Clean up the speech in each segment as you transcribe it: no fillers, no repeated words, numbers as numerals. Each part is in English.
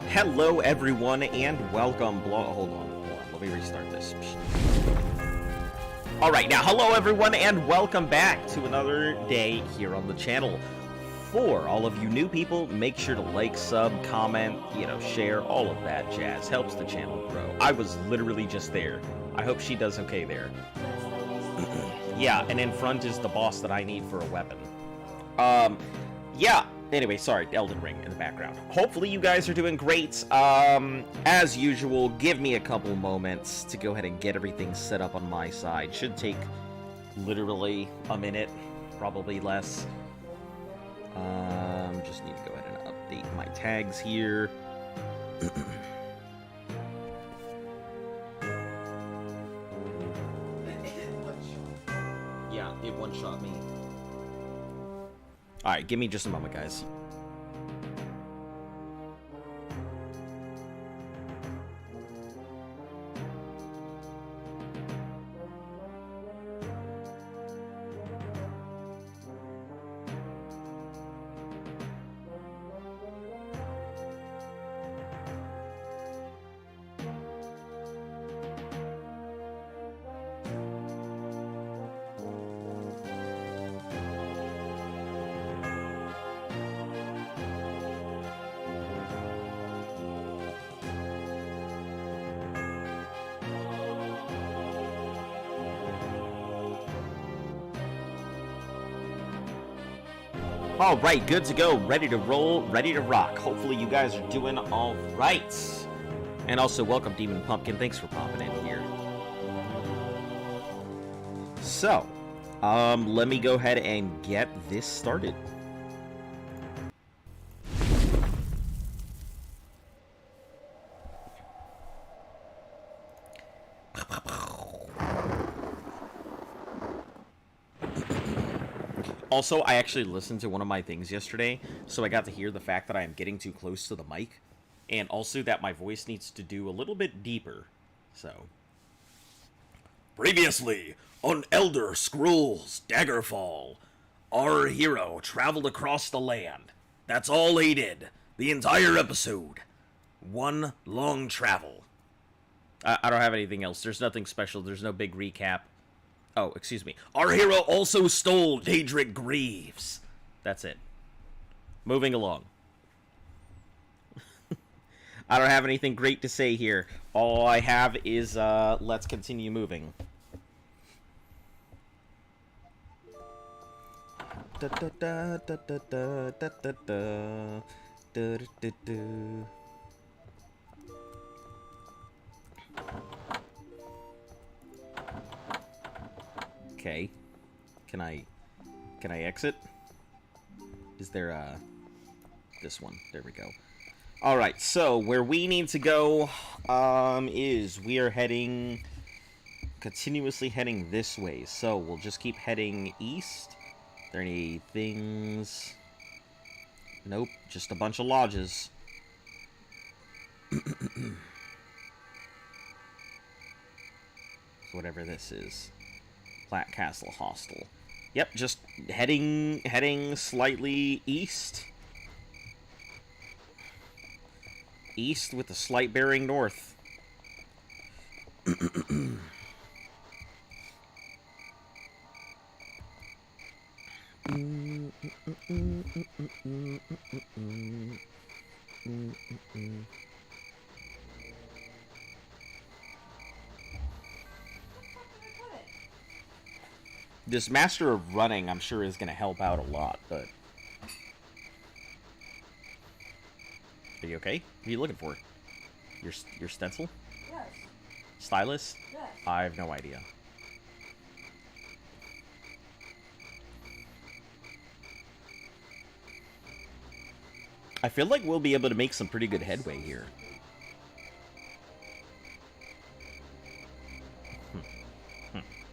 Hello everyone and welcome. Hold on. Let me restart this. Alright, now hello everyone and welcome back to another day here on the channel. For all of you new people, make sure to like, sub, comment, share, all of that jazz. Helps the channel grow. I was literally just there. I hope she does okay there. Yeah, and in front is the boss that I need for a weapon. Yeah. Anyway, sorry, Elden Ring in the background. Hopefully you guys are doing great. As usual, give me a couple moments to go ahead and get everything set up on my side. Should take literally a minute, probably less. Just need to go ahead and update my tags here. Yeah, it one-shot me. Alright, give me just a moment, guys. Alright, good to go, ready to roll, ready to rock. Hopefully you guys are doing alright. And also, welcome Demon Pumpkin, thanks for popping in here. So, let me go ahead and get this started. Also, I actually listened to one of my things yesterday, so I got to hear the fact that I am getting too close to the mic, and also that my voice needs to do a little bit deeper, so. Previously, on Elder Scrolls Daggerfall, our hero traveled across the land. That's all he did. The entire episode. One long travel. I don't have anything else. There's nothing special. There's no big recap. Oh, excuse me. Our hero also stole Daedric Greaves. That's it. Moving along. I don't have anything great to say here. All I have is, let's continue moving. Okay. Can I exit? Is there this one? There we go. Alright, so where we need to go is we are continuously heading this way. So we'll just keep heading east. Are there any things? Nope, just a bunch of lodges. Whatever this is. Platt Castle Hostel. Yep, just heading slightly east. East with a slight bearing north. This Master of Running, I'm sure, is going to help out a lot, but... Are you okay? What are you looking for? Your stencil? Yes. Stylus? Yes. I have no idea. I feel like we'll be able to make some pretty good headway here.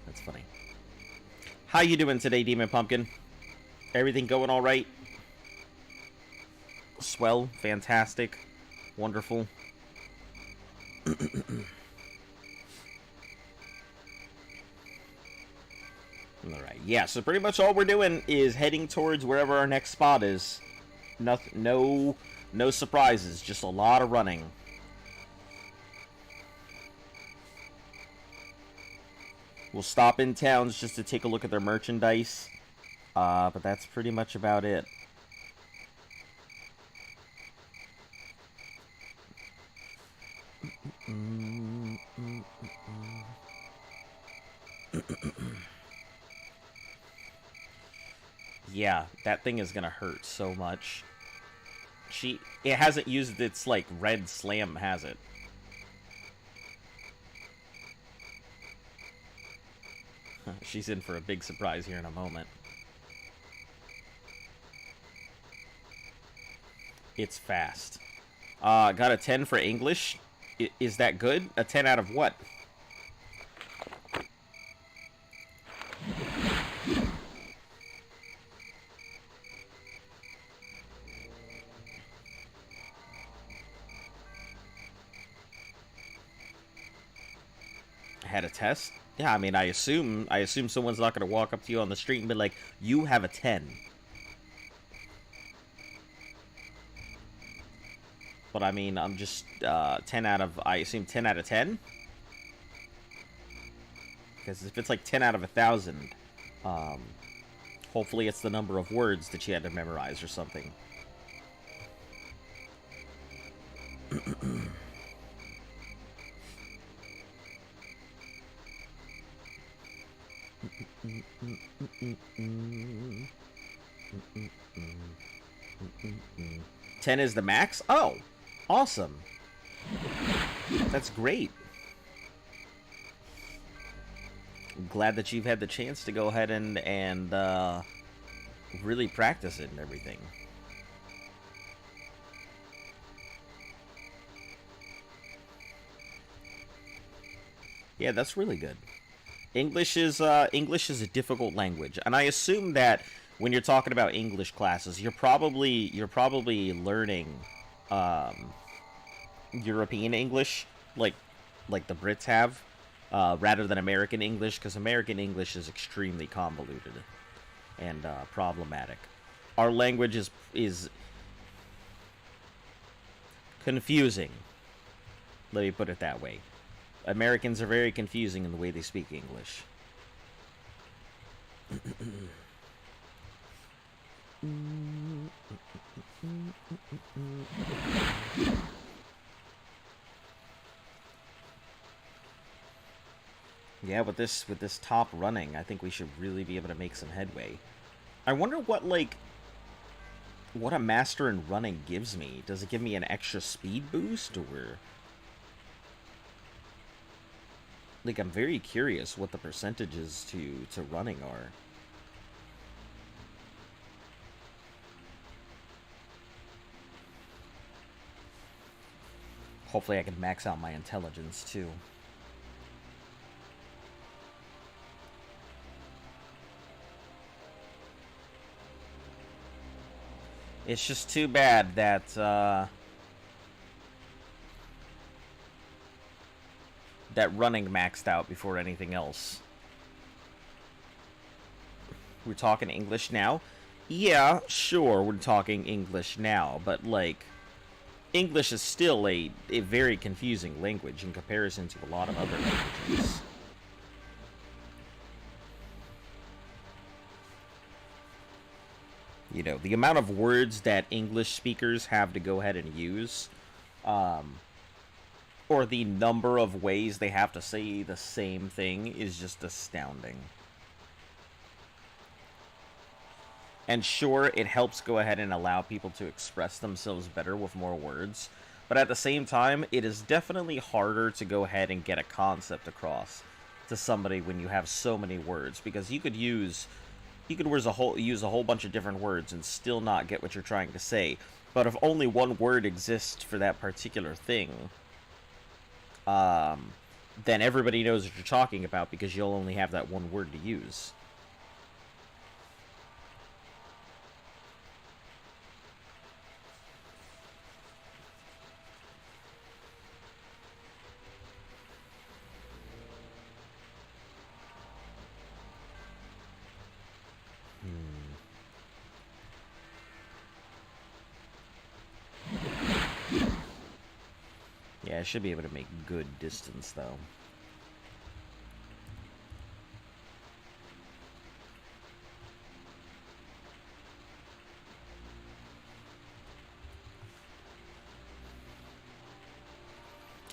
That's funny. How you doing today, Demon Pumpkin? Everything going all right? Swell, fantastic, wonderful. Alright, yeah, so pretty much all we're doing is heading towards wherever our next spot is. No No surprises, just a lot of running. We'll stop in towns just to take a look at their merchandise. But that's pretty much about it. Yeah, that thing is gonna hurt so much. It hasn't used its, like, red slam, has it? She's in for a big surprise here in a moment. It's fast. Got a 10 for English. Is that good? A 10 out of what? Had a test? Yeah, I mean, I assume someone's not going to walk up to you on the street and be like, you have a 10. But I mean, I'm just 10 out of, I assume 10 out of 10? Because if it's like 10 out of 1,000, hopefully it's the number of words that you had to memorize or something. Ten is the max? Oh, awesome. That's great. I'm glad that you've had the chance to go ahead and really practice it and everything. Yeah, that's really good. English is a difficult language, and I assume that when you're talking about English classes, you're probably learning European English, like the Brits have, rather than American English, because American English is extremely convoluted and problematic. Our language is confusing. Let me put it that way. Americans are very confusing in the way they speak English. Yeah, with this top running, I think we should really be able to make some headway. I wonder what a master in running gives me. Does it give me an extra speed boost, or like, I'm very curious what the percentages to running are. Hopefully I can max out my intelligence too. It's just too bad that that running maxed out before anything else. We're talking English now? Yeah, sure, we're talking English now, but, like, English is still a very confusing language in comparison to a lot of other languages. You know, the amount of words that English speakers have to go ahead and use, or the number of ways they have to say the same thing is just astounding. And sure, it helps go ahead and allow people to express themselves better with more words, but at the same time, it is definitely harder to go ahead and get a concept across to somebody when you have so many words, because you could use a whole bunch of different words and still not get what you're trying to say. But if only one word exists for that particular thing, then everybody knows what you're talking about because you'll only have that one word to use. Yeah, I should be able to make good distance, though.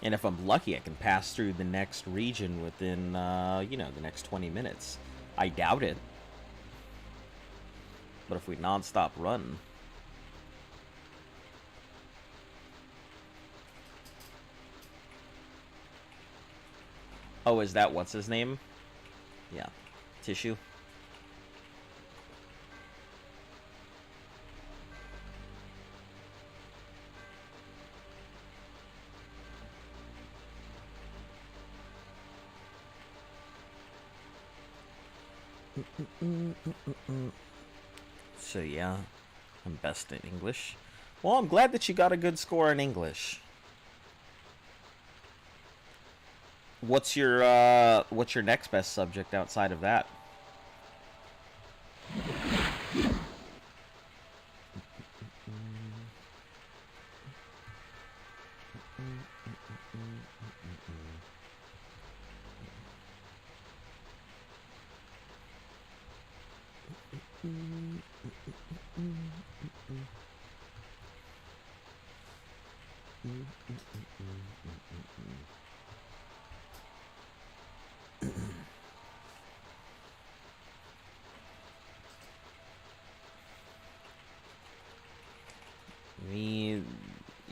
And if I'm lucky, I can pass through the next region within, you know, the next 20 minutes. I doubt it. But if we non-stop run... Oh, is that what's his name? Yeah. Tissue. So yeah, I'm best in English. Well, I'm glad that you got a good score in English. What's your next best subject outside of that?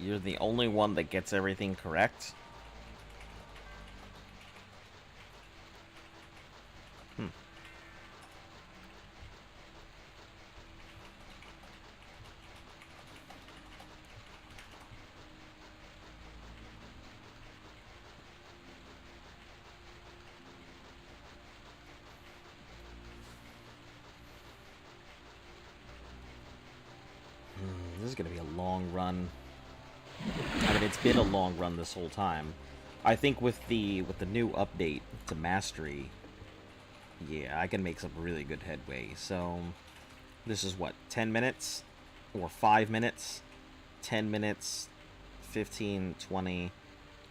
You're the only one that gets everything correct. This is gonna be a long run. I mean, it's been a long run this whole time. I think with the new update to Mastery, yeah, I can make some really good headway. So, this is what, 10 minutes? Or 5 minutes? 10 minutes, 15, 20,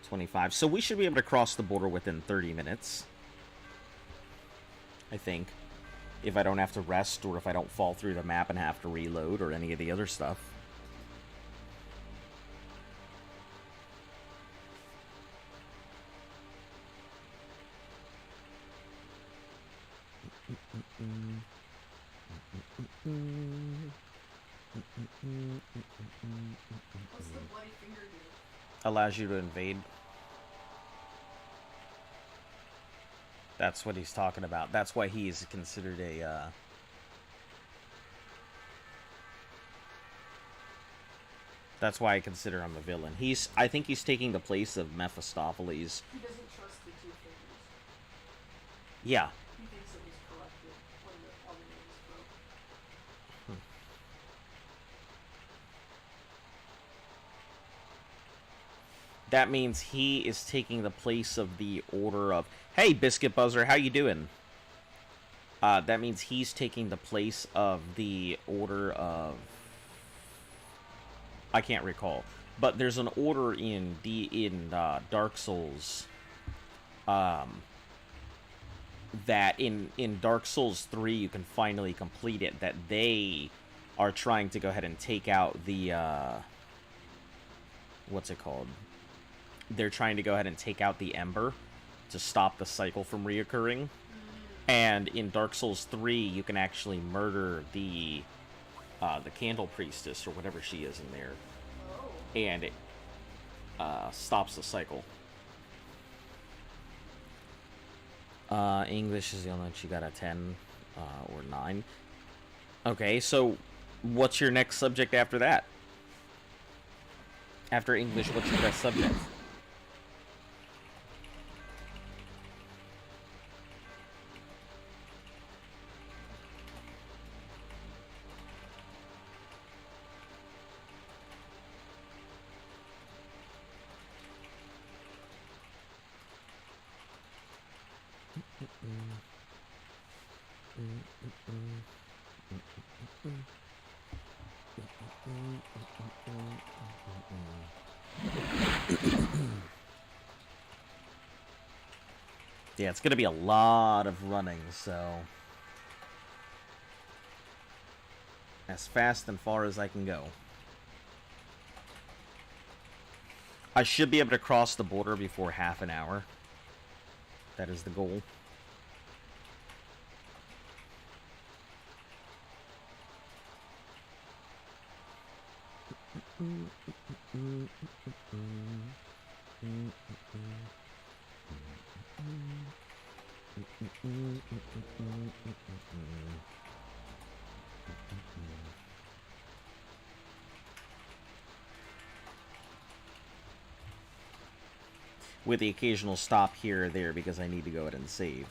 25. So we should be able to cross the border within 30 minutes. I think. If I don't have to rest, or if I don't fall through the map and have to reload, or any of the other stuff. What's the bloody finger do? Allows you to invade. That's what he's talking about. That's why he is considered a, That's why I consider him a villain. I think he's taking the place of Mephistopheles. He doesn't trust the two fingers. Yeah. He thinks it was corrupted when the other one was broke. That means he is taking the place of the Order of... Hey, Biscuit Buzzer, how you doing? That means he's taking the place of the Order of... I can't recall. But there's an order in Dark Souls... that in Dark Souls 3 you can finally complete it, that they are trying to go ahead and take out the... what's it called? They're trying to go ahead and take out the Ember to stop the cycle from reoccurring. And in Dark Souls 3, you can actually murder the Candle Priestess, or whatever she is in there. And it stops the cycle. English is the only one she got a 10 or 9. Okay, so what's your next subject after that? After English, what's your best subject? Yeah, it's going to be a lot of running, so... as fast and far as I can go. I should be able to cross the border before half an hour. That is the goal. With the occasional stop here or there because I need to go ahead and save.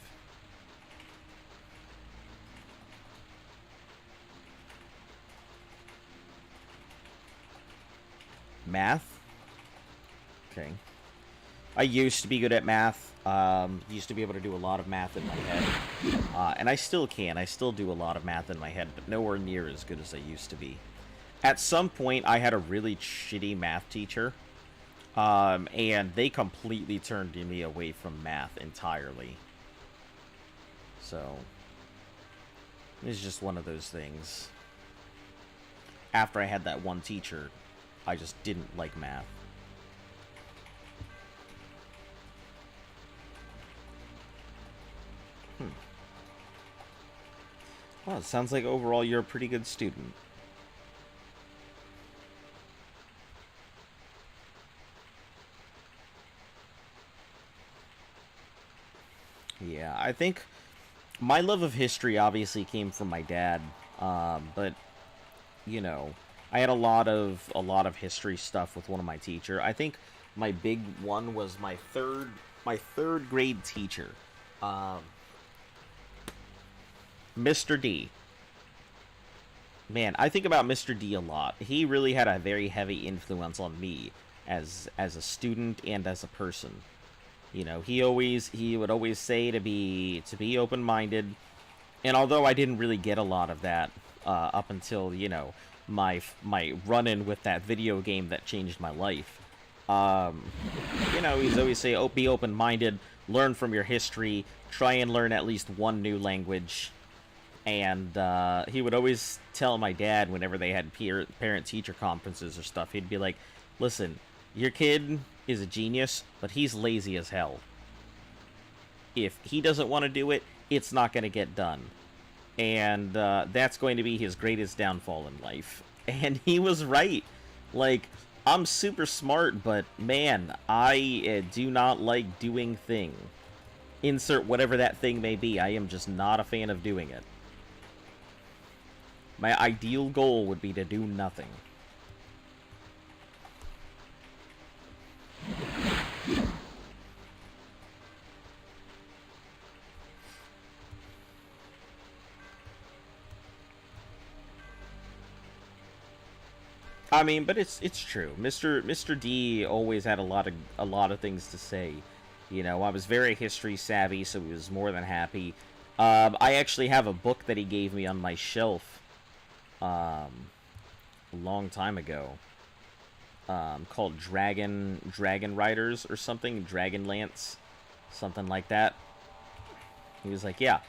Math? Okay. I used to be good at math. Used to be able to do a lot of math in my head. And I still can. I still do a lot of math in my head, but nowhere near as good as I used to be. At some point, I had a really shitty math teacher. And they completely turned me away from math entirely. So, it's just one of those things. After I had that one teacher, I just didn't like math. Well, it sounds like overall you're a pretty good student. Yeah, I think my love of history obviously came from my dad, but you know, I had a lot of history stuff with one of my teacher. I think my big one was my third grade teacher, Mr. D. Man, I think about Mr. D a lot. He really had a very heavy influence on me as a student and as a person. You know, he would always say to be open-minded, and although I didn't really get a lot of that up until, you know, my run-in with that video game that changed my life, you know, he's always say, oh, be open-minded, learn from your history, try and learn at least one new language, and he would always tell my dad whenever they had parent-teacher conferences or stuff, he'd be like, listen, your kid is a genius, but he's lazy as hell. If he doesn't want to do it, it's not going to get done. And that's going to be his greatest downfall in life. And he was right. Like, I'm super smart, but man, I do not like doing thing. Insert whatever that thing may be. I am just not a fan of doing it. My ideal goal would be to do nothing. I mean, but it's true. Mr. D always had a lot of things to say. You know, I was very history savvy, so he was more than happy. I actually have a book that he gave me on my shelf a long time ago. Called Dragon Riders or something, Dragonlance, something like that. He was like, yeah,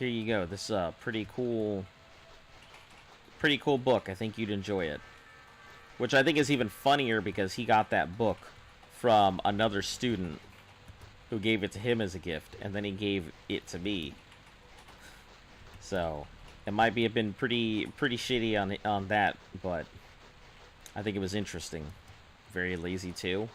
here you go, this is a pretty cool book, I think you'd enjoy it. Which I think is even funnier because he got that book from another student who gave it to him as a gift, and then he gave it to me. So, it might have been pretty shitty on that, but I think it was interesting. Very lazy, too.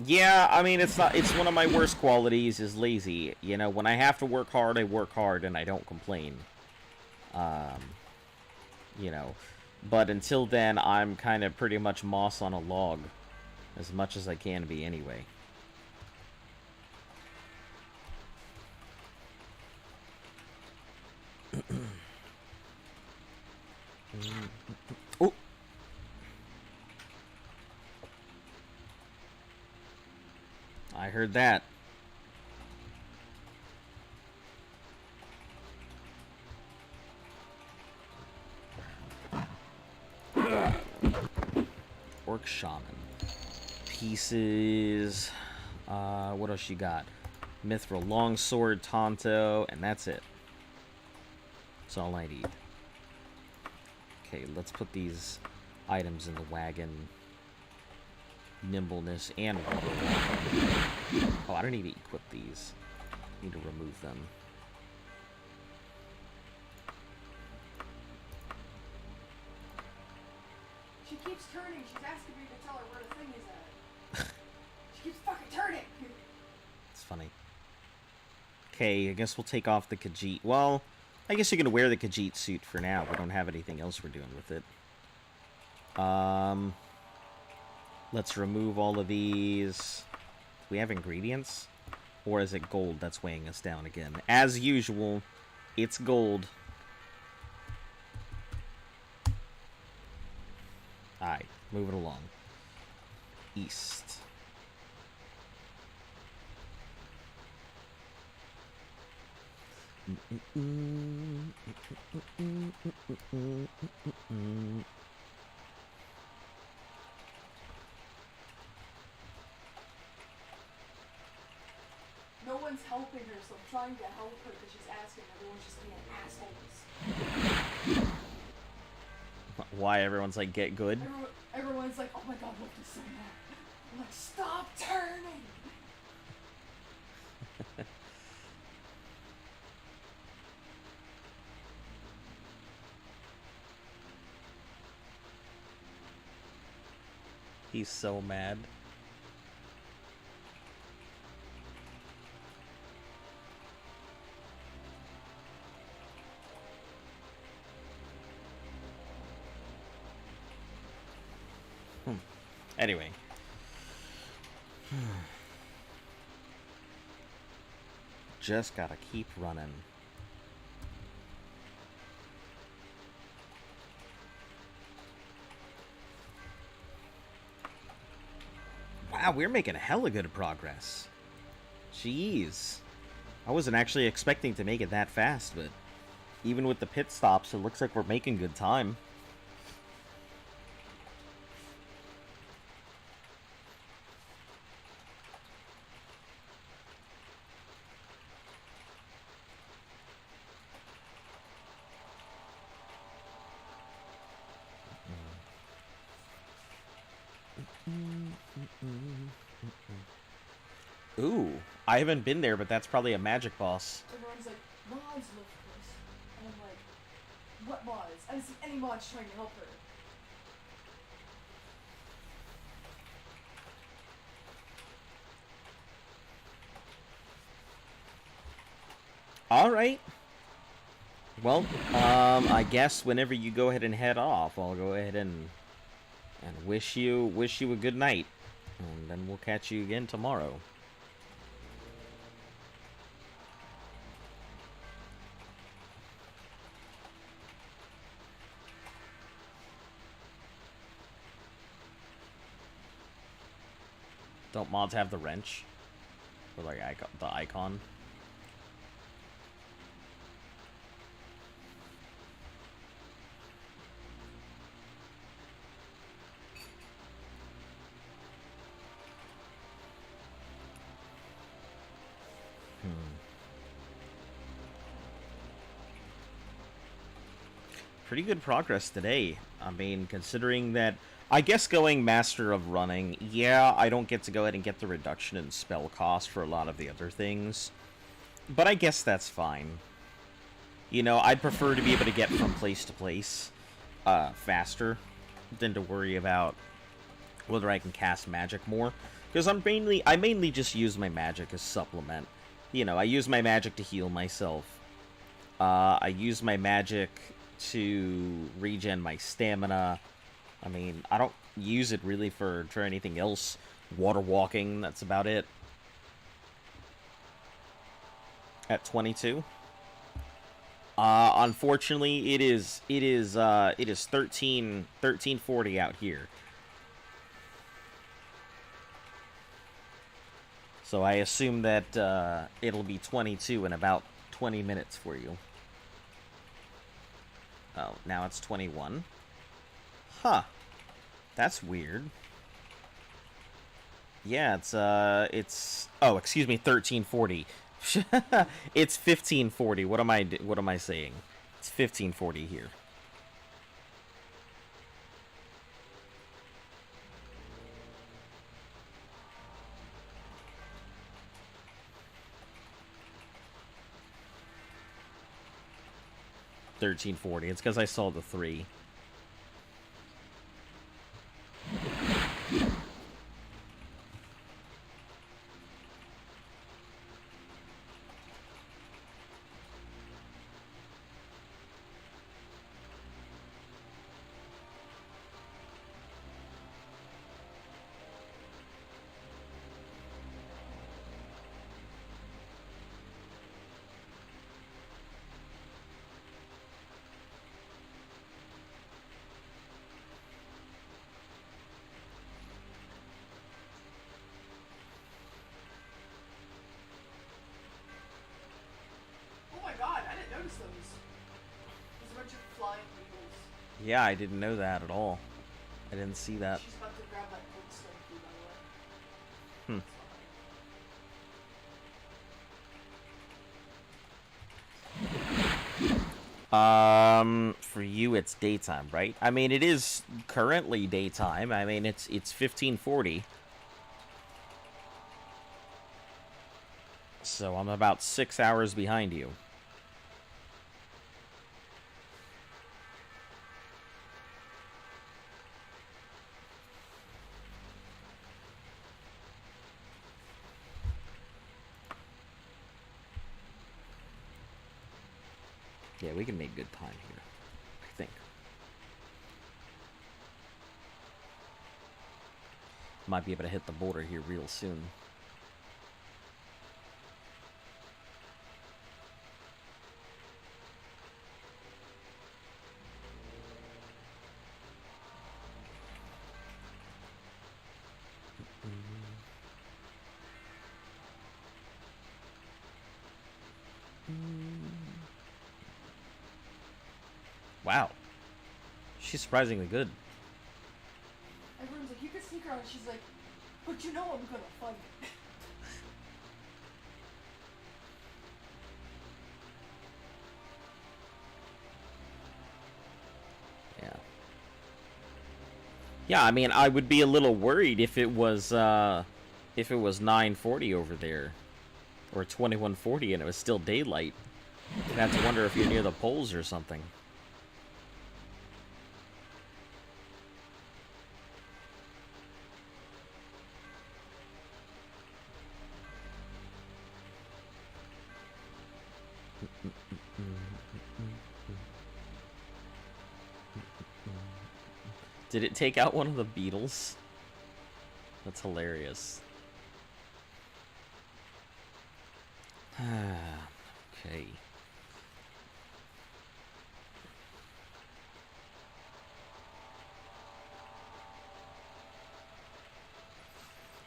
Yeah, I mean, it's one of my worst qualities is lazy. You know, when I have to work hard, I work hard, and I don't complain. You know, but until then, I'm kind of pretty much moss on a log. As much as I can be, anyway. Oh! I heard that. Orc Shaman. Pieces What else you got? Mithril longsword, Tonto, and that's it. That's all I need. Okay, let's put these items in the wagon. Nimbleness and water. Oh, I don't need to equip these. I need to remove them. She keeps turning. She's asking me to tell her where the thing is at. She keeps fucking turning. It's funny. Okay, I guess we'll take off the Khajiit. Well, I guess you're gonna wear the Khajiit suit for now. We don't have anything else we're doing with it. Let's remove all of these. Do we have ingredients? Or is it gold that's weighing us down again? As usual, it's gold. Alright, moving along. East. No one's helping her, so I'm trying to help her because she's asking. Everyone's just being assholes. Why everyone's like, get good? Everyone's like, oh my god, look, he's so mad. I'm like, stop turning! He's so mad. Anyway. Just gotta keep running. Wow, we're making hella good progress. Jeez. I wasn't actually expecting to make it that fast, but even with the pit stops, it looks like we're making good time. Ooh, I haven't been there, but that's probably a magic boss. Everyone's like, mods look this. And I'm like, what mods? I didn't see any mods trying to help her. Alright. Well, I guess whenever you go ahead and head off, I'll go ahead and wish you a good night. And then we'll catch you again tomorrow. Don't mods have the wrench? Or like the icon? Pretty good progress today. I mean, considering that, I guess going Master of Running, yeah, I don't get to go ahead and get the reduction in spell cost for a lot of the other things. But I guess that's fine. You know, I'd prefer to be able to get from place to place faster than to worry about whether I can cast magic more. Because I mainly just use my magic as supplement. You know, I use my magic to heal myself. I use my magic to regen my stamina. I mean, I don't use it really for anything else. Water walking, that's about it. At 22. Unfortunately, it is 1340 out here. So I assume that it'll be 22 in about 20 minutes for you. Oh, now it's 21. Huh. That's weird. Yeah, it's oh, excuse me, 1340. It's 1540. What am I saying? It's 1540 here. $13.40. It's because I saw the 3. Oh my god, I didn't notice those. There's a bunch of flying eagles. Yeah, I didn't know that at all. I didn't see that. She's about to grab that goldstone key, by the way. Hmm. For you it's daytime, right? I mean, it is currently daytime. I mean, it's 1540. So I'm about 6 hours behind you. Yeah, we can make good time here, I think. Might be able to hit the border here real soon. Wow. She's surprisingly good. Everyone's like, you can sneak around. She's like, but you know I'm gonna fight. Yeah. Yeah, I mean, I would be a little worried if it was 9:40 over there, or 21:40, and it was still daylight. I'd have to wonder if you're near the poles or something. Did it take out one of the beetles? That's hilarious. Okay.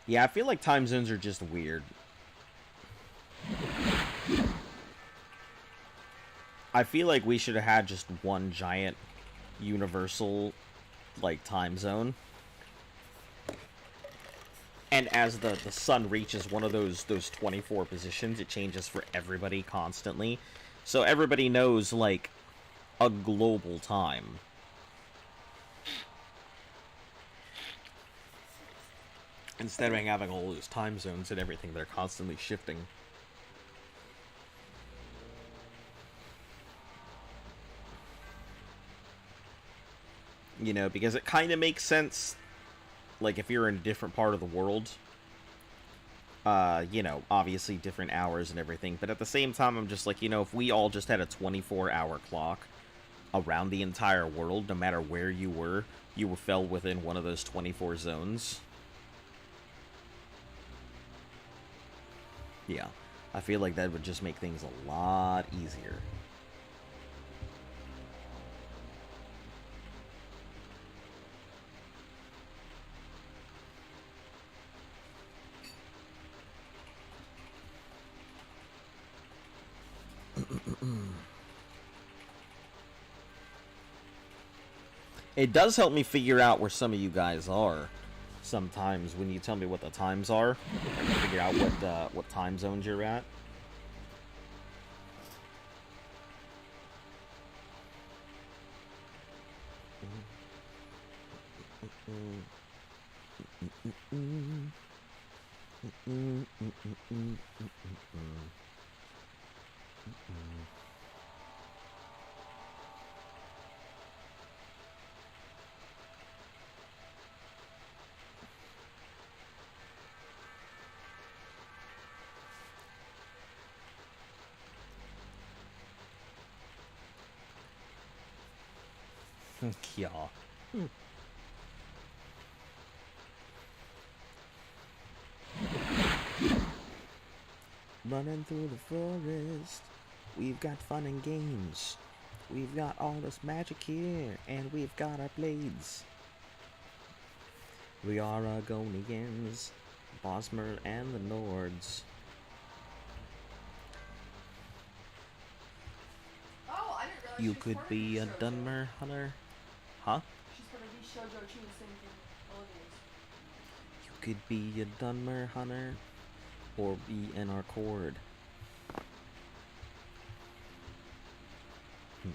Yeah, I feel like time zones are just weird. I feel like we should have had just one giant universal, like, time zone. And as the sun reaches one of those 24 positions, it changes for everybody constantly. So everybody knows, like, a global time. Instead of having all those time zones and everything, they're constantly shifting. You know, because it kind of makes sense, like, if you're in a different part of the world, you know, obviously different hours and everything, but at the same time, I'm just like, you know, if we all just had a 24-hour clock around the entire world, no matter where you were, you fell within one of those 24 zones. Yeah, I feel like that would just make things a lot easier. It does help me figure out where some of you guys are. sometimes when you tell me what the times are, I can figure out what time zones you're at. Yeah. Running through the forest, we've got fun and games. We've got all this magic here, and we've got our blades. We are Argonians, Bosmer, and the Nords. Oh, I didn't realize You she was could part of be these a shows, Dunmer hunter. Huh? She's part of these shoujo too, the same thing. Olivia's. You could be a Dunmer hunter, or be an Arcord. These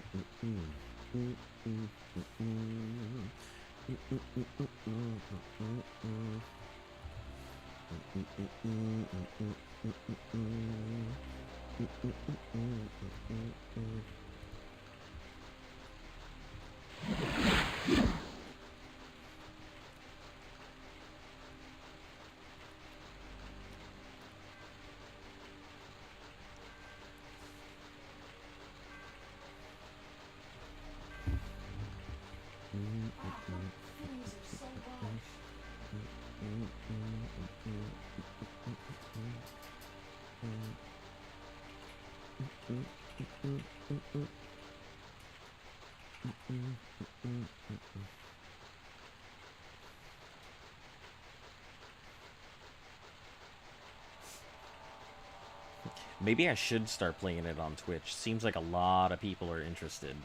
are so much. Maybe I should start playing it on Twitch. Seems like a lot of people are interested.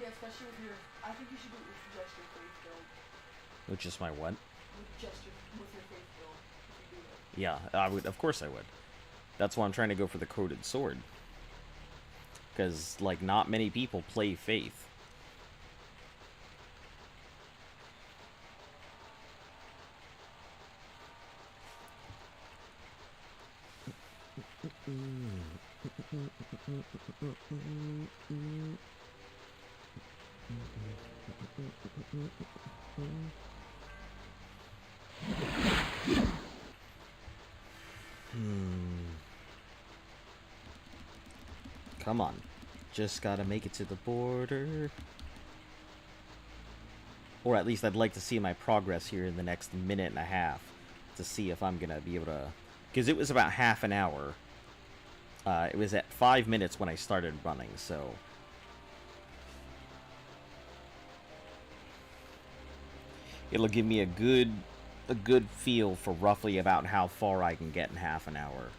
Yeah, especially with your. I think you should do it with just your faith build. With just my what? With your faith build. If you do it. Yeah, I would. Of course I would. That's why I'm trying to go for the coated sword. Because, like, not many people play Faith. Come on. Just gotta make it to the border. Or at least I'd like to see my progress here in the next minute and a half. To see if I'm gonna be able to... Because it was about half an hour. It was at 5 minutes when I started running, so... It'll give me a good feel for roughly about how far I can get in half an hour.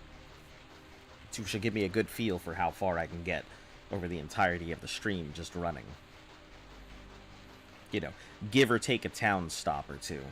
It should give me a good feel for how far I can get over the entirety of the stream just running. You know, give or take a town stop or two.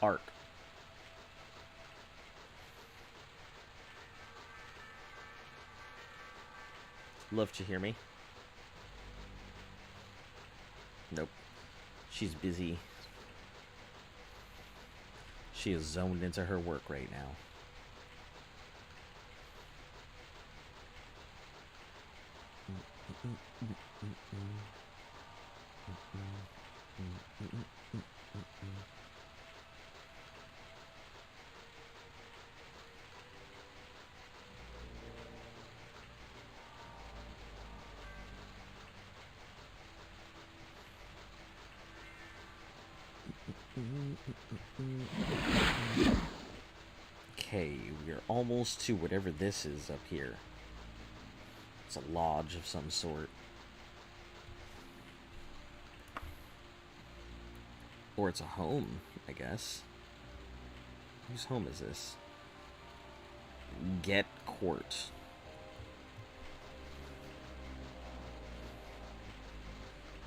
Arc. Love to hear me. Nope. She's busy. She is zoned into her work right now. We are almost to whatever this is up here. It's a lodge of some sort. Or it's a home, I guess. Whose home is this? Get Court.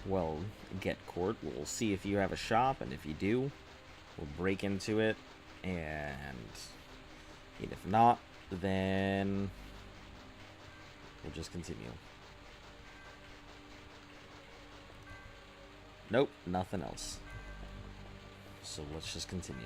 Well, Get Court. We'll see if you have a shop, and if you do, we'll break into it, and if not, then we'll just continue. Nope, nothing else. So let's just continue.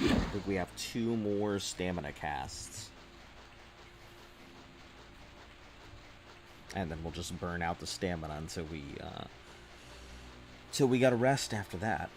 I think we have 2 more stamina casts. And then we'll just burn out the stamina until we gotta rest after that.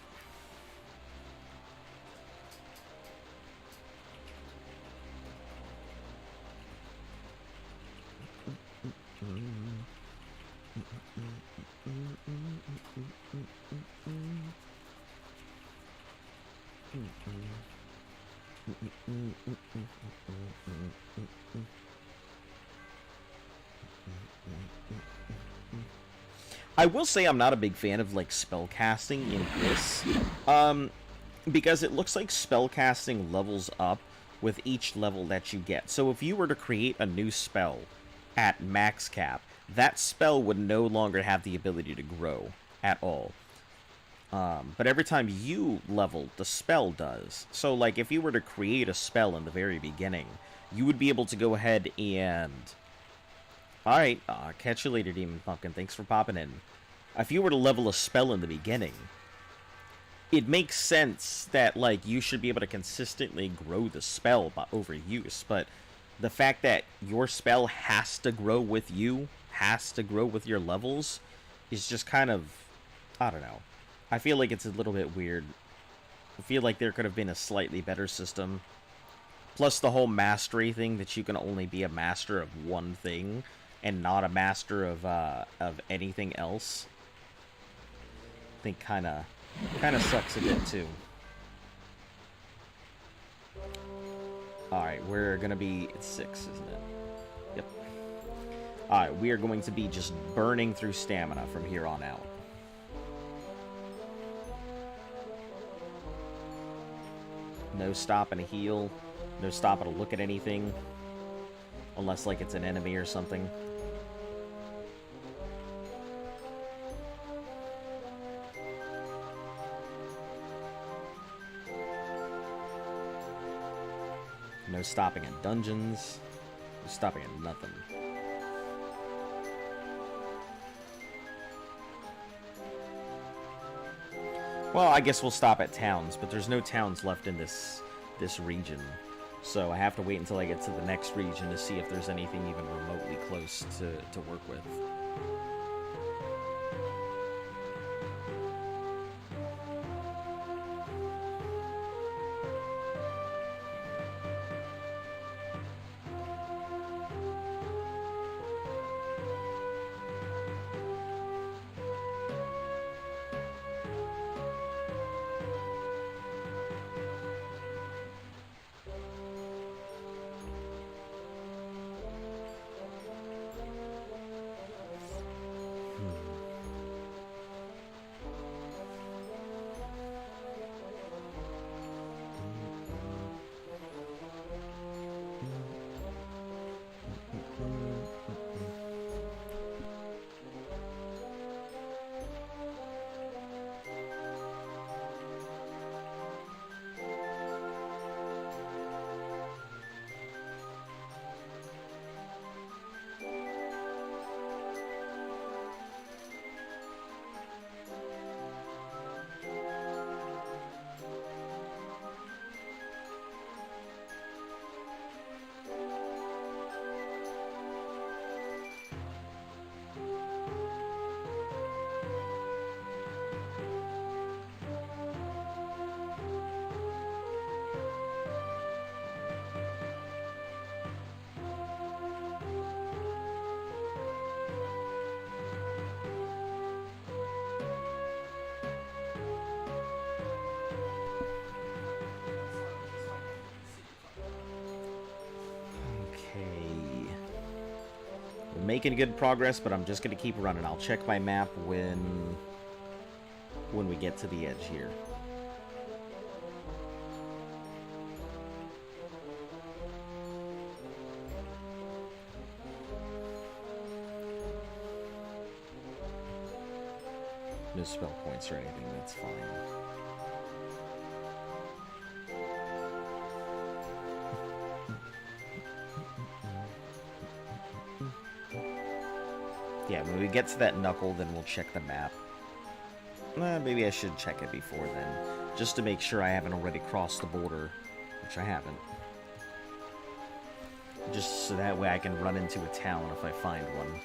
I will say I'm not a big fan of, like, spell casting in this, because it looks like spell casting levels up with each level that you get. So if you were to create a new spell at max cap, that spell would no longer have the ability to grow at all. But every time you level, the spell does. So, like, if you were to create a spell in the very beginning, you would be able to go ahead and... Alright, catch you later, Demon Pumpkin. Thanks for popping in. If you were to level a spell in the beginning, it makes sense that, like, you should be able to consistently grow the spell by overuse, but the fact that your spell has to grow with you, has to grow with your levels, is just kind of... I don't know. I feel like it's a little bit weird. I feel like there could have been a slightly better system. Plus the whole mastery thing, that you can only be a master of one thing and not a master of anything else. I think kind of sucks a bit too. Alright, we're gonna be... It's 6, isn't it? Yep. Alright, we are going to be just burning through stamina from here on out. No stopping to heal. No stopping to look at anything. Unless, like, it's an enemy or something. No stopping in dungeons. No stopping in nothing. Well, I guess we'll stop at towns, but there's no towns left in this region. So I have to wait until I get to the next region to see if there's anything even remotely close to work with. Making good progress, but I'm just gonna keep running. I'll check my map when we get to the edge here. No spell points or anything, that's fine. Yeah, when we get to that knuckle, then we'll check the map. Maybe I should check it before then, just to make sure I haven't already crossed the border, which I haven't. Just so that way I can run into a town if I find one.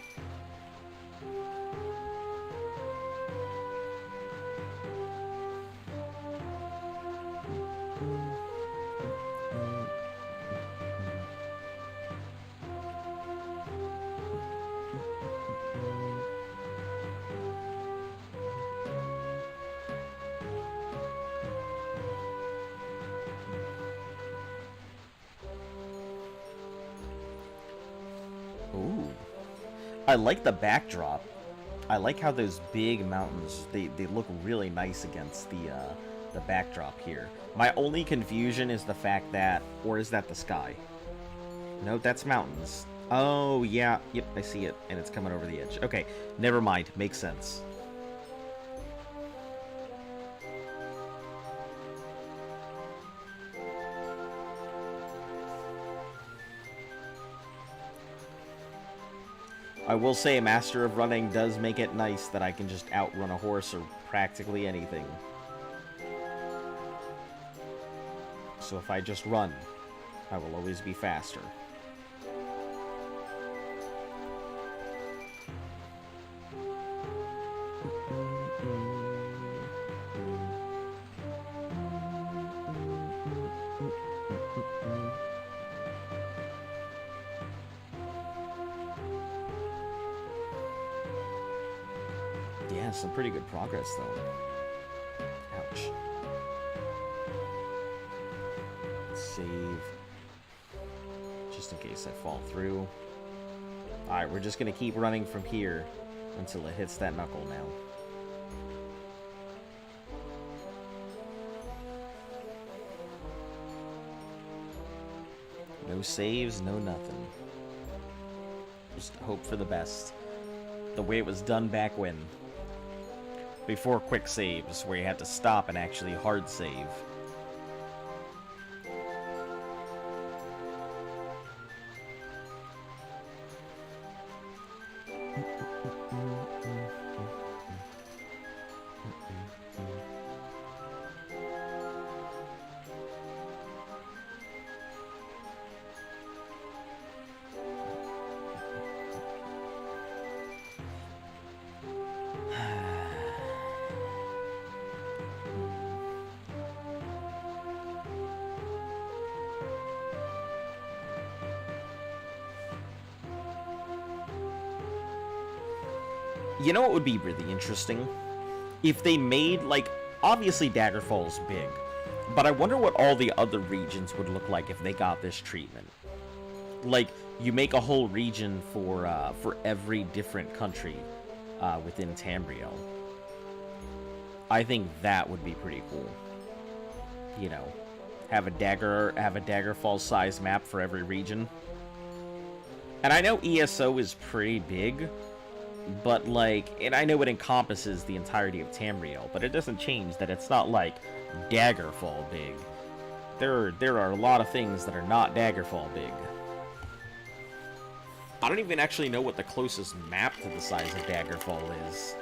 I like the backdrop. I like how those big mountains, they look really nice against the backdrop here. My only confusion is the fact that, or is that the sky? No, that's mountains. Oh, yeah. Yep, I see it. And it's coming over the edge. Okay, never mind. Makes sense. I will say Master of Running does make it nice that I can just outrun a horse or practically anything. So if I just run, I will always be faster. Yeah, some pretty good progress, though. Ouch. Save. Just in case I fall through. Alright, we're just gonna keep running from here until it hits that knuckle now. No saves, no nothing. Just hope for the best. The way it was done back when. Before quick saves, where you had to stop and actually hard save. You know what would be really interesting? If they made, like, obviously Daggerfall's big, but I wonder what all the other regions would look like if they got this treatment. Like, you make a whole region for every different country within Tamriel. I think that would be pretty cool. You know, have a Daggerfall-sized map for every region. And I know ESO is pretty big, but, like, and I know it encompasses the entirety of Tamriel, but it doesn't change that it's not, like, Daggerfall big. There are a lot of things that are not Daggerfall big. I don't even actually know what the closest map to the size of Daggerfall is.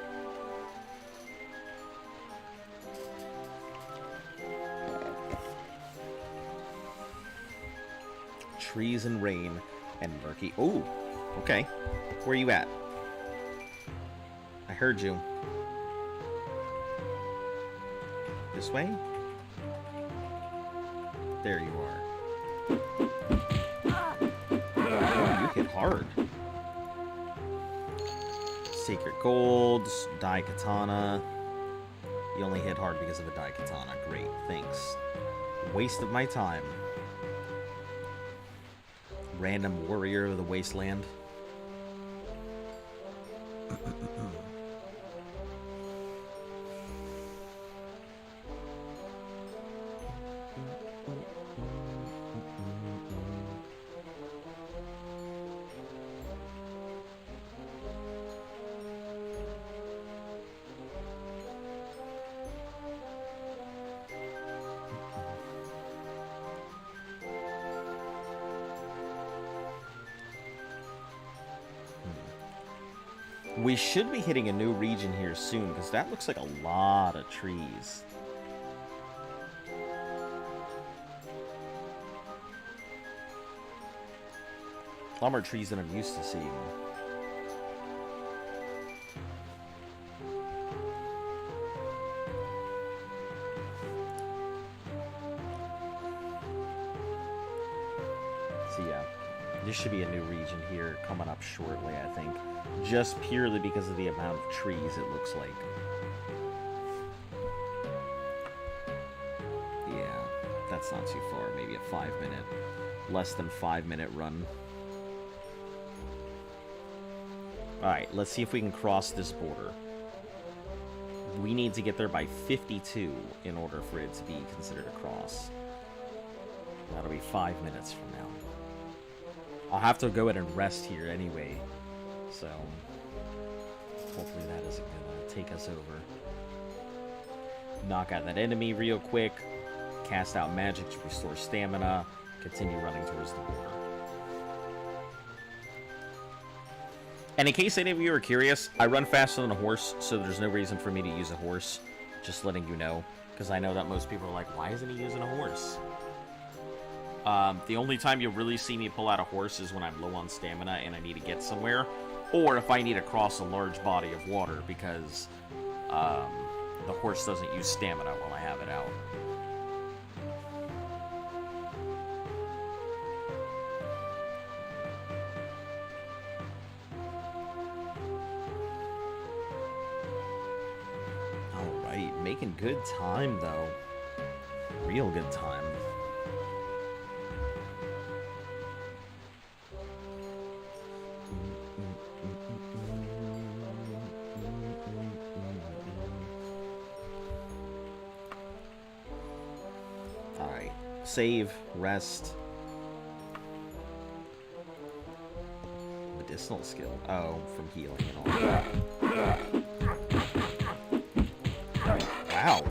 Trees and rain and murky... Ooh, okay. Where are you at? I heard you. This way? There you are. Oh, you hit hard. Sacred Gold, Die Katana. You only hit hard because of the Die Katana. Great, thanks. Waste of my time. Random warrior of the wasteland. We should be hitting a new region here soon, because that looks like a lot of trees. A lot more trees than I'm used to seeing. So yeah, this should be a new region here coming up shortly, I think. Just purely because of the amount of trees it looks like. Yeah, that's not too far. Maybe a 5-minute, less than 5-minute run. Alright, let's see if we can cross this border. We need to get there by 52 in order for it to be considered a cross. That'll be 5 minutes from now. I'll have to go ahead and rest here anyway. So, hopefully that isn't gonna take us over. Knock out that enemy real quick. Cast out magic to restore stamina. Continue running towards the border. And in case any of you are curious, I run faster than a horse, so there's no reason for me to use a horse. Just letting you know. Because I know that most people are like, why isn't he using a horse? The only time you'll really see me pull out a horse is when I'm low on stamina and I need to get somewhere. Or if I need to cross a large body of water, because the horse doesn't use stamina while I have it out. Alright, making good time though. Real good time. Save, rest. Medicinal skill. Oh, from healing and all. Wow.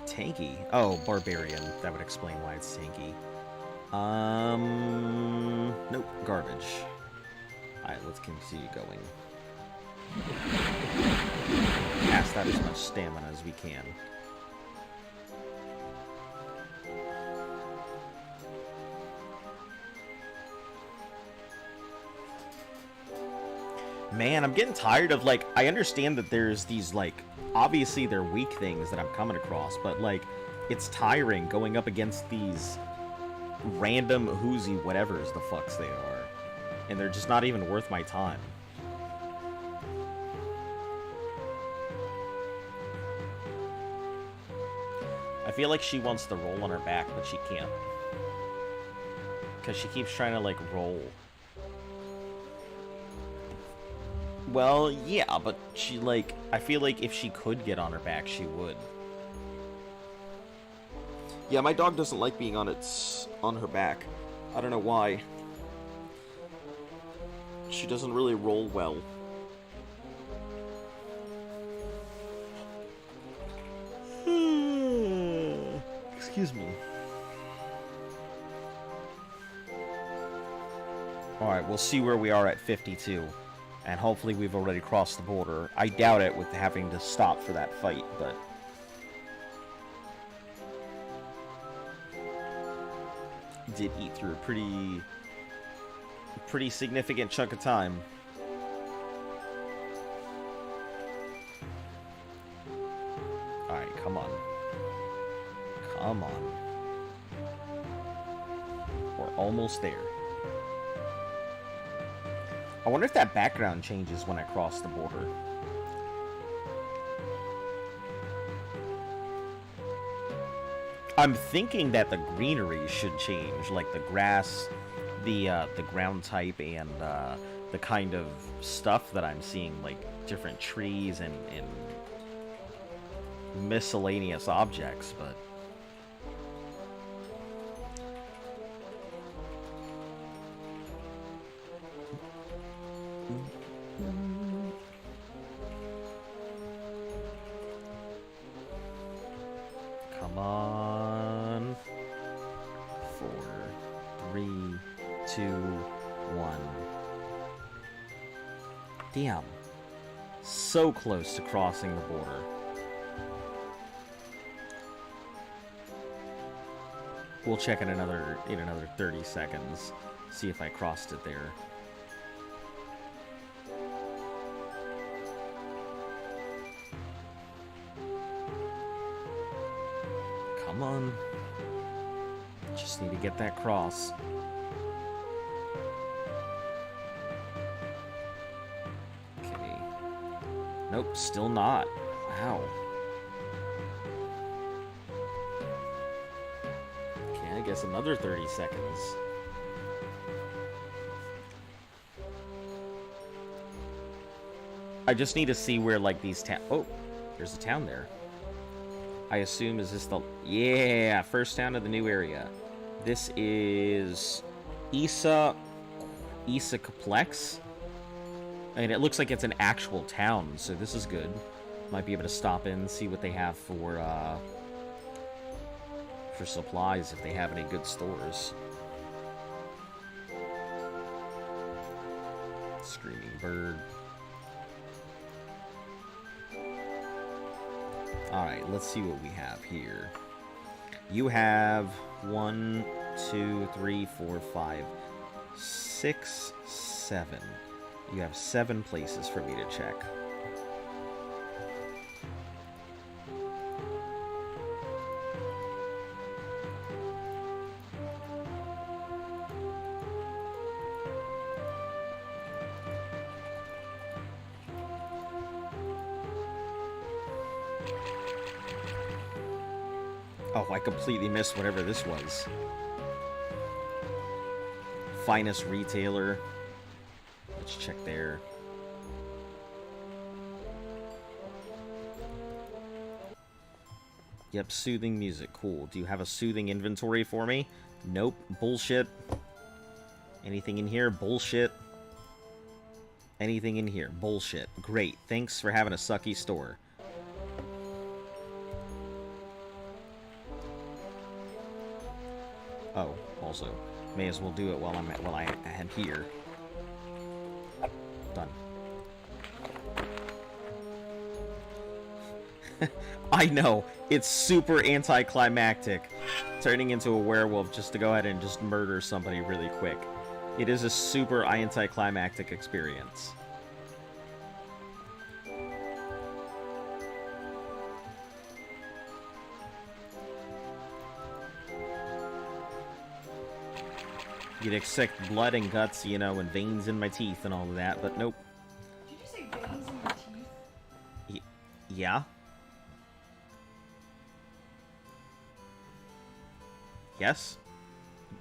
Tanky. Oh, barbarian. That would explain why it's tanky. Nope. Garbage. Alright, let's continue going. Cast out as much stamina as we can. Man, I'm getting tired of, like, I understand that there's these, like, obviously they're weak things that I'm coming across, but, like, it's tiring going up against these random whoozy whatevers the fucks they are. And they're just not even worth my time. I feel like she wants to roll on her back, but she can't. Because she keeps trying to, like, roll. Well, yeah, but she, like, I feel like if she could get on her back, she would. Yeah, my dog doesn't like being on her back. I don't know why. She doesn't really roll well. Excuse me. Alright, we'll see where we are at 52. And hopefully we've already crossed the border. I doubt it with having to stop for that fight, but... did eat through a pretty significant chunk of time. Alright, come on. Come on. We're almost there. I wonder if that background changes when I cross the border. I'm thinking that the greenery should change, like the grass the ground type and the kind of stuff that I'm seeing, like different trees and miscellaneous objects, but come on. 4, 3, 2, 1. Damn. So close to crossing the border. We'll check in another 30 seconds. See if I crossed it there. Come on. Just need to get that cross. Okay. Nope, still not. Wow. Okay, I guess another 30 seconds. I just need to see where, like, these oh, there's a town there. I assume, is this the... Yeah, first town of the new area. This is... Isa Complex? And it looks like it's an actual town, so this is good. Might be able to stop in, see what they have for supplies, if they have any good stores. Screaming bird. Alright, let's see what we have here. You have 1, 2, 3, 4, 5, 6, 7. You have 7 places for me to check. Oh, I completely missed whatever this was. Finest retailer. Let's check there. Yep, soothing music. Cool. Do you have a soothing inventory for me? Nope. Bullshit. Anything in here? Bullshit. Anything in here? Bullshit. Great. Thanks for having a sucky store. Oh, also, may as well do it while I am here. Done. I know, it's super anticlimactic, turning into a werewolf just to go ahead and just murder somebody really quick. It is a super anticlimactic experience. You'd expect blood and guts, you know, and veins in my teeth and all of that, but nope. Did you say veins in your teeth? Yeah? Yes?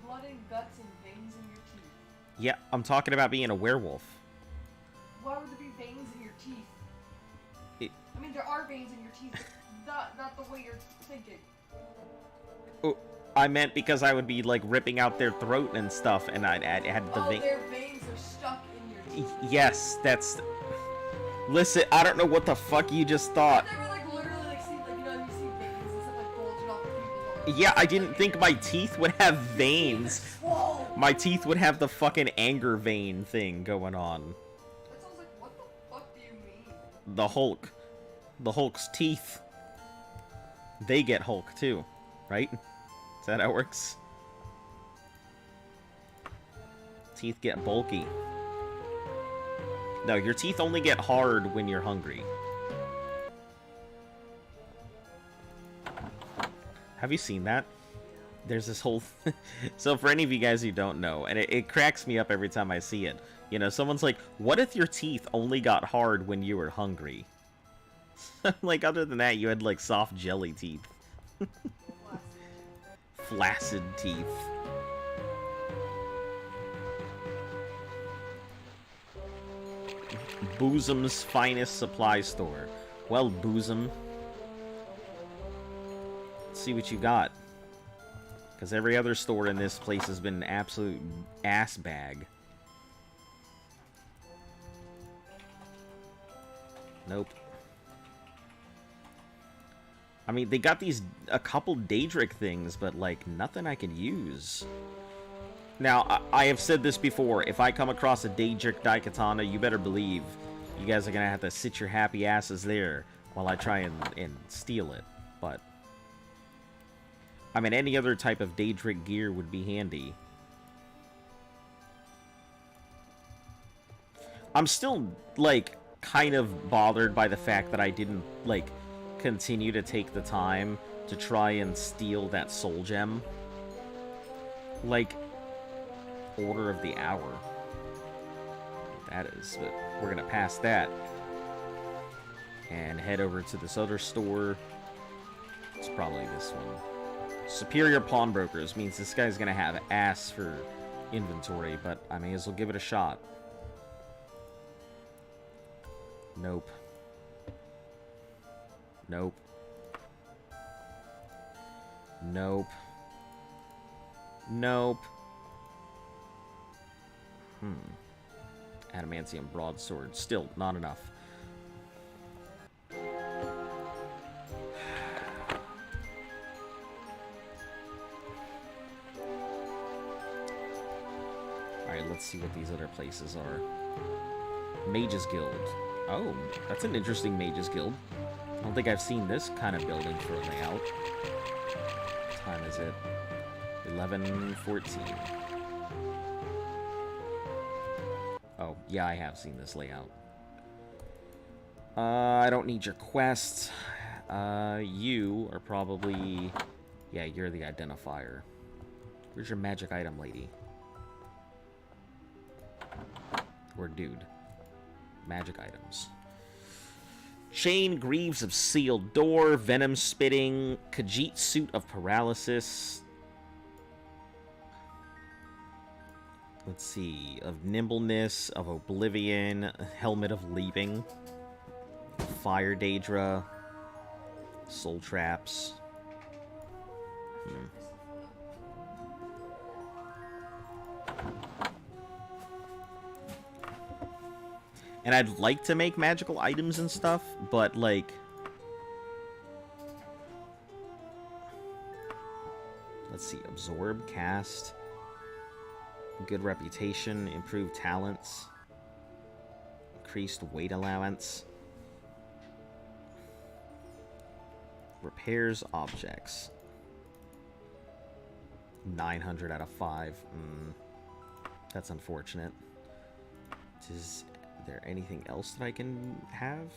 Blood and guts and veins in your teeth. Yeah, I'm talking about being a werewolf. Why would there be veins in your teeth? I mean, there are veins in your teeth, but not the way you're thinking. Oh, I meant because I would be, like, ripping out their throat and stuff, and I'd had the vein. Their veins are stuck in your teeth. Yes, that's... Listen, I don't know what the fuck you just thought. They were, like, literally, like, see, like, you know, you see veins and stuff, like, bulging off the people's. Yeah, I didn't think my teeth would have veins. Whoa! My teeth would have the fucking anger vein thing going on. That sounds like, what the fuck do you mean? The Hulk. The Hulk's teeth. They get Hulk, too. Right? Is that how it works? Teeth get bulky. No, your teeth only get hard when you're hungry. Have you seen that? There's this whole... So for any of you guys who don't know, and it cracks me up every time I see it. You know, someone's like, what if your teeth only got hard when you were hungry? Like, other than that, you had, like, soft jelly teeth. Flaccid teeth. Boozum's finest supply store. Well, Boozum. Let's see what you got. Because every other store in this place has been an absolute ass bag. Nope. I mean, they got a couple Daedric things, but, like, nothing I can use. Now, I have said this before. If I come across a Daedric Daikatana, you better believe you guys are going to have to sit your happy asses there while I try and steal it. But, I mean, any other type of Daedric gear would be handy. I'm still, like, kind of bothered by the fact that I didn't, like, continue to take the time to try and steal that soul gem. Like, Order of the Hour. That is, but we're gonna pass that and head over to this other store. It's probably this one. Superior Pawnbrokers means this guy's gonna have ass for inventory, but I may as well give it a shot. Nope. Nope. Nope. Nope. Adamantium broadsword. Still not enough. Alright, let's see what these other places are. Mage's Guild. Oh, that's an interesting Mage's Guild. I don't think I've seen this kind of building for a layout. What time is it? 11:14. Oh, yeah, I have seen this layout. I don't need your quest. You are probably... Yeah, you're the identifier. Where's your magic item, lady? Or dude. Magic items. Chain Greaves of Sealed Door, Venom Spitting, Khajiit Suit of Paralysis. Let's see, of Nimbleness, of Oblivion, Helmet of Leaping, Fire Daedra, Soul Traps. And I'd like to make magical items and stuff, but, like... Let's see, Absorb, Cast... Good reputation, improved talents, increased weight allowance, repairs objects. 900 out of 5. That's unfortunate. Is there anything else that I can have?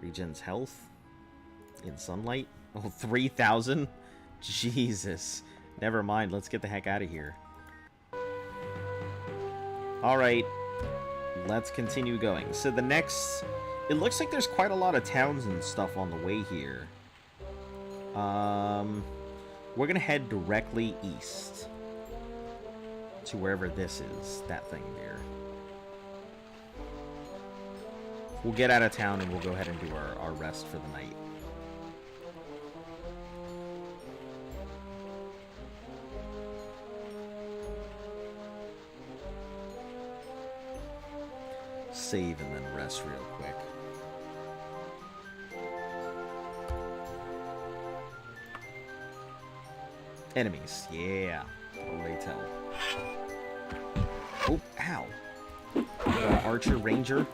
Regens health in sunlight. Oh, 3,000? Jesus. Never mind. Let's get the heck out of here. Alright, let's continue going. So the next... It looks like there's quite a lot of towns and stuff on the way here. We're gonna head directly east. To wherever this is. That thing there. We'll get out of town and we'll go ahead and do our rest for the night. Save and then rest real quick. Enemies, yeah. Totally tell. Oh, ow. Archer, Ranger.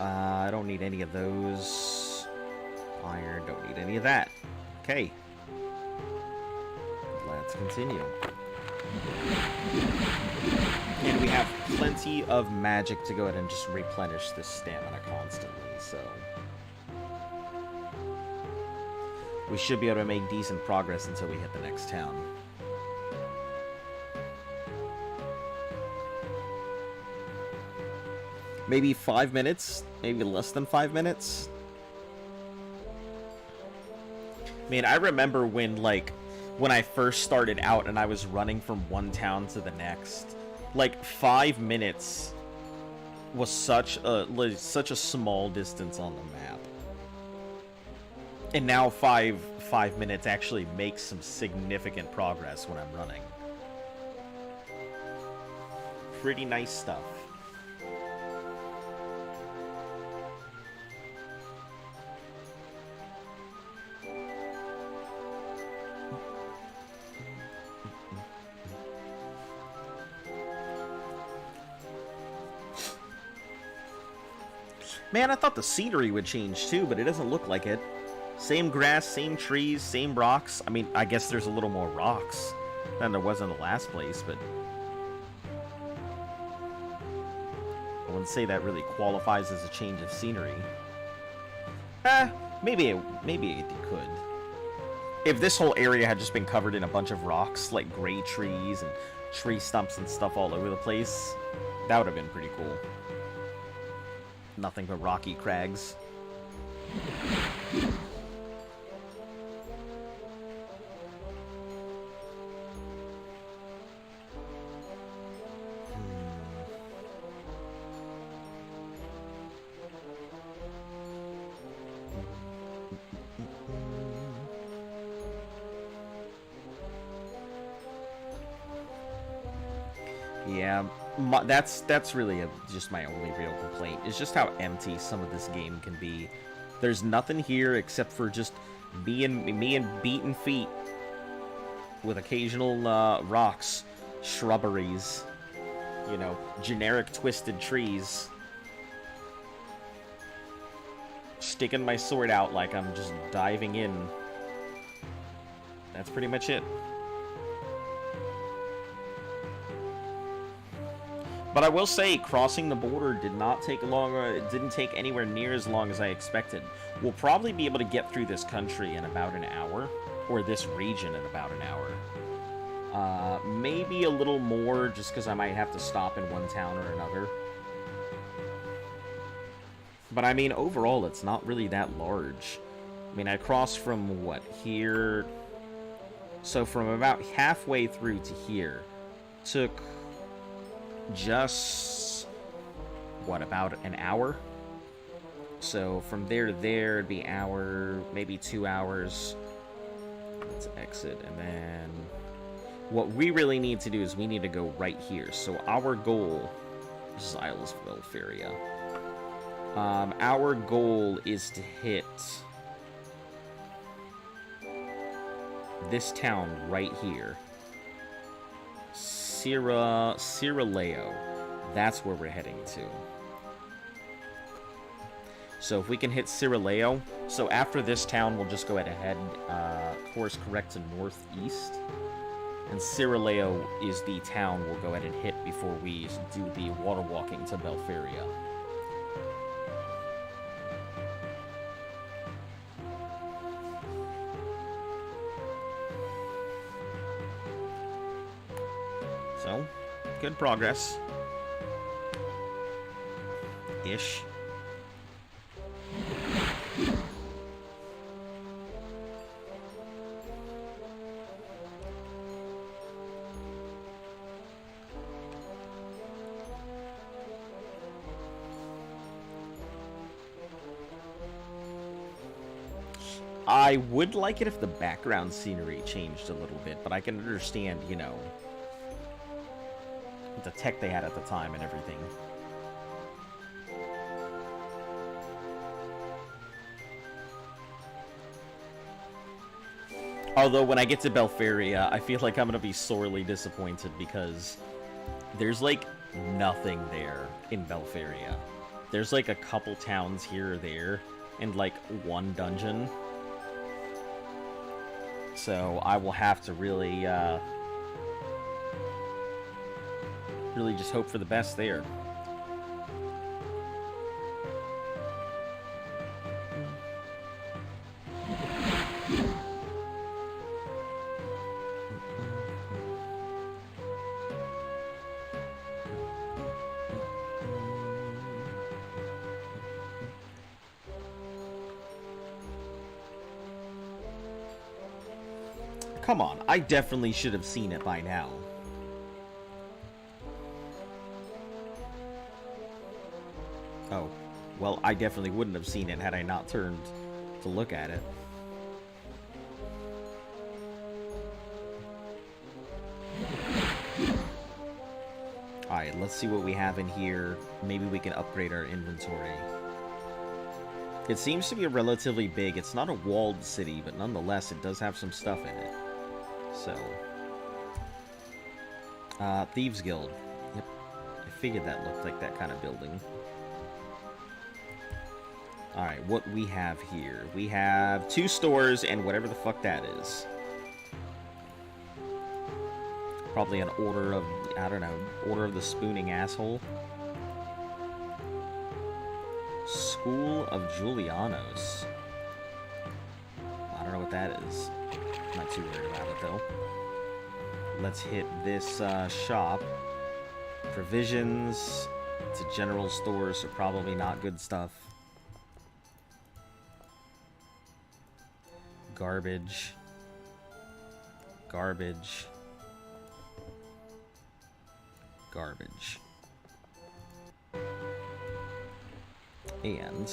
I don't need any of those. Iron, don't need any of that. Okay. Let's continue. And we have plenty of magic to go ahead and just replenish this stamina constantly, so... We should be able to make decent progress until we hit the next town. Maybe 5 minutes? Maybe less than 5 minutes? I mean, I remember when, like... when I first started out and I was running from one town to the next. Like, 5 minutes was such a small distance on the map. And now 5 minutes actually makes some significant progress when I'm running. Pretty nice stuff. Man, I thought the scenery would change too, but it doesn't look like it. Same grass, same trees, same rocks. I mean, I guess there's a little more rocks than there was in the last place, but I wouldn't say that really qualifies as a change of scenery. Maybe it could. If this whole area had just been covered in a bunch of rocks, like gray trees and tree stumps and stuff all over the place, that would have been pretty cool. Nothing but rocky crags. Yeah, that's really just my only real complaint. It's just how empty some of this game can be. There's nothing here except for just me and beaten feet with occasional rocks, shrubberies, you know, generic twisted trees. Sticking my sword out like I'm just diving in. That's pretty much it. But I will say, crossing the border did not take long, it didn't take anywhere near as long as I expected. We'll probably be able to get through this country in about an hour, or this region in about an hour. Maybe a little more, just because I might have to stop in one town or another. But I mean, overall, it's not really that large. I mean, I crossed from, what, here? So from about halfway through to here, took just, what, about an hour? So from there to there, it'd be an hour, maybe 2 hours. Let's exit, and then what we really need to do is we need to go right here. So our goal, this is Isles of Belferia. Our goal is to hit this town right here. Ciraleo. That's where we're heading to. So if we can hit Ciraleo, so after this town, we'll just go ahead, course correct to northeast. And Ciraleo is the town we'll go ahead and hit before we do the water walking to Belferia. So, good progress. Ish. I would like it if the background scenery changed a little bit, but I can understand, you know, the tech they had at the time and everything. Although when I get to Belferia, I feel like I'm gonna be sorely disappointed because there's like nothing there in Belferia. There's like a couple towns here or there and like one dungeon. So I will have to really really just hope for the best there. Come on, I definitely should have seen it by now. Oh, well, I definitely wouldn't have seen it had I not turned to look at it. Alright, let's see what we have in here. Maybe we can upgrade our inventory. It seems to be relatively big. It's not a walled city, but nonetheless, it does have some stuff in it. So. Thieves Guild. Yep. I figured that looked like that kind of building. Alright, what we have here. We have 2 stores and whatever the fuck that is. Probably an order of, I don't know, Order of the Spooning Asshole. School of Julianos. I don't know what that is. I'm not too worried about it, though. Let's hit this shop. Provisions. It's a general store, so probably not good stuff. Garbage. Garbage. Garbage. And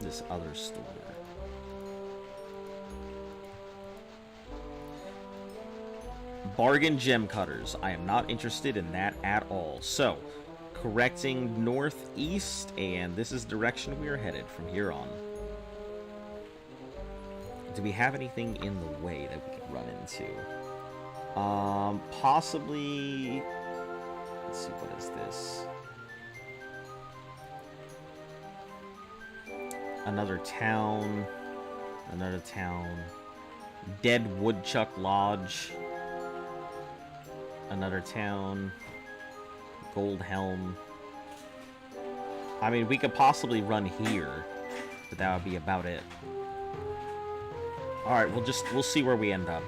this other store. Bargain gem cutters. I am not interested in that at all. So, correcting northeast, and this is the direction we are headed from here on. Do we have anything in the way that we could run into? Possibly. Let's see, what is this? Another town. Another town. Dead Woodchuck Lodge. Another town. Gold Helm. I mean, we could possibly run here, but that would be about it. Alright, we'll see where we end up.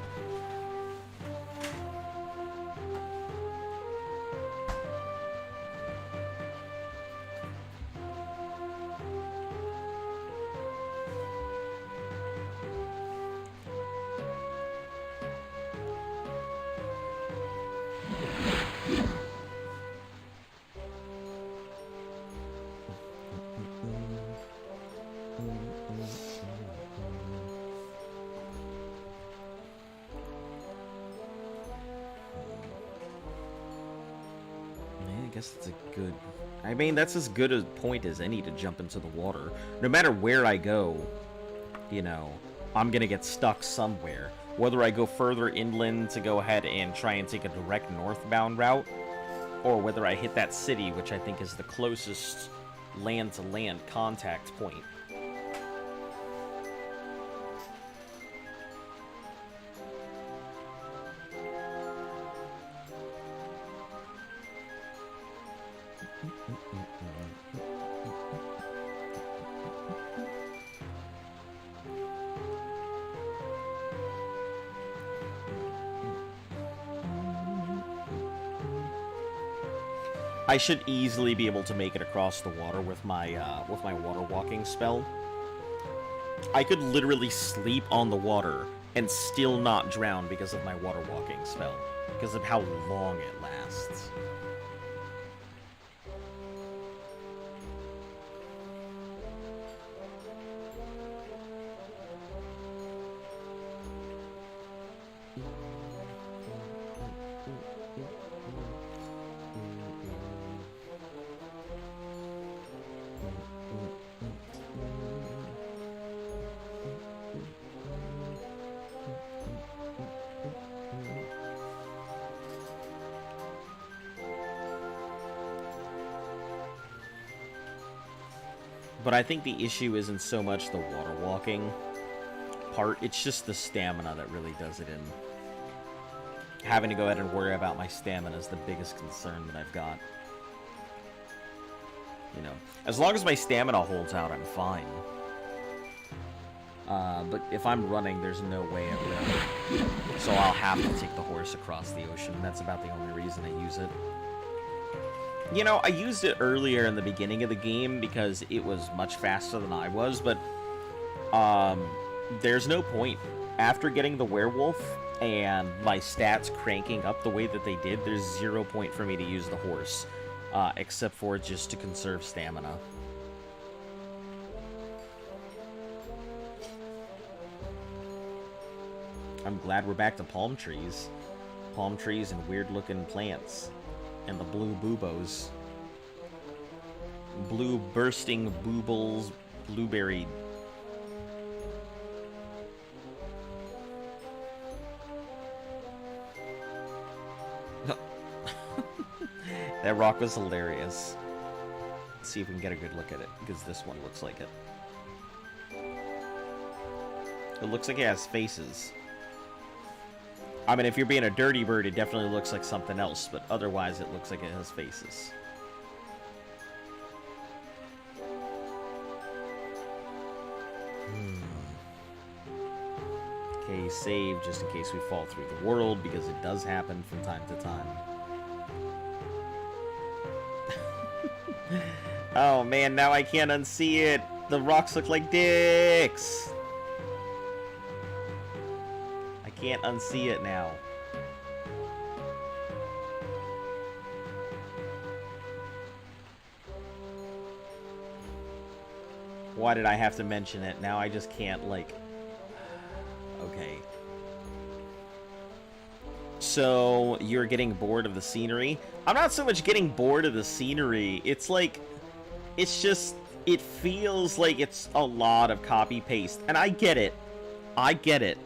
I mean, that's as good a point as any to jump into the water. No matter where I go, you know, I'm gonna get stuck somewhere. Whether I go further inland to go ahead and try and take a direct northbound route, or whether I hit that city, which I think is the closest land-to-land contact point. I should easily be able to make it across the water with my water walking spell. I could literally sleep on the water and still not drown because of my water walking spell, because of how long it lasts. But I think the issue isn't so much the water walking part, it's just the stamina that really does it in. Having to go ahead and worry about my stamina is the biggest concern that I've got. You know, as long as my stamina holds out, I'm fine. But if I'm running, there's no way it will. So I'll have to take the horse across the ocean. That's about the only reason I use it. You know, I used it earlier in the beginning of the game because it was much faster than I was, but there's no point. After getting the werewolf and my stats cranking up the way that they did, there's 0 point for me to use the horse, except for just to conserve stamina. I'm glad we're back to palm trees. Palm trees and weird-looking plants. And the blue boobos. Blue bursting boobles, blueberry. That rock was hilarious. Let's see if we can get a good look at it, because this one looks like it. It looks like it has faces. I mean, if you're being a dirty bird, it definitely looks like something else, but otherwise it looks like it has faces. Okay, save just in case we fall through the world, because it does happen from time to time. Oh man, now I can't unsee it! The rocks look like dicks! I can't unsee it now. Why did I have to mention it? Now I just can't, like... Okay. So, you're getting bored of the scenery? I'm not so much getting bored of the scenery. It's like... It's just... It feels like it's a lot of copy-paste. And I get it. I get it.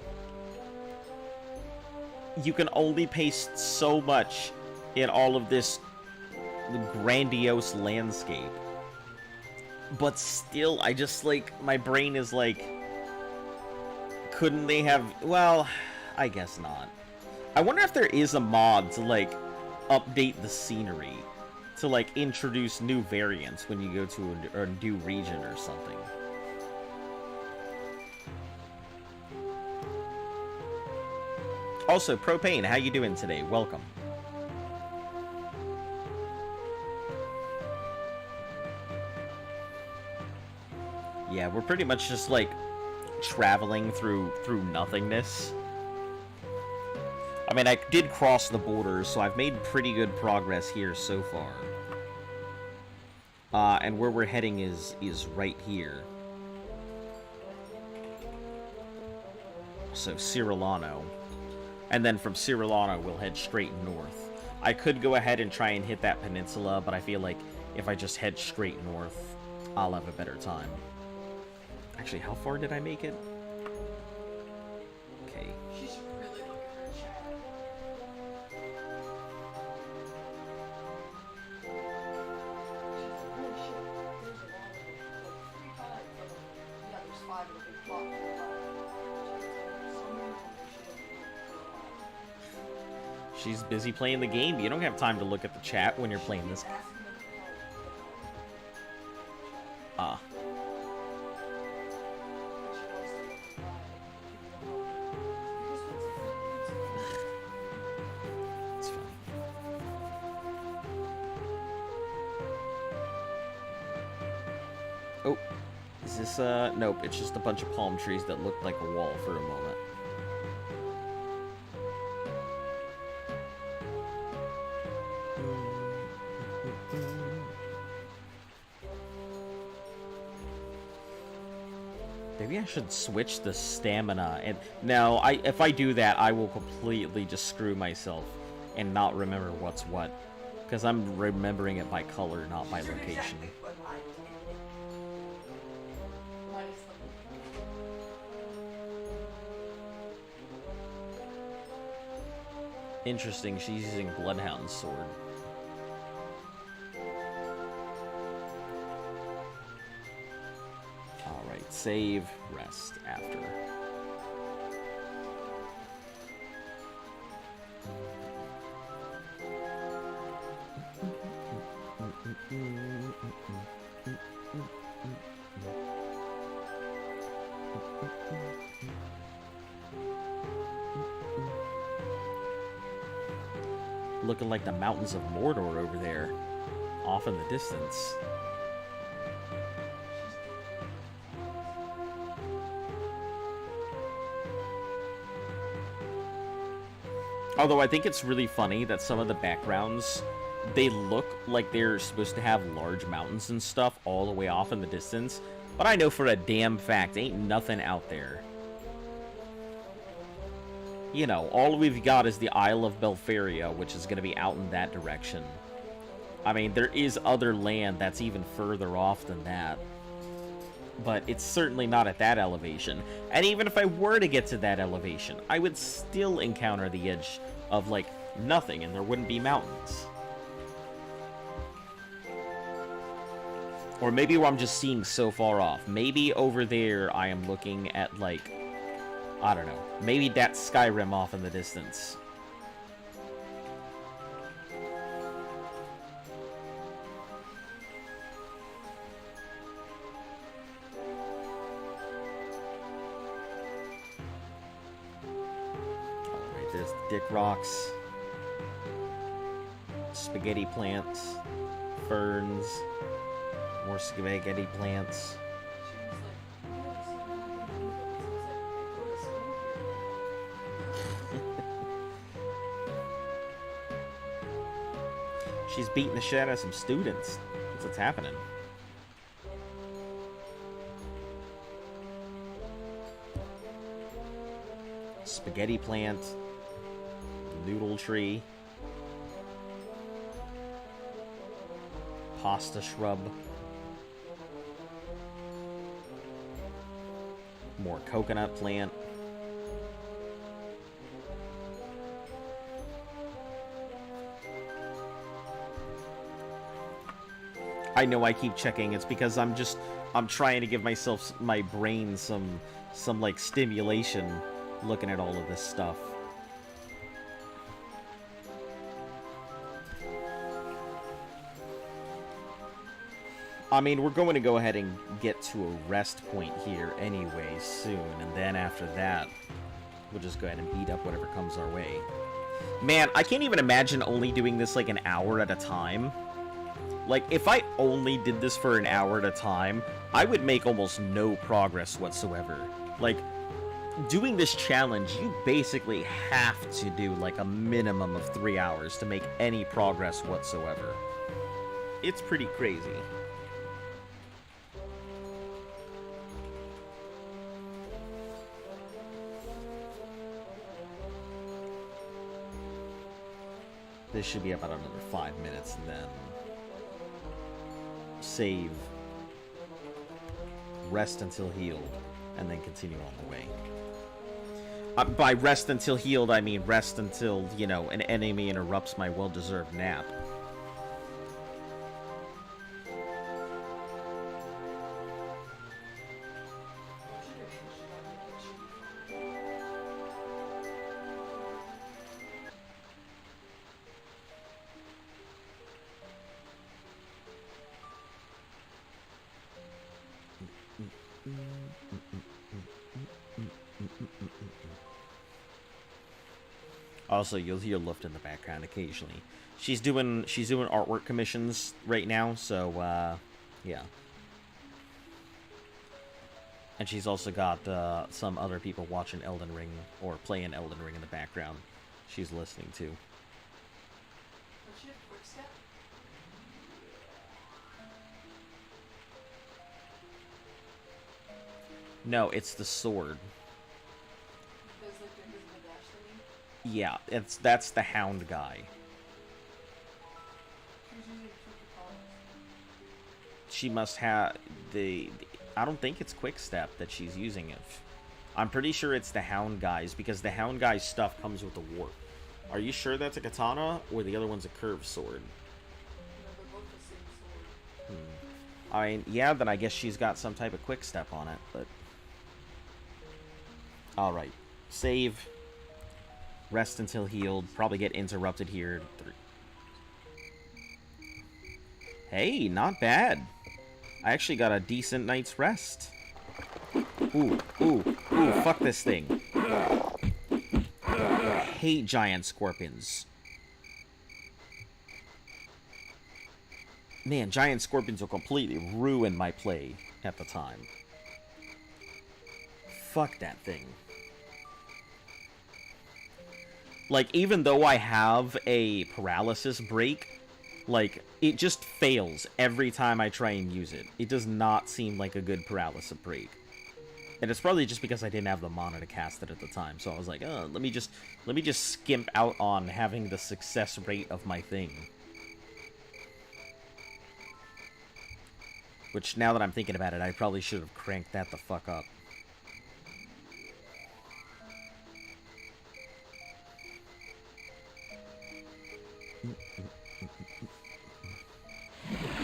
You can only paste so much in all of this grandiose landscape. But still, I just, like, my brain is like, couldn't they have, well, I guess not. I wonder if there is a mod to, like, update the scenery, to, like, introduce new variants when you go to a new region or something. Also, Propane, how you doing today? Welcome. Yeah, we're pretty much just, like, traveling through nothingness. I mean, I did cross the borders, so I've made pretty good progress here so far. And where we're heading is right here. So, Cirilano. And then from Cirilano, we'll head straight north. I could go ahead and try and hit that peninsula, but I feel like if I just head straight north, I'll have a better time. Actually, how far did I make it? Okay. She's really looking at her chat. Holy shit, there's a lot of them. Like 3 times. Yeah, there's 5 in the big block. She's busy playing the game. You don't have time to look at the chat when you're playing this. Ah. It's fine. Oh, is this, nope, it's just a bunch of palm trees that look like a wall for a moment. Maybe I should switch the stamina. And no, if I do that, I will completely just screw myself and not remember what's what. Because I'm remembering it by color, not by location. Interesting, she's using Bloodhound's sword. Alright, save, rest after. Looking like the mountains of Mordor over there, off in the distance. Although I think it's really funny that some of the backgrounds, they look like they're supposed to have large mountains and stuff all the way off in the distance, but I know for a damn fact, ain't nothing out there. You know, all we've got is the Isle of Belfaria, which is going to be out in that direction. I mean, there is other land that's even further off than that. But it's certainly not at that elevation. And even if I were to get to that elevation, I would still encounter the edge of, like, nothing, and there wouldn't be mountains. Or maybe I'm just seeing so far off. Maybe over there I am looking at, like, I don't know. Maybe that's Skyrim off in the distance. Alright, there's Dick Rocks. Spaghetti plants. Ferns. More spaghetti plants. She's beating the shit out of some students. That's what's happening. Spaghetti plant. Noodle tree. Pasta shrub. More coconut plant. I know I keep checking. It's because I'm trying to give my brain some like stimulation looking at all of this stuff. I mean, we're going to go ahead and get to a rest point here anyway soon, and then after that, we'll just go ahead and beat up whatever comes our way. Man, I can't even imagine only doing this like an hour at a time. Like, if I only did this for an hour at a time, I would make almost no progress whatsoever. Like, doing this challenge, you basically have to do, like, a minimum of 3 hours to make any progress whatsoever. It's pretty crazy. This should be about another 5 minutes, and then save, rest until healed, and then continue on the way. By rest until healed, I mean rest until, you know, an enemy interrupts my well-deserved nap. Also, you'll hear Luft in the background occasionally. She's doing artwork commissions right now, so yeah. And she's also got some other people watching Elden Ring or playing Elden Ring in the background. She's listening to. Does she have quick step? No, it's the sword. Does like the invisible dash thingy? Yeah, that's the hound guy. She's using quick calls. She must have the I don't think it's quick step that she's using it. I'm pretty sure it's the hound guy's, because the hound guy's stuff comes with a warp. Are you sure that's a katana or the other one's a curved sword? No, they're both the same sword. I mean, yeah, then I guess she's got some type of quick step on it, but alright. Save. Rest until healed. Probably get interrupted here. Hey, not bad. I actually got a decent night's rest. Ooh, fuck this thing. I hate giant scorpions. Man, giant scorpions will completely ruin my play at the time. Fuck that thing. Like, even though I have a paralysis break, like, it just fails every time I try and use it. It does not seem like a good paralysis break. And it's probably just because I didn't have the mana to cast it at the time. So I was like, oh, let me just skimp out on having the success rate of my thing. Which, now that I'm thinking about it, I probably should have cranked that the fuck up.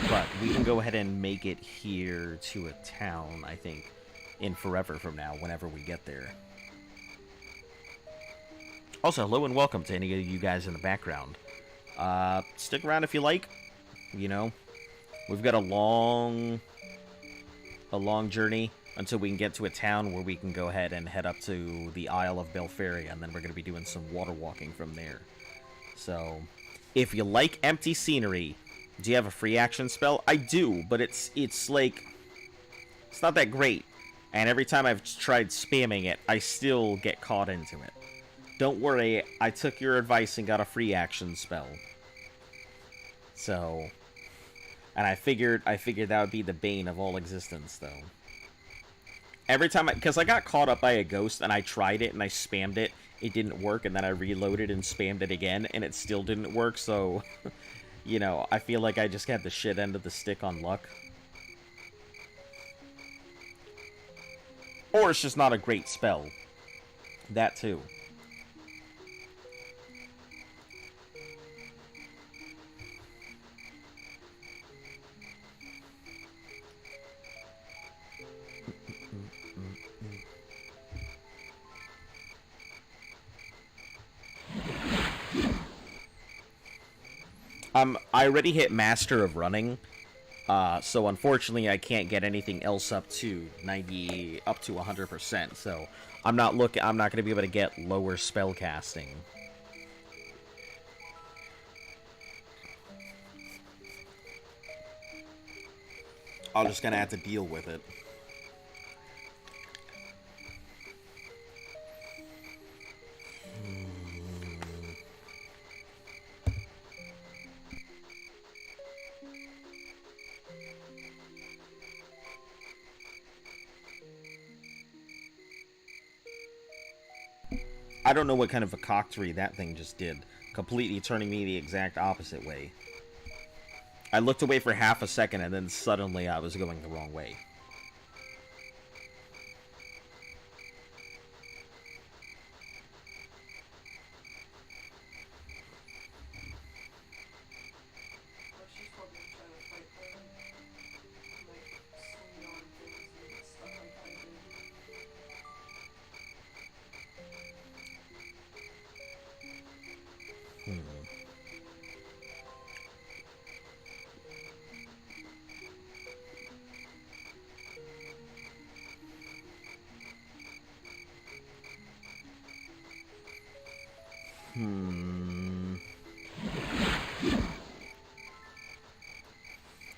But we can go ahead and make it here to a town, I think, in forever from now, whenever we get there. Also, hello and welcome to any of you guys in the background. Stick around if you like. You know, we've got a long journey until we can get to a town where we can go ahead and head up to the Isle of Belfaria, and then we're going to be doing some water walking from there. So, if you like empty scenery, do you have a free action spell? I do, but it's like, it's not that great. And every time I've tried spamming it, I still get caught into it. Don't worry, I took your advice and got a free action spell. So, and I figured that would be the bane of all existence, though. Every time because I got caught up by a ghost, and I tried it, and I spammed it, it didn't work, and then I reloaded and spammed it again, and it still didn't work, so, you know, I feel like I just got the shit end of the stick on luck. Or it's just not a great spell. That, too. I already hit Master of Running, so unfortunately I can't get anything else up to 100%, so I'm not gonna be able to get lower spell casting. I'm just gonna have to deal with it. I don't know what kind of a cockery that thing just did, completely turning me the exact opposite way. I looked away for half a second, and then suddenly I was going the wrong way.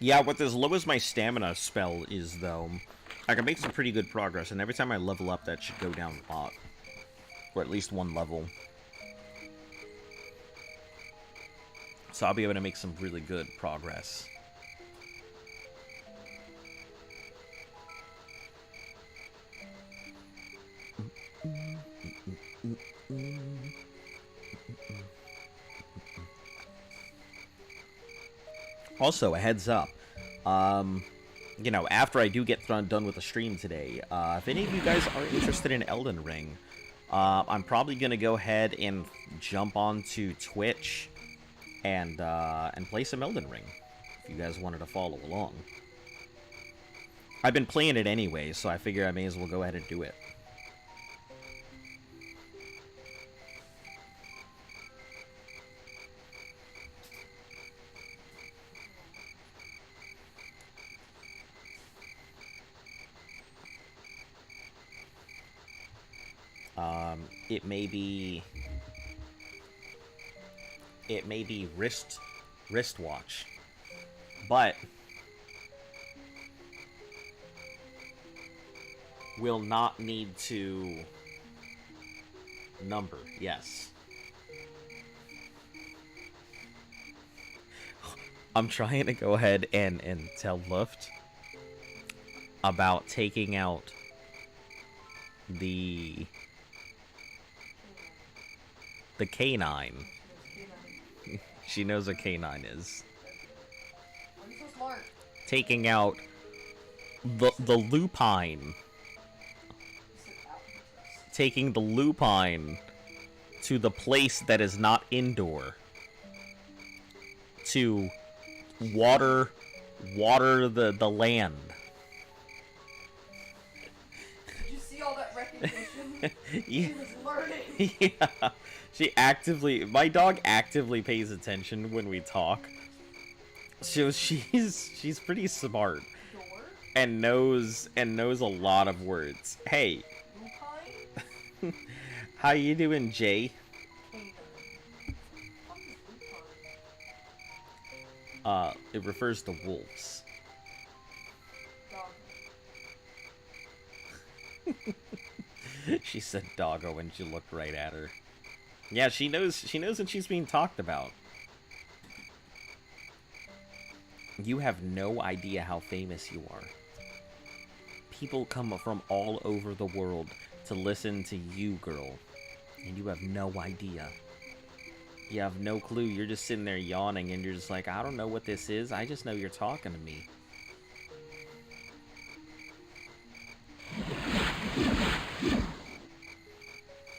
Yeah, with as low as my stamina spell is, though, I can make some pretty good progress, and every time I level up, that should go down a lot. Or at least one level. So I'll be able to make some really good progress. Also, a heads up, you know, after I do get done with the stream today, if any of you guys are interested in Elden Ring, I'm probably going to go ahead and jump onto Twitch and play some Elden Ring, if you guys wanted to follow along. I've been playing it anyway, so I figure I may as well go ahead and do it. It may be wristwatch, but will not need to number. Yes. I'm trying to go ahead and tell Luft about taking out the canine. She knows what canine is. Why are you so smart? Taking out the lupine. Taking the lupine to the place that is not indoor. To water the land. Did you see all that recognition? Yeah. She was learning. Yeah. My dog actively pays attention when we talk. So she's pretty smart. Door? And knows a lot of words. Hey. Lupine? How you doing, Jay? Canine. What is lupine? It refers to wolves. Dog. She said doggo when she looked right at her. Yeah, she knows when she's being talked about. You have no idea how famous you are. People come from all over the world to listen to you, girl. And you have no idea. You have no clue. You're just sitting there yawning and you're just like, I don't know what this is. I just know you're talking to me.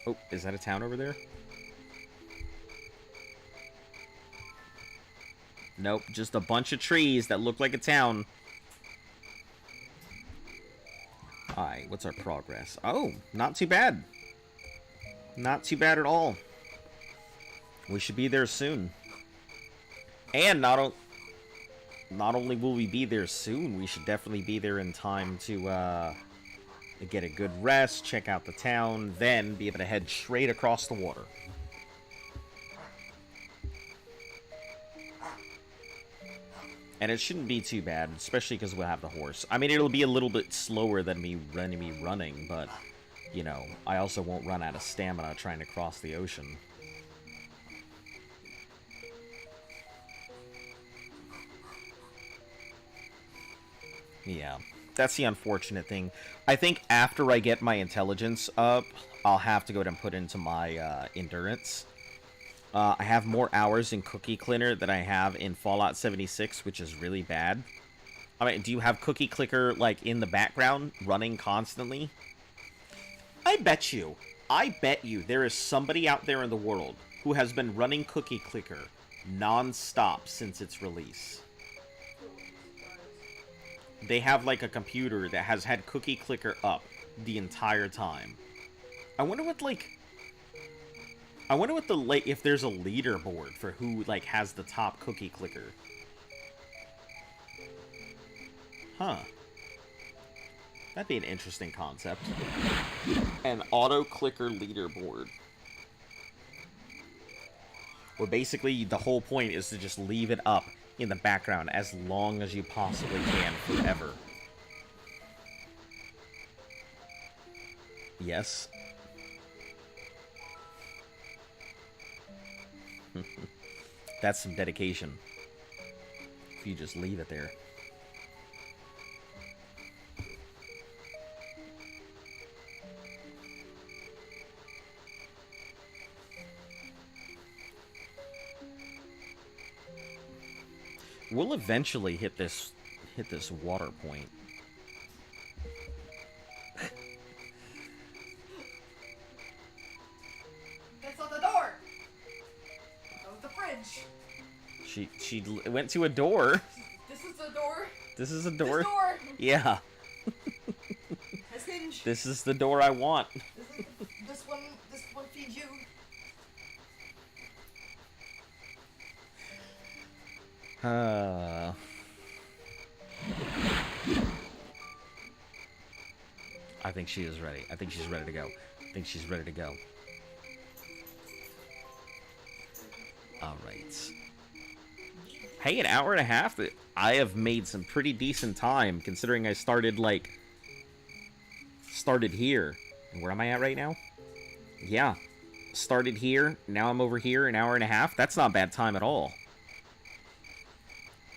Oh, is that a town over there? Nope, just a bunch of trees that look like a town. Alright, what's our progress? Oh, not too bad. Not too bad at all. We should be there soon. And not only will we be there soon, we should definitely be there in time to get a good rest, check out the town, then be able to head straight across the water. And it shouldn't be too bad, especially because we'll have the horse. I mean, it'll be a little bit slower than me running, but, you know, I also won't run out of stamina trying to cross the ocean. Yeah, that's the unfortunate thing. I think after I get my intelligence up, I'll have to go ahead and put into my endurance. I have more hours in Cookie Clicker than I have in Fallout 76, which is really bad. I mean, do you have Cookie Clicker, like, in the background, running constantly? I bet you there is somebody out there in the world who has been running Cookie Clicker non-stop since its release. They have, like, a computer that has had Cookie Clicker up the entire time. I wonder what, if there's a leaderboard for who, like, has the top Cookie Clicker. Huh. That'd be an interesting concept. An auto-clicker leaderboard. Where basically the whole point is to just leave it up in the background as long as you possibly can forever. Yes. That's some dedication. If you just leave it there. We'll eventually hit this water point. That's on the door! That was the fridge! She went to a door. This is the door? This is a door? This door! Yeah. This hinge! This is the door I want. This one feeds you. I think she is ready. I think she's ready to go. I think she's ready to go. Alright. Hey, an hour and a half? I have made some pretty decent time, considering I started here. And where am I at right now? Yeah. Started here, now I'm over here, an hour and a half. That's not bad time at all.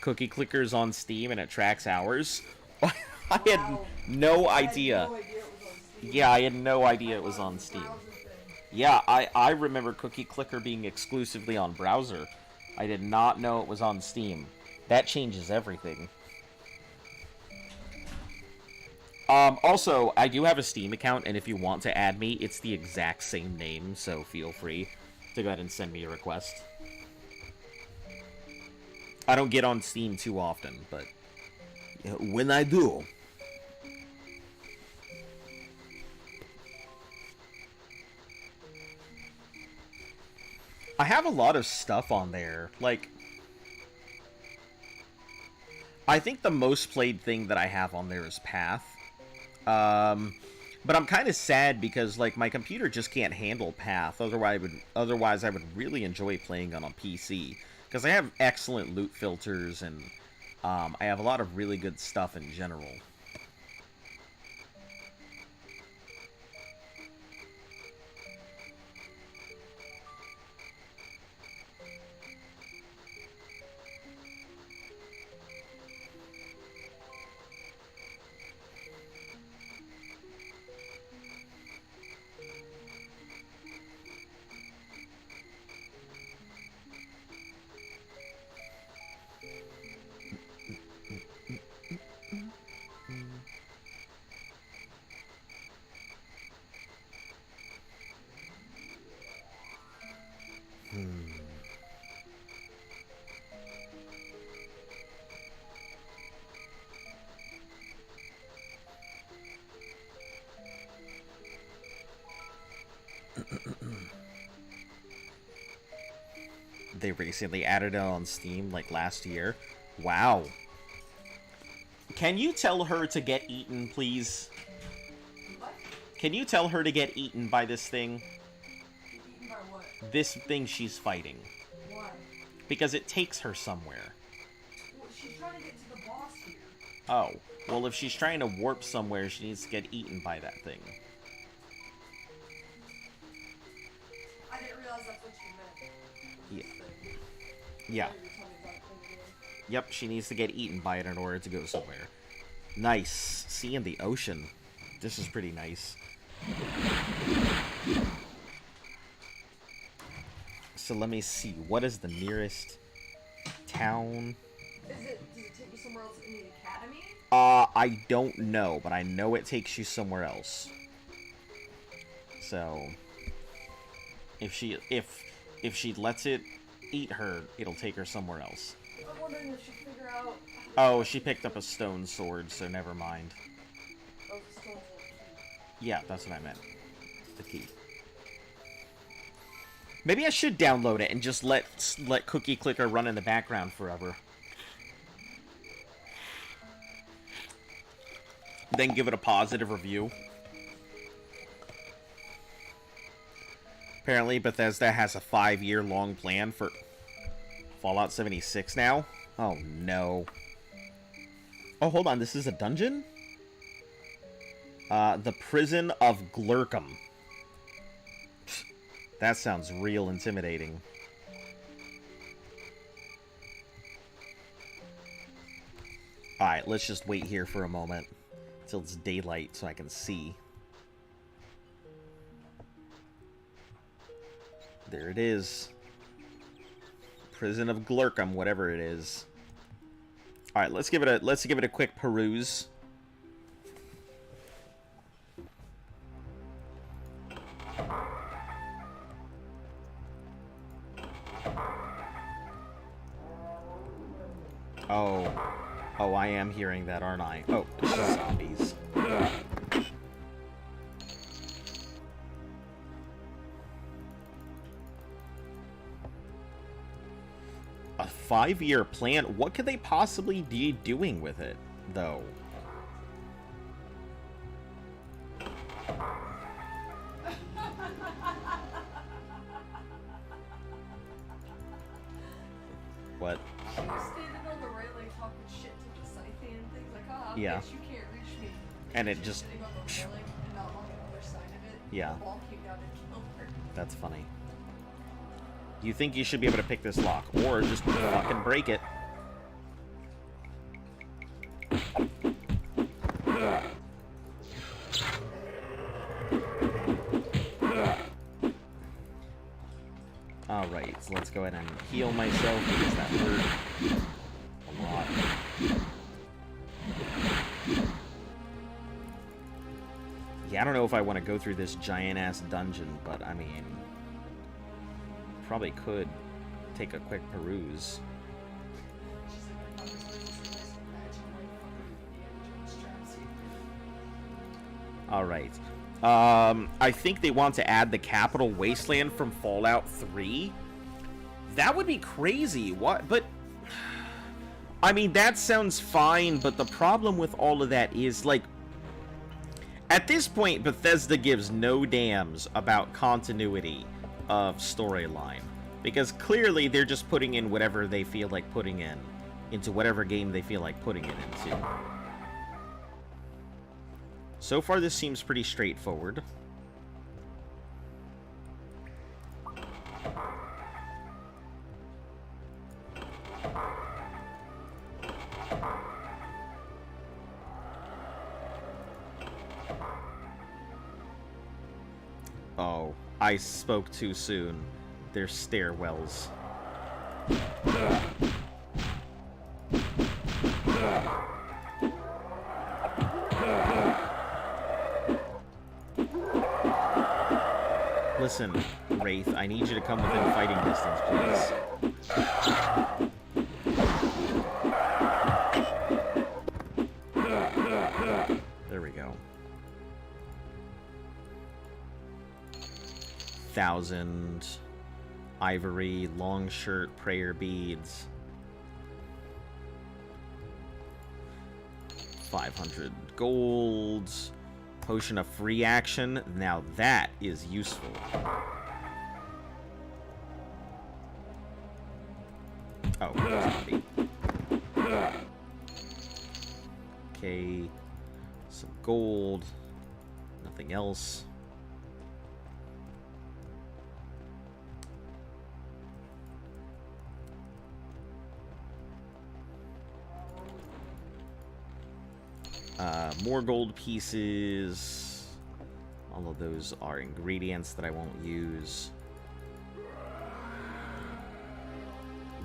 Cookie Clicker's on Steam and it tracks hours. I had no idea. Yeah, I had no idea it was on Steam. Yeah, I remember Cookie Clicker being exclusively on browser. I did not know it was on Steam. That changes everything. Also, I do have a Steam account, and if you want to add me, it's the exact same name, so feel free to go ahead and send me a request. I don't get on Steam too often, but when I do... I have a lot of stuff on there, like... I think the most played thing that I have on there is Path. But I'm kind of sad because, like, my computer just can't handle Path, otherwise I would really enjoy playing on a PC. Because I have excellent loot filters, and I have a lot of really good stuff in general. They recently added it on Steam, like, last year. Wow. Can you tell her to get eaten, please? What? Can you tell her to get eaten by this thing? Get eaten by what? This thing she's fighting. Why? Because it takes her somewhere. Well, she's trying to get to the boss here. Oh. Well, if she's trying to warp somewhere, she needs to get eaten by that thing. I didn't realize that's what you meant. Yeah. Yeah. Yep, she needs to get eaten by it in order to go somewhere. Nice. Sea and the ocean. This is pretty nice. So let me see. What is the nearest town? Does it take you somewhere else in the academy? I don't know, but I know it takes you somewhere else. So if she lets it eat her, it'll take her somewhere else. I'm wondering if she'll figure out... Oh, she picked up a stone sword, so never mind. Oh, the stone sword. Yeah, that's what I meant. The key. Maybe I should download it and just let Cookie Clicker run in the background forever. Then give it a positive review. Apparently, Bethesda has a 5-year-long plan for Fallout 76 now. Oh, no. Oh, hold on. This is a dungeon? The Prison of Glurkum. That sounds real intimidating. Alright, let's just wait here for a moment. Till it's daylight so I can see. There it is. Prison of Glurkum, whatever it is. All right, let's give it a quick peruse. Oh, I am hearing that, aren't I? Oh, zombies. A 5-year plan? What could they possibly be doing with it, though? What? She was standing on the railing talking shit to the Scythian things like, ah, Yeah. bitch, you can't reach me. And it She was just... sitting on the railing and not on the other side of it. Yeah. The wall came down and killed her. That's funny. You think you should be able to pick this lock, or just fucking break it. Alright, so let's go ahead and heal myself because that hurt a lot. Yeah, I don't know if I want to go through this giant-ass dungeon, but I mean... Probably could take a quick peruse. Alright. I think they want to add the Capital Wasteland from Fallout 3. That would be crazy. What? But... I mean, that sounds fine, but the problem with all of that is, like... At this point, Bethesda gives no damns about continuity of storyline. Because clearly, they're just putting in whatever they feel like putting in. Into whatever game they feel like putting it into. So far, this seems pretty straightforward. Oh, I spoke too soon. They're stairwells. Listen, Wraith, I need you to come within fighting distance, please. There we go. 1,000 ivory, long shirt, prayer beads. 500 golds. Potion of free action. Now that is useful. Oh, zombie. Okay. Some gold. Nothing else. More gold pieces. All of those are ingredients that I won't use.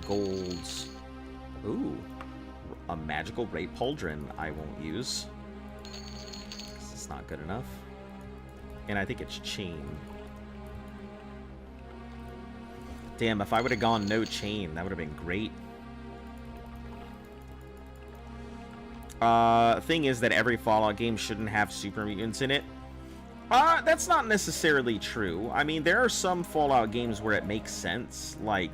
Golds. Ooh. A magical rape pauldron I won't use. It's not good enough. And I think it's chain. Damn, if I would have gone no chain, that would have been great. Thing is that every Fallout game shouldn't have super mutants in it. That's not necessarily true. I mean, there are some Fallout games where it makes sense. Like,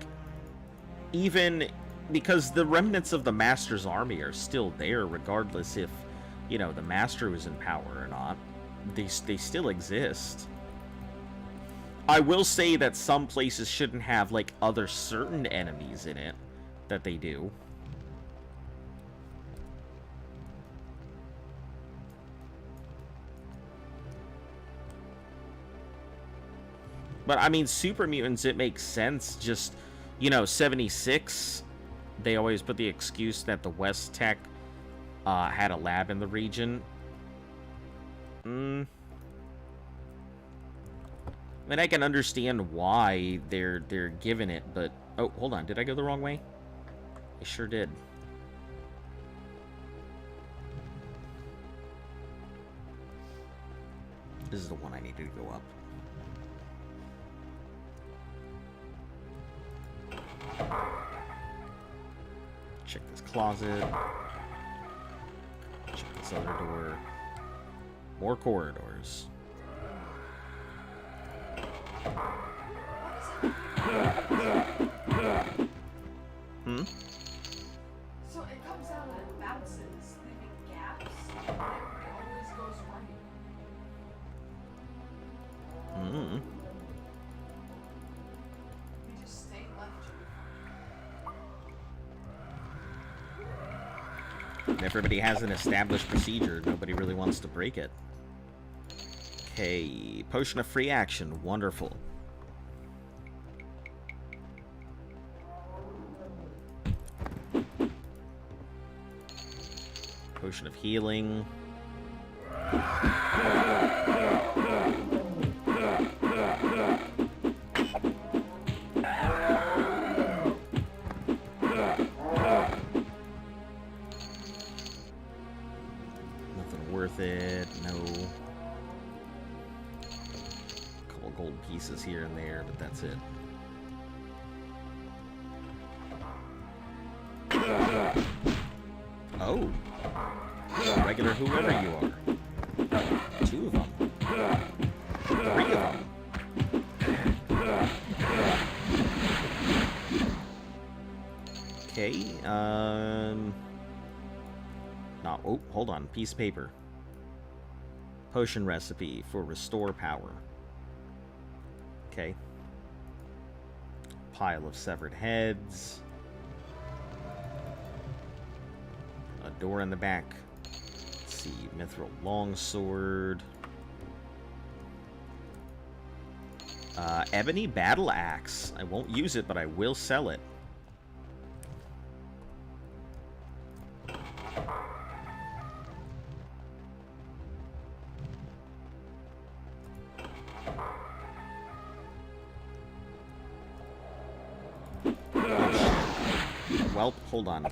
even because the remnants of the Master's army are still there, regardless if, you know, the Master was in power or not. They still exist. I will say that some places shouldn't have, like, other certain enemies in it that they do. But, I mean, super mutants, it makes sense. Just, you know, 76, they always put the excuse that the West Tech had a lab in the region. I mean, I can understand why they're giving it, but... Oh, hold on. Did I go the wrong way? I sure did. This is the one I needed to go up. Check this closet. Check this other door. More corridors. Hmm? So it comes out and it bounces, leaving gaps, and it always goes right. Hmm. You just stay left. Everybody has an established procedure. Nobody really wants to break it. Okay, potion of free action. Wonderful. Potion of healing. here and there, but that's it. Oh. Regular whoever you are. 2 of them. 3 of them. Okay, no, oh, hold on. Piece of paper. Potion recipe for restore power. Okay. Pile of severed heads. A door in the back. Let's see, mithril longsword. Ebony battle axe. I won't use it, but I will sell it. Well, hold on.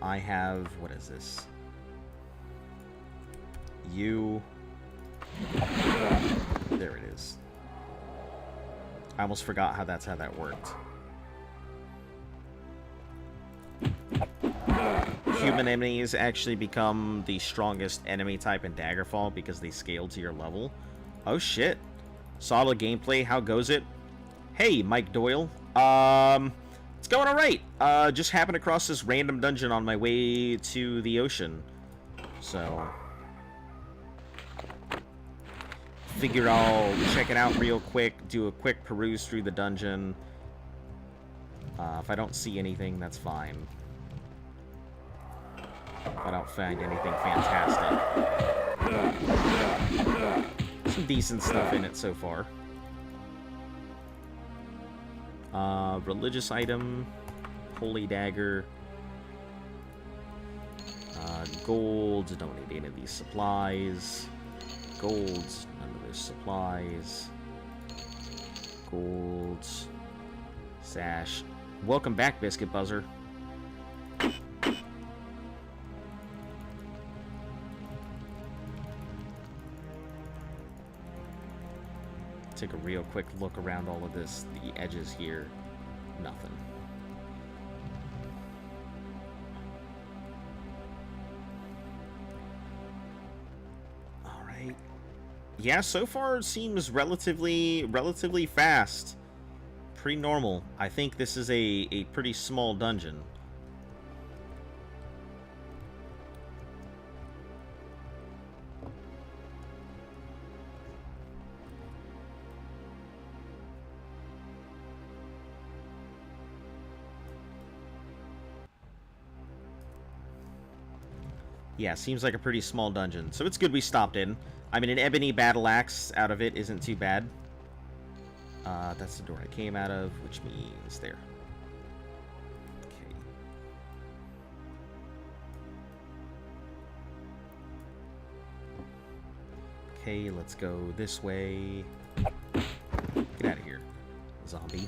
I have... What is this? There it is. I almost forgot how that worked. Human enemies actually become the strongest enemy type in Daggerfall because they scale to your level. Oh shit. Solid gameplay, how goes it? Hey, Mike Doyle. It's going alright. Just happened across this random dungeon on my way to the ocean. So... figure I'll check it out real quick, do a quick peruse through the dungeon. If I don't see anything, that's fine. If I don't find anything fantastic. Some decent stuff in it so far. Religious item, holy dagger, gold, don't need any of these supplies. Golds, none of those supplies. Golds. Sash. Welcome back, Biscuit Buzzer. Take a real quick look around all of this. The edges here. Nothing. Yeah, so far it seems relatively fast. Pretty normal. I think this is a pretty small dungeon. Yeah, seems like a pretty small dungeon. So it's good we stopped in. I mean, an ebony battle axe out of it isn't too bad. That's the door I came out of, which means there. Okay. Okay, let's go this way. Get out of here, zombie.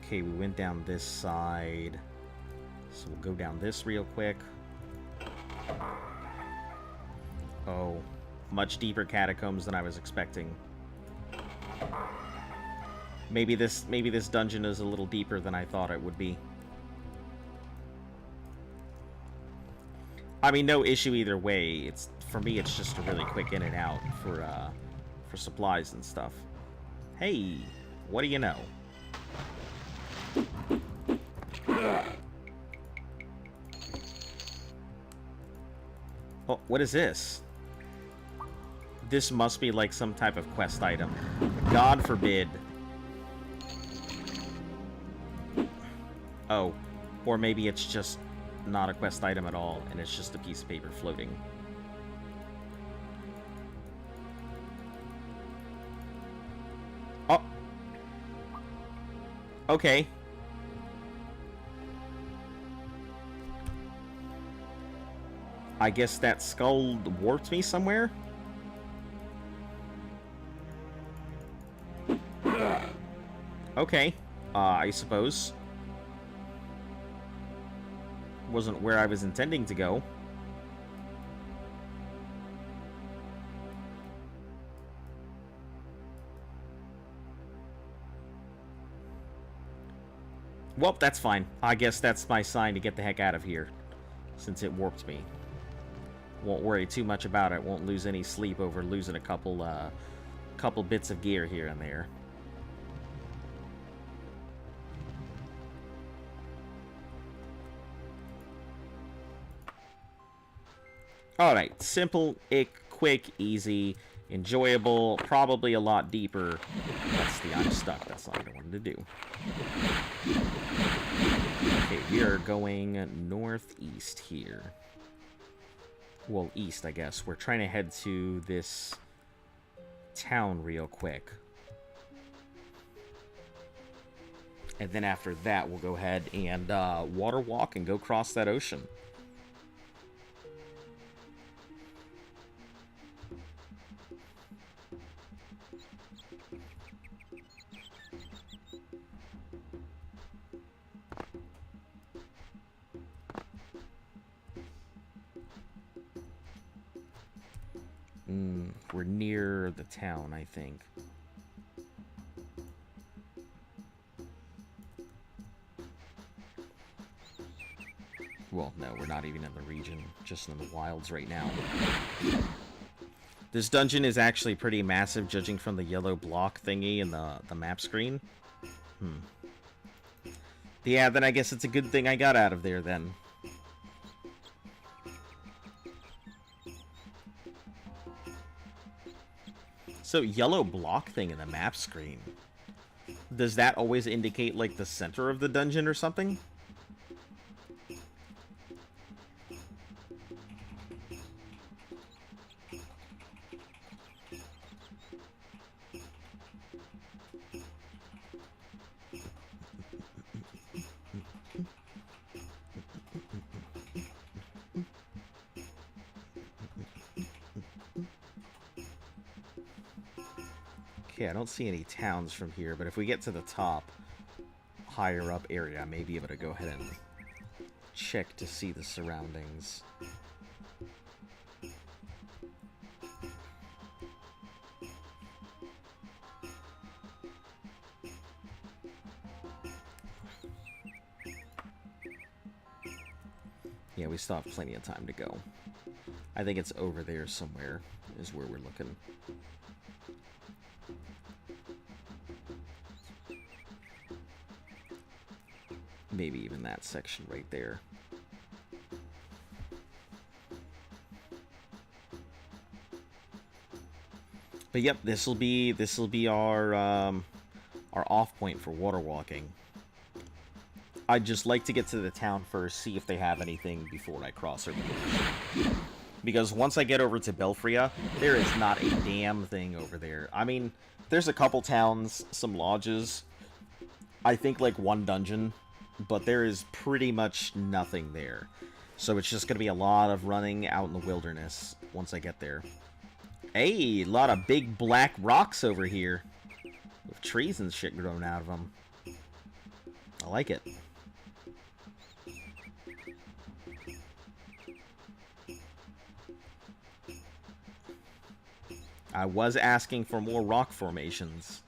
Okay, we went down this side. So we'll go down this real quick. Oh, much deeper catacombs than I was expecting. Maybe this dungeon is a little deeper than I thought it would be. I mean, no issue either way. It's for me, it's just a really quick in and out for supplies and stuff. Hey, what do you know? Oh, what is this? This must be like some type of quest item. God forbid. Oh, or maybe it's just not a quest item at all, and it's just a piece of paper floating. Oh. Okay. I guess that skull warped me somewhere? Okay. I suppose. Wasn't where I was intending to go. Well, that's fine. I guess that's my sign to get the heck out of here, since it warped me. Won't worry too much about it. Won't lose any sleep over losing a couple bits of gear here and there. Alright, simple, quick, easy, enjoyable, probably a lot deeper. That's the I'm stuck. That's not what I wanted to do. Okay, we are going northeast here. Well, east, I guess. We're trying to head to this town real quick. And then after that, we'll go ahead and water walk and go cross that ocean. We're near the town, I think. Well, no, we're not even in the region, just in the wilds right now. This dungeon is actually pretty massive, judging from the yellow block thingy in the map screen. Yeah, then I guess it's a good thing I got out of there, then. So, yellow block thing in the map screen. Does that always indicate, like, the center of the dungeon or something? Okay, I don't see any towns from here, but if we get to the top, higher up area, I may be able to go ahead and check to see the surroundings. Yeah, we still have plenty of time to go. I think it's over there somewhere, is where we're looking. Maybe even that section right there. But yep, this will be our off point for water walking. I'd just like to get to the town first, see if they have anything before I cross over. Because once I get over to Belfria, there is not a damn thing over there. I mean, there's a couple towns, some lodges, I think like one dungeon, but there is pretty much nothing there. So it's just going to be a lot of running out in the wilderness once I get there. Hey, a lot of big black rocks over here, with trees and shit growing out of them. I like it. I was asking for more rock formations,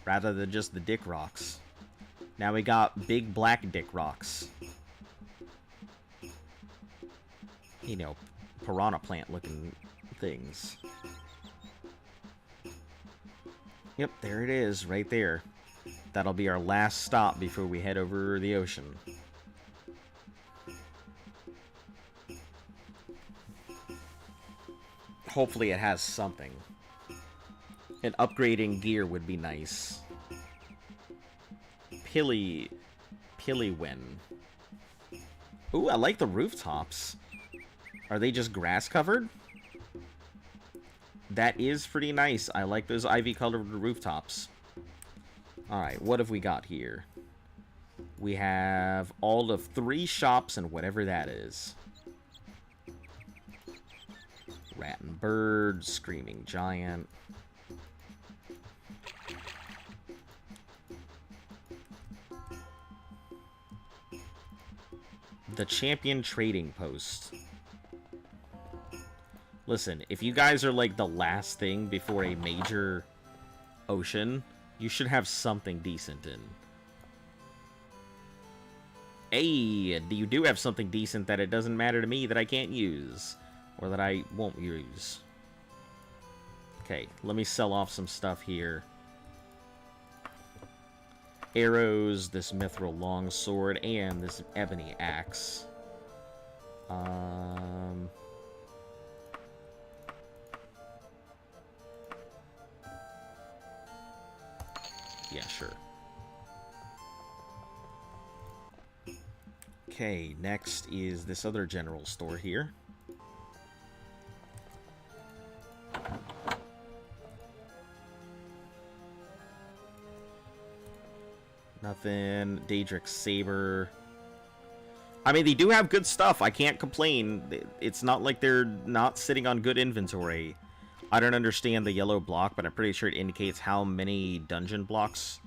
rather than just the dick rocks. Now we got big black dick rocks. You know, piranha plant looking things. Yep, there it is, right there. That'll be our last stop before we head over the ocean. Hopefully it has something. And upgrading gear would be nice. Pillywin. Ooh, I like the rooftops. Are they just grass covered? That is pretty nice. I like those ivy colored rooftops. Alright, what have we got here? We have all of 3 shops and whatever that is. Rat and bird, screaming giant. The Champion Trading Post. Listen, if you guys are like the last thing before a major ocean, you should have something decent in. Hey, you do have something decent that it doesn't matter to me that I can't use. Or that I won't use. Okay, let me sell off some stuff here. Arrows, this mithril longsword, and this ebony axe. Yeah, sure. Okay, next is this other general store here. Nothing. Daedric's Saber. I mean, they do have good stuff. I can't complain. It's not like they're not sitting on good inventory. I don't understand the yellow block, but I'm pretty sure it indicates how many dungeon blocks,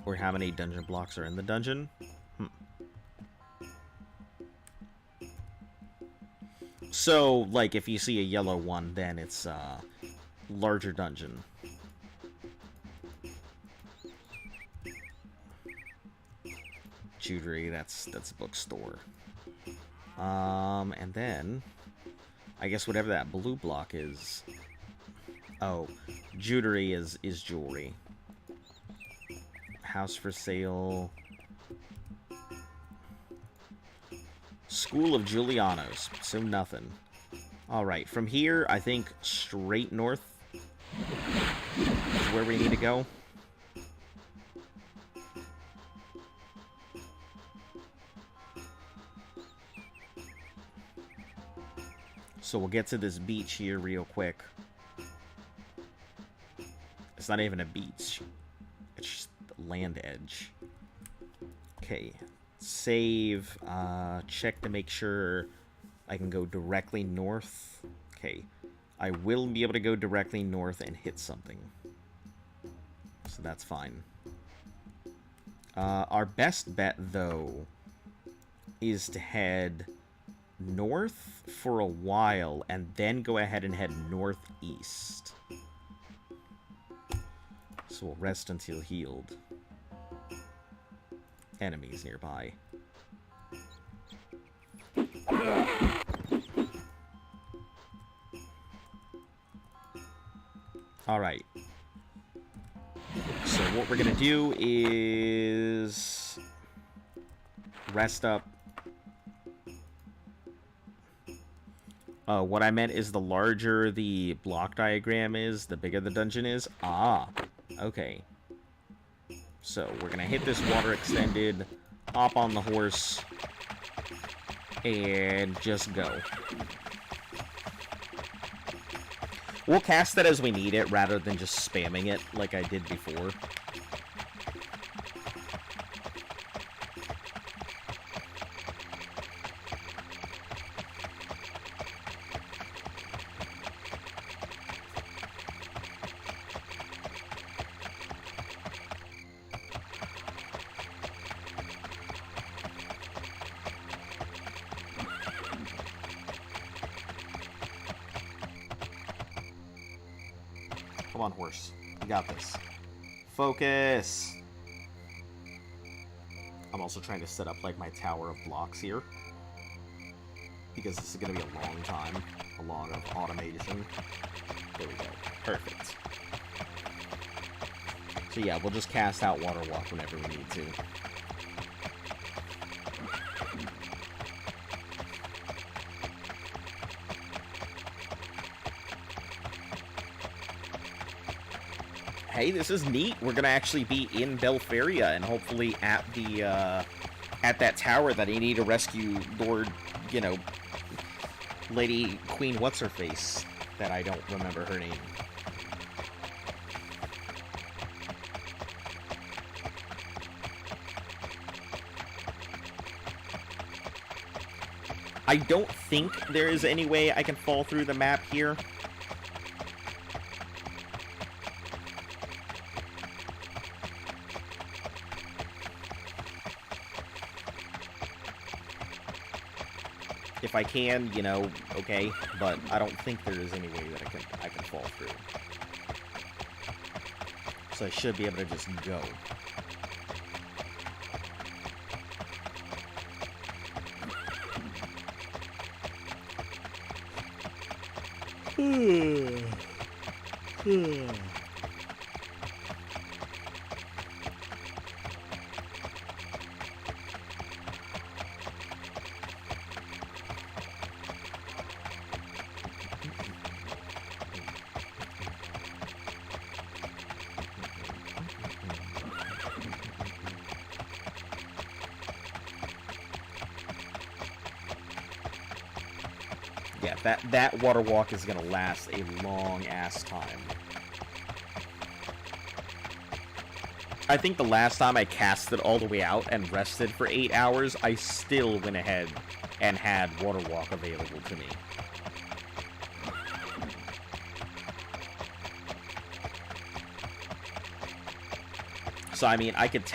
or how many dungeon blocks are in the dungeon. So, like, if you see a yellow one, then it's a larger dungeon. Judery, that's a bookstore. And then, I guess whatever that blue block is. Oh, Judery is jewelry. House for sale. School of Julianos, so nothing. Alright, from here, I think straight north is where we need to go. So we'll get to this beach here real quick. It's not even a beach. It's just the land edge. Okay. Save. Check to make sure I can go directly north. Okay. I will be able to go directly north and hit something. So that's fine. Our best bet, though, is to head north for a while and then go ahead and head northeast. So we'll rest until healed. Enemies nearby. Alright. So what we're gonna do is rest up. What I meant is the larger the block diagram is, the bigger the dungeon is. Ah, okay. So we're gonna hit this water extended, hop on the horse, and just go. We'll cast that as we need it, rather than just spamming it like I did before. Come on, horse. You got this. Focus! I'm also trying to set up, like, my tower of blocks here. Because this is going to be a long time. A lot of automation. There we go. Perfect. So yeah, we'll just cast out Water Walk whenever we need to. Hey, this is neat. We're gonna actually be in Belfaria and hopefully at the at that tower that I need to rescue Lord, you know, Lady Queen what's her face, that I don't remember her name. I don't think there is any way I can fall through the map here. If I can, you know, okay, but I don't think there is any way that I can fall through. So I should be able to just go. Yeah, that water walk is gonna last a long ass time. I think the last time I casted all the way out and rested for 8 hours, I still went ahead and had water walk available to me. So I mean, I could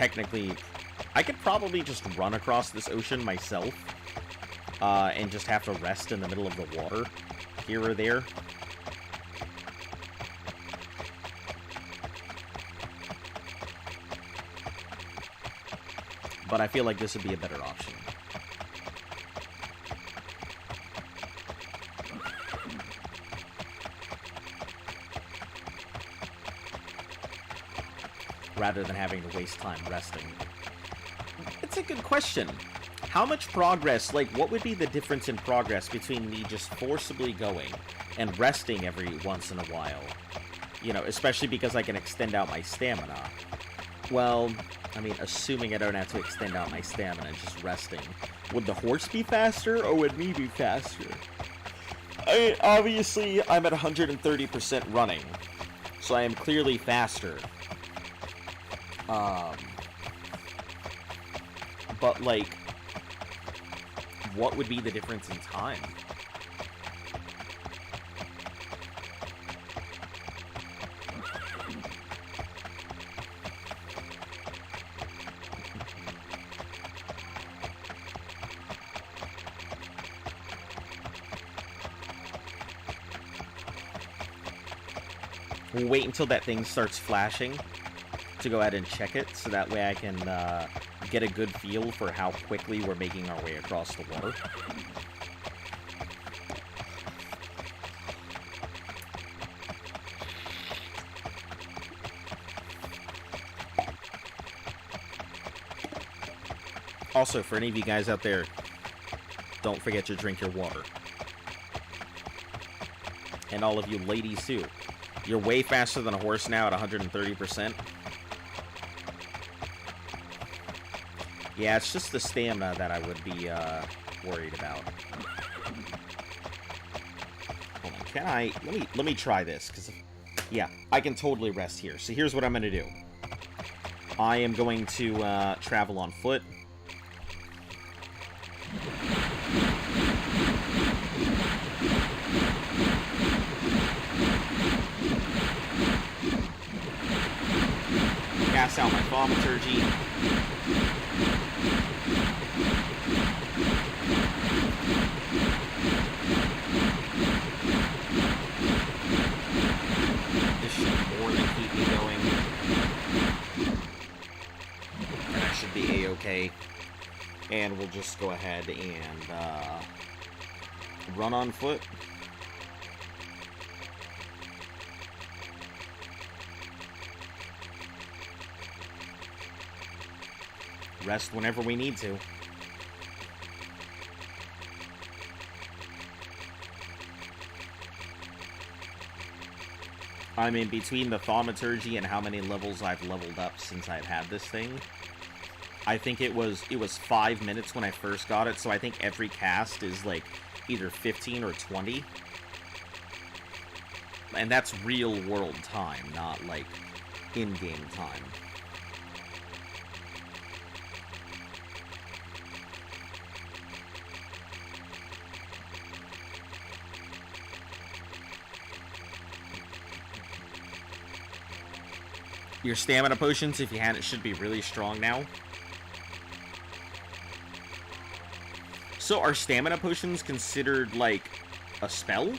probably just run across this ocean myself. And just have to rest in the middle of the water, here or there. But I feel like this would be a better option. Rather than having to waste time resting. It's a good question. How much progress, like, what would be the difference in progress between me just forcibly going and resting every once in a while? You know, especially because I can extend out my stamina. Well, I mean, assuming I don't have to extend out my stamina, just resting. Would the horse be faster, or would me be faster? I mean, obviously, I'm at 130% running, so I am clearly faster. But, like, what would be the difference in time? We'll wait until that thing starts flashing to go ahead and check it, so that way I can get a good feel for how quickly we're making our way across the water. Also, for any of you guys out there, don't forget to drink your water. And all of you ladies, too. You're way faster than a horse now at 130%. Yeah, it's just the stamina that I would be worried about. Hold on, can I... Let me try this, because... Yeah, I can totally rest here. So here's what I'm going to do. I am going to travel on foot. Cast out my thaumaturgy. This should more than keep me going. And I should be A-okay. And we'll just go ahead and run on foot. Rest whenever we need to. I mean, between the thaumaturgy and how many levels I've leveled up since I've had this thing, I think it was 5 minutes when I first got it, so I think every cast is like either 15 or 20. And that's real world time, not like in-game time. Your stamina potions, if you had it, should be really strong now. So are stamina potions considered, like, a spell?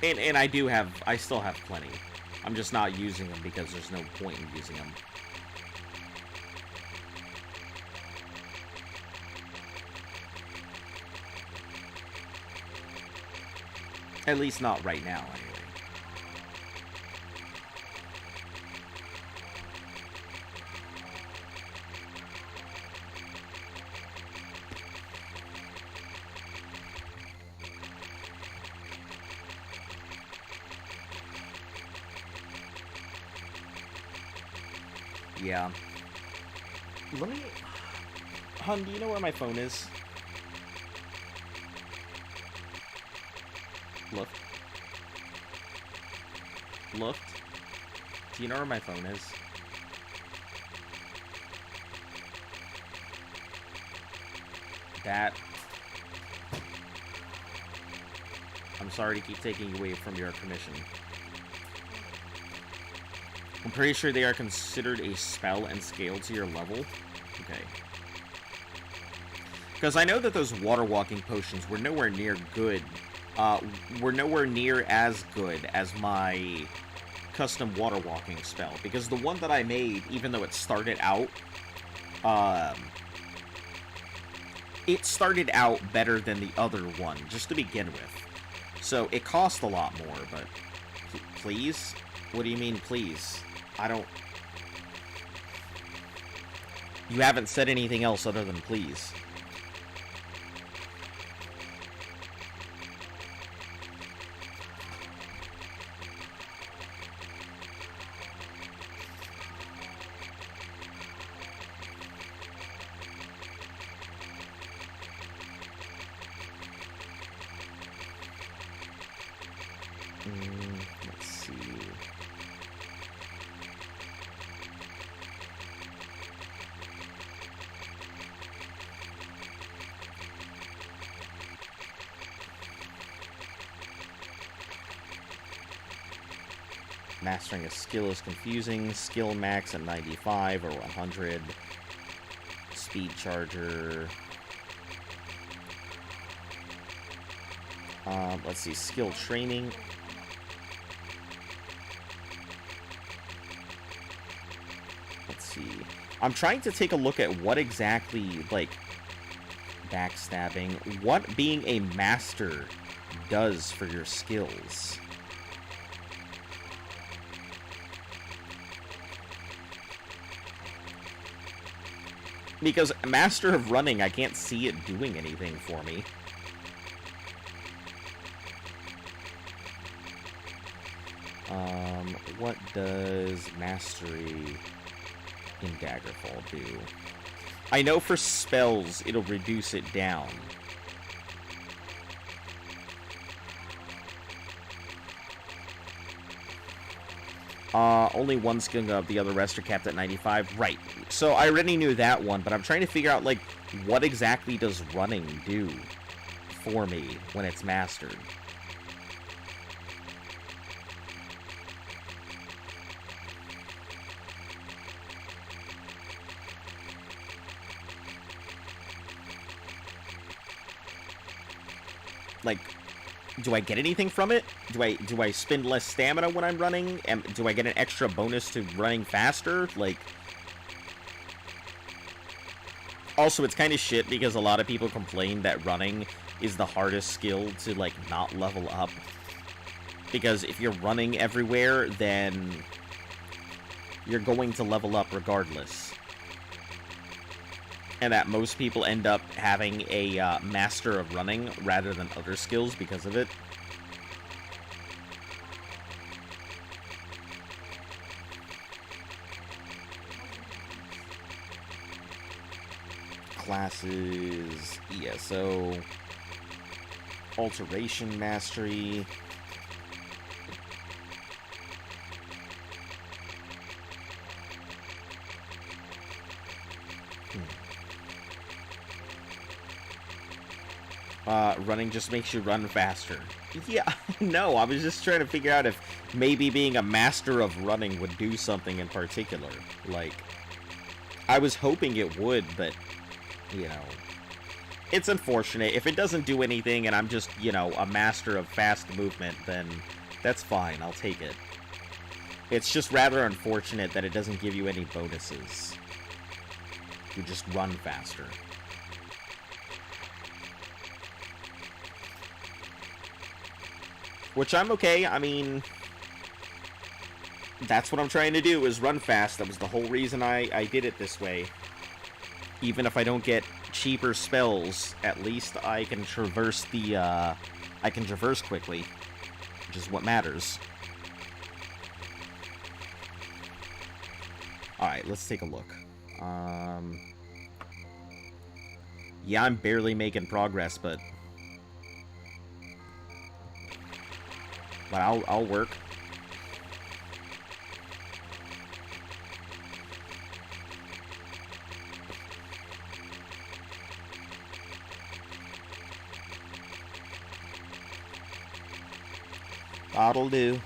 And I still have plenty. I'm just not using them because there's no point in using them. At least not right now, anyway. Yeah. Let me... Hun, do you know where my phone is? Look. Looked. Do you know where my phone is? That... I'm sorry to keep taking you away from your commission. I'm pretty sure they are considered a spell and scale to your level. Okay. Because I know that those water walking potions were nowhere near good. Were nowhere near as good as my custom water walking spell. Because the one that I made, even though it started out better than the other one, just to begin with. So it cost a lot more, but... Please? What do you mean, please? I don't... You haven't said anything else other than please. Let's see... Mastering a skill is confusing. Skill max at 95 or 100. Speed charger. Let's see. Skill training. Let's see. I'm trying to take a look at what exactly, like, backstabbing, what being a master does for your skills. Because Master of Running, I can't see it doing anything for me. What does Mastery in Daggerfall do? I know for spells, it'll reduce it down. Only one skill go up, the other rest are capped at 95. Right. So I already knew that one, but I'm trying to figure out, like, what exactly does running do for me when it's mastered? Like, do I get anything from it? Do I spend less stamina when I'm running? Do I get an extra bonus to running faster? Like... Also, it's kind of shit because a lot of people complain that running is the hardest skill to, like, not level up. Because if you're running everywhere, then you're going to level up regardless. And that most people end up having a master of running rather than other skills because of it. Classes, ESO, Alteration Mastery. Running just makes you run faster. Yeah, no, I was just trying to figure out if maybe being a master of running would do something in particular. Like, I was hoping it would, but, you know, it's unfortunate. If it doesn't do anything and I'm just, you know, a master of fast movement, then that's fine, I'll take it. It's just rather unfortunate that it doesn't give you any bonuses. You just run faster. Which I'm okay, I mean... That's what I'm trying to do, is run fast. That was the whole reason I did it this way. Even if I don't get cheaper spells, at least I can traverse the, I can traverse quickly. Which is what matters. Alright, let's take a look. Yeah, I'm barely making progress, but I'll work. That'll do.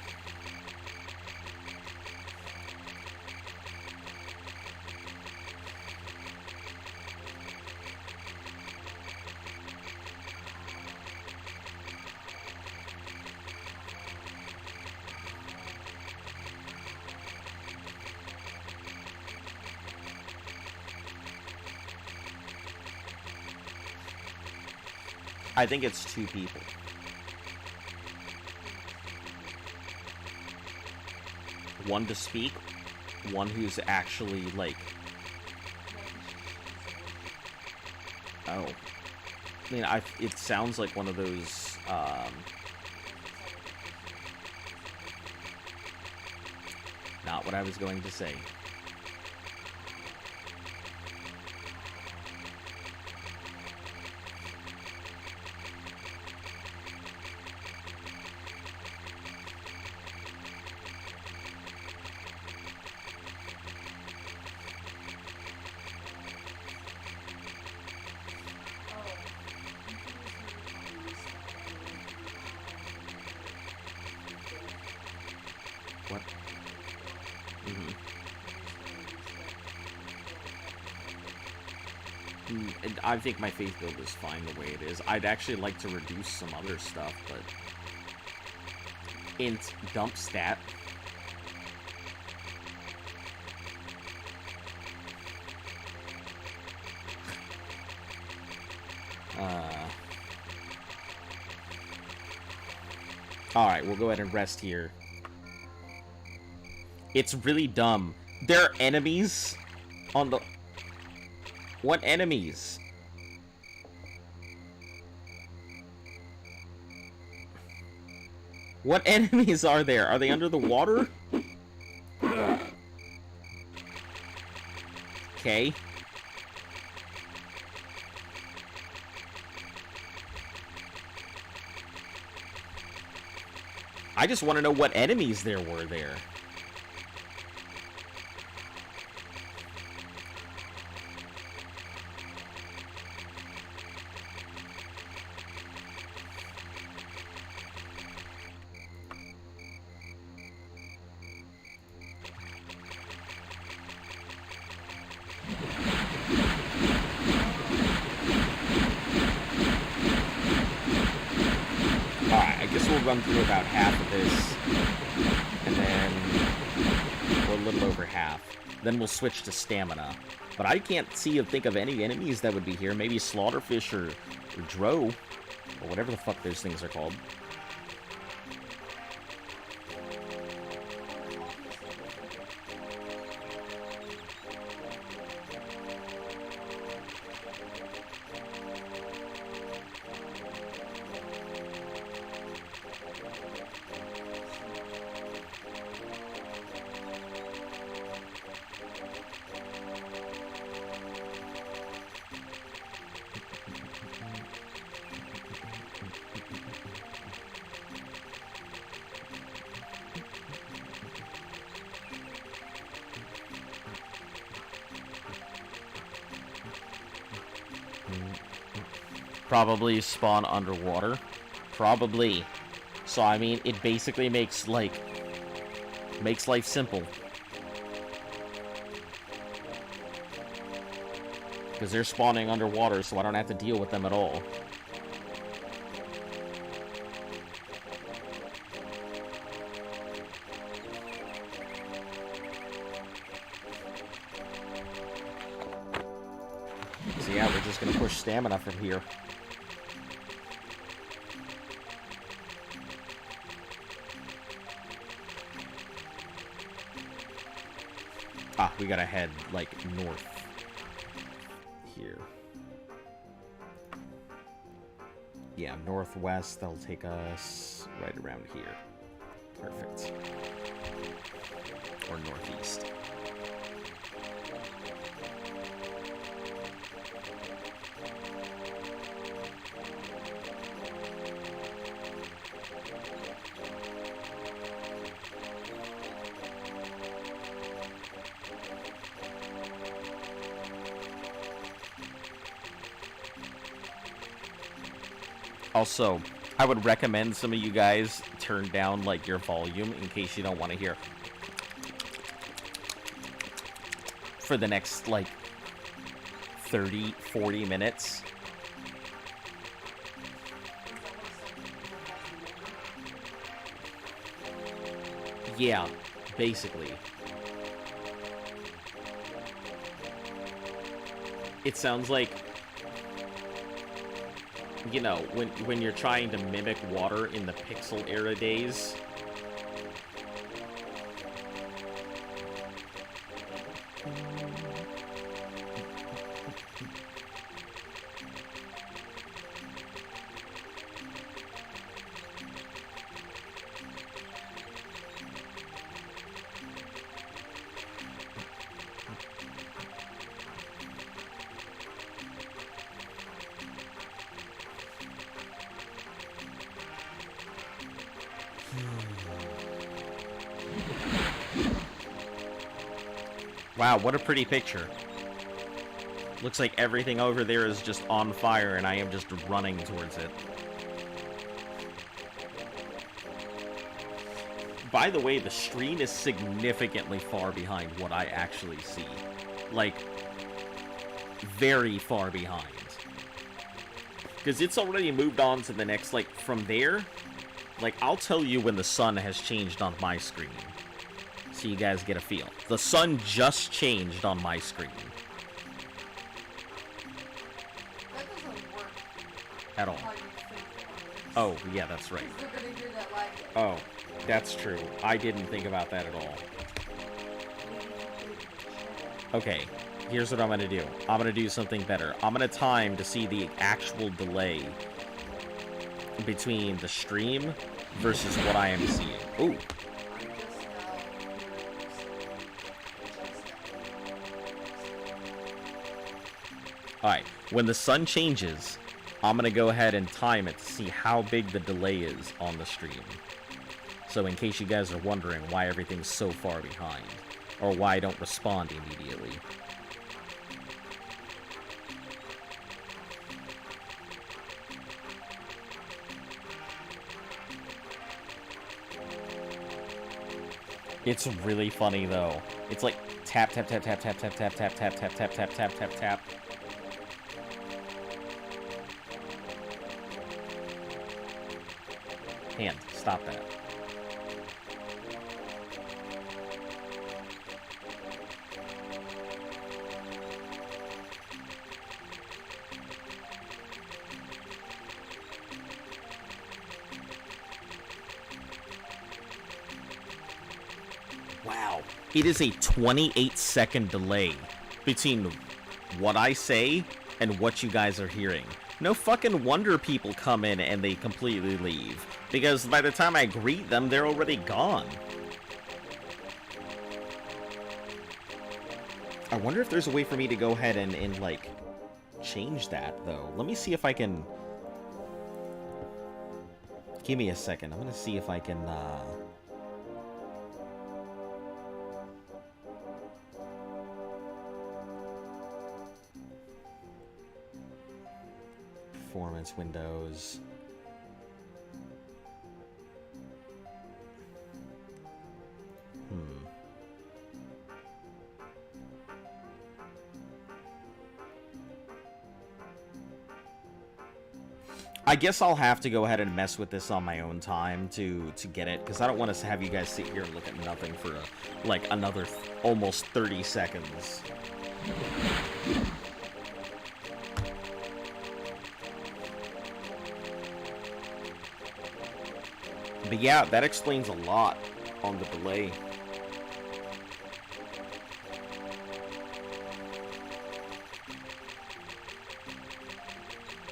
I think it's 2 people. One to speak, one who's actually, like... Oh. I mean, it sounds like one of those, Not what I was going to say. What? And I think my faith build is fine the way it is. I'd actually like to reduce some other stuff, but... Int dump stat. Alright, we'll go ahead and rest here. It's really dumb. There are enemies on the... What enemies? What enemies are there? Are they under the water? Okay. I just want to know what enemies there were there. Run through about half of this, and then or a little over half. Then we'll switch to stamina. But I can't think of any enemies that would be here. Maybe slaughterfish or drow, or whatever the fuck those things are called. Probably spawn underwater. Probably. So, I mean, it basically makes life simple. Because they're spawning underwater, so I don't have to deal with them at all. So yeah, we're just gonna push stamina from here. Ah, we gotta head, like, north. Here. Yeah, northwest, that'll take us right around here. Perfect. Or northeast. Also, I would recommend some of you guys turn down, like, your volume in case you don't want to hear for the next, like, 30, 40 minutes. Yeah, basically. It sounds like, you know, when you're trying to mimic water in the pixel era days. Wow, what a pretty picture. Looks like everything over there is just on fire and I am just running towards it. By the way, the stream is significantly far behind what I actually see. Like, very far behind. Because it's already moved on to the next, like, from there. Like, I'll tell you when the sun has changed on my screen. So you guys get a feel. The sun just changed on my screen. That doesn't work. At all. How you think it works. Oh, yeah, that's right. Because they're gonna hear that lag. Oh, that's true. I didn't think about that at all. Okay, here's what I'm gonna do. I'm gonna do something better. I'm gonna time to see the actual delay between the stream versus what I am seeing. Ooh. Alright, when the sun changes, I'm gonna go ahead and time it to see how big the delay is on the stream. So in case you guys are wondering why everything's so far behind, or why I don't respond immediately. It's really funny though. It's like tap tap tap tap tap tap tap tap tap tap tap tap tap tap tap. Hand, stop that. Wow. It is a 28-second delay between what I say and what you guys are hearing. No fucking wonder people come in and they completely leave. Because by the time I greet them, they're already gone. I wonder if there's a way for me to go ahead and like, change that, though. Let me see if I can... Give me a second. I'm gonna see if I can, Performance windows. I guess I'll have to go ahead and mess with this on my own time to get it, because I don't want to have you guys sit here and look at nothing for, like, another almost 30 seconds. But yeah, that explains a lot on the delay.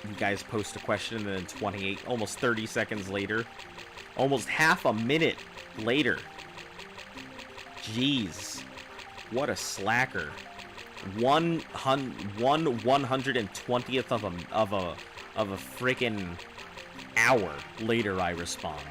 You guys post a question and then 28, almost 30 seconds later, almost half a minute later. Jeez, what a slacker. 1/120th of a freaking hour later I respond.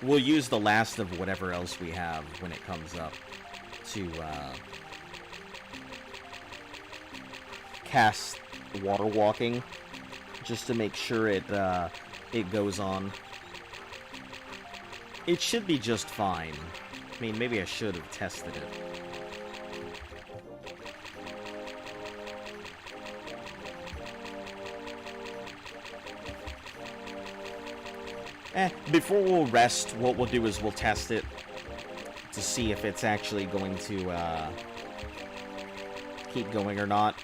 We'll use the last of whatever else we have when it comes up to cast water walking, just to make sure it goes on. It should be just fine. I mean, maybe I should have tested it. Before we'll rest, what we'll do is we'll test it to see if it's actually going to keep going or not.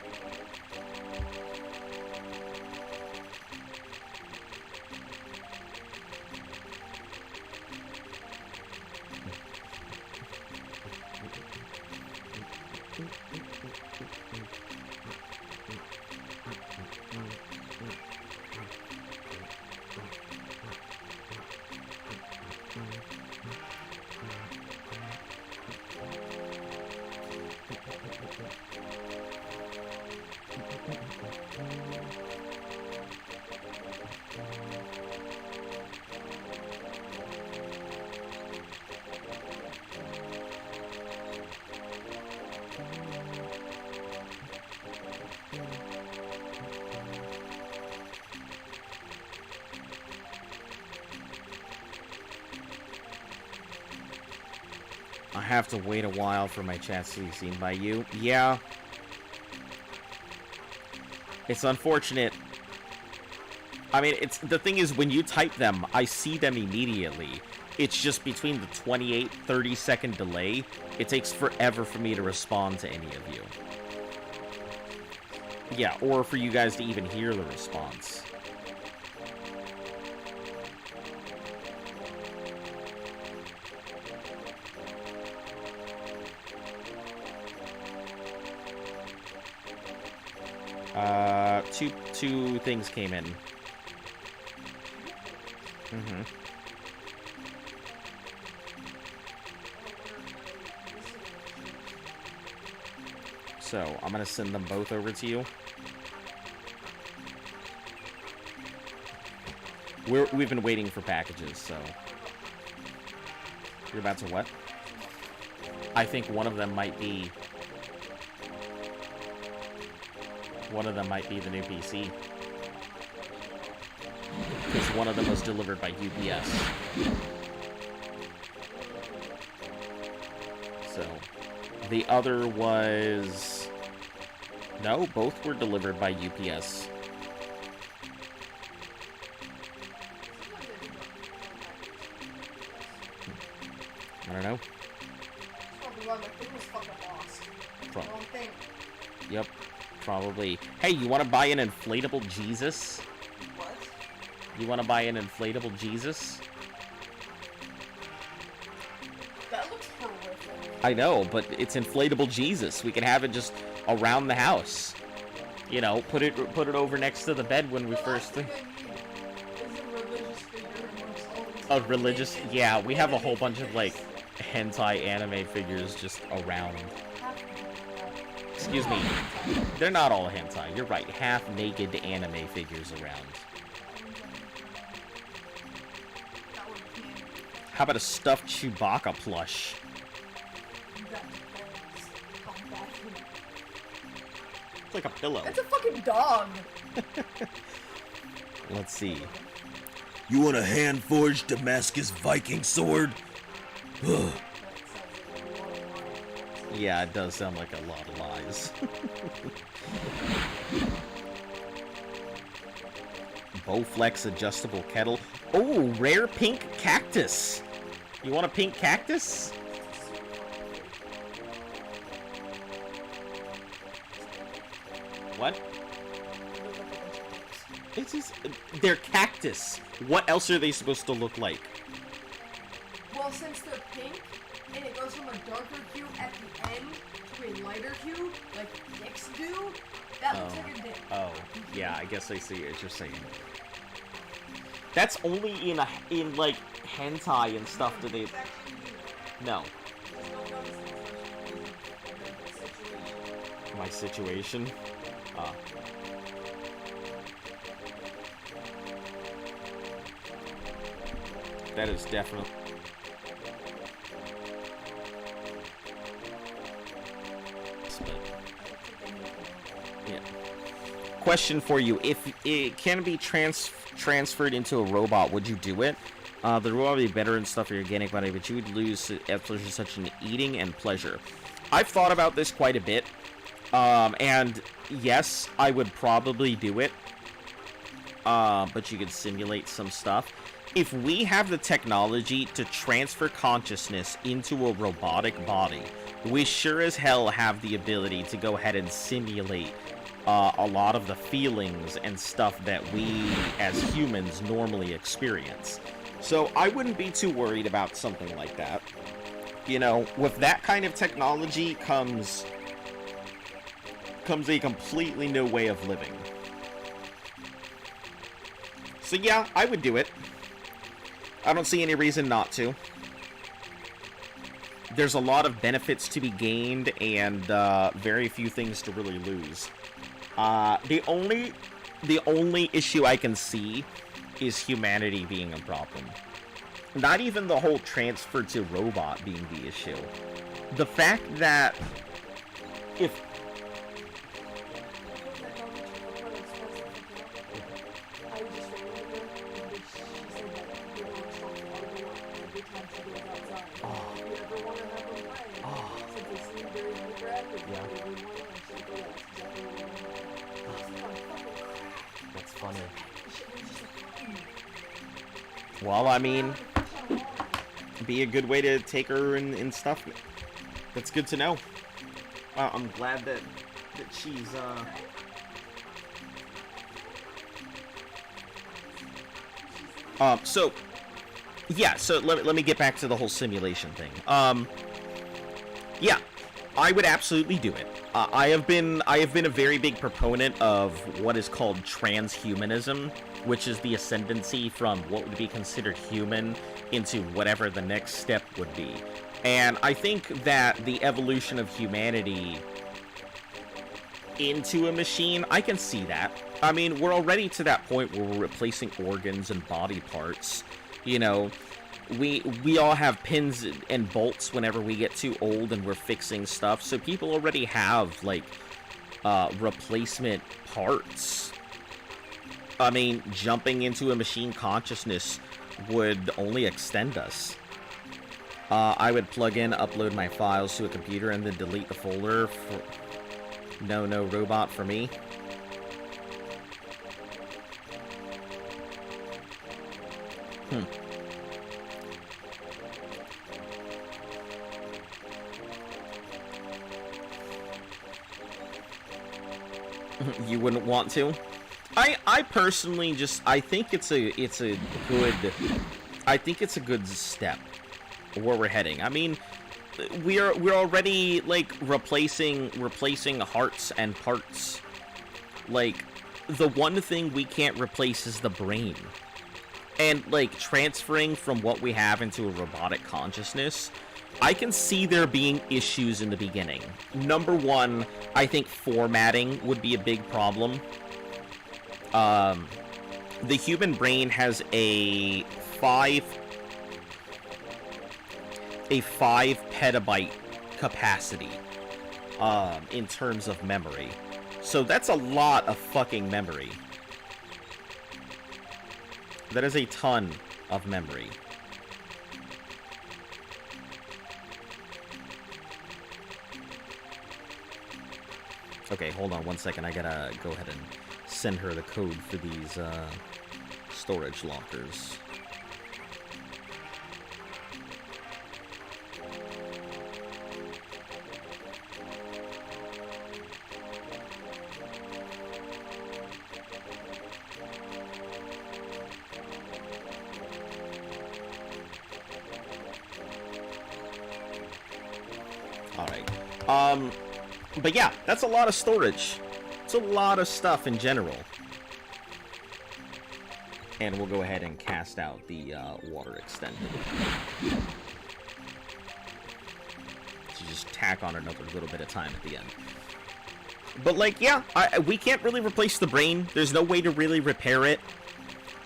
I have to wait a while for my chats to be seen by you. Yeah. It's unfortunate. I mean, the thing is, when you type them, I see them immediately. It's just between the 28, 30-second delay, it takes forever for me to respond to any of you. Yeah, or for you guys to even hear the response. Two things came in. Mm-hmm. So, I'm gonna send them both over to you. We've been waiting for packages, so... You're about to what? I think one of them might be... One of them might be the new PC. Because one of them was delivered by UPS. So, the other was... No, both were delivered by UPS. I don't know. Probably why my thing was fucking lost. Wrong thing. Yep. Probably. Hey, you want to buy an inflatable Jesus? What? You want to buy an inflatable Jesus? That looks horrific. I know, but it's inflatable Jesus. We can have it just around the house. You know, put it over next to the bed when we first. Is a religious figure amongst all these A religious? Yeah, we have a whole bunch of like hentai anime figures just around. Excuse me. They're not all hentai. You're right. Half-naked anime figures around. How about a stuffed Chewbacca plush? That depends how bad you want. It's like a pillow. It's a fucking dog. Let's see. You want a hand-forged Damascus Viking sword? Ugh. Yeah, it does sound like a lot of lies. Bowflex adjustable kettle. Oh, rare pink cactus. You want a pink cactus? What? It's just, they're cactus. What else are they supposed to look like? Well, since they're pink, and it goes from a darker hue at the end to a lighter hue, like dicks do, that looks like a dick. Oh, yeah, I guess I see what you're saying. That's only in like hentai and stuff do they... No. My situation? That is definitely... Yeah. Question for you: if it can be transferred into a robot, would you do it? The robot would be better and stuff for your organic body, but you would lose pleasure such in eating and pleasure. I've thought about this quite a bit, and yes, I would probably do it. But you could simulate some stuff. If we have the technology to transfer consciousness into a robotic body, we sure as hell have the ability to go ahead and simulate a lot of the feelings and stuff that we as humans normally experience. So I wouldn't be too worried about something like that. You know, with that kind of technology comes a completely new way of living. So yeah, I would do it. I don't see any reason not to. There's a lot of benefits to be gained and very few things to really lose. The only issue I can see is humanity being a problem. Not even the whole transfer to robot being the issue. The fact that if... Well, I mean, be a good way to take her and stuff. That's good to know. I'm glad that she's, so, yeah, so let me get back to the whole simulation thing. Yeah, I would absolutely do it. I have been a very big proponent of what is called transhumanism, which is the ascendancy from what would be considered human into whatever the next step would be. And I think that the evolution of humanity into a machine, I can see that. I mean, we're already to that point where we're replacing organs and body parts. You know, we all have pins and bolts whenever we get too old and we're fixing stuff. So people already have, like, replacement parts. I mean, jumping into a machine consciousness would only extend us. I would plug in, upload my files to a computer, and then delete the folder. No robot for me. You wouldn't want to? I personally I think it's a good step where we're heading. I mean, we're already like replacing hearts and parts. Like, the one thing we can't replace is the brain. And like transferring from what we have into a robotic consciousness, I can see there being issues in the beginning. Number one, I think formatting would be a big problem. The human brain has a a 5 petabyte capacity in terms of memory. So that's a lot of fucking memory. That is a ton of memory. Okay, hold on one second. I gotta go ahead and send her the code for these storage lockers. But yeah, that's a lot of storage. It's a lot of stuff in general. And we'll go ahead and cast out the water extender. So just tack on another little bit of time at the end. But like, yeah, we can't really replace the brain. There's no way to really repair it.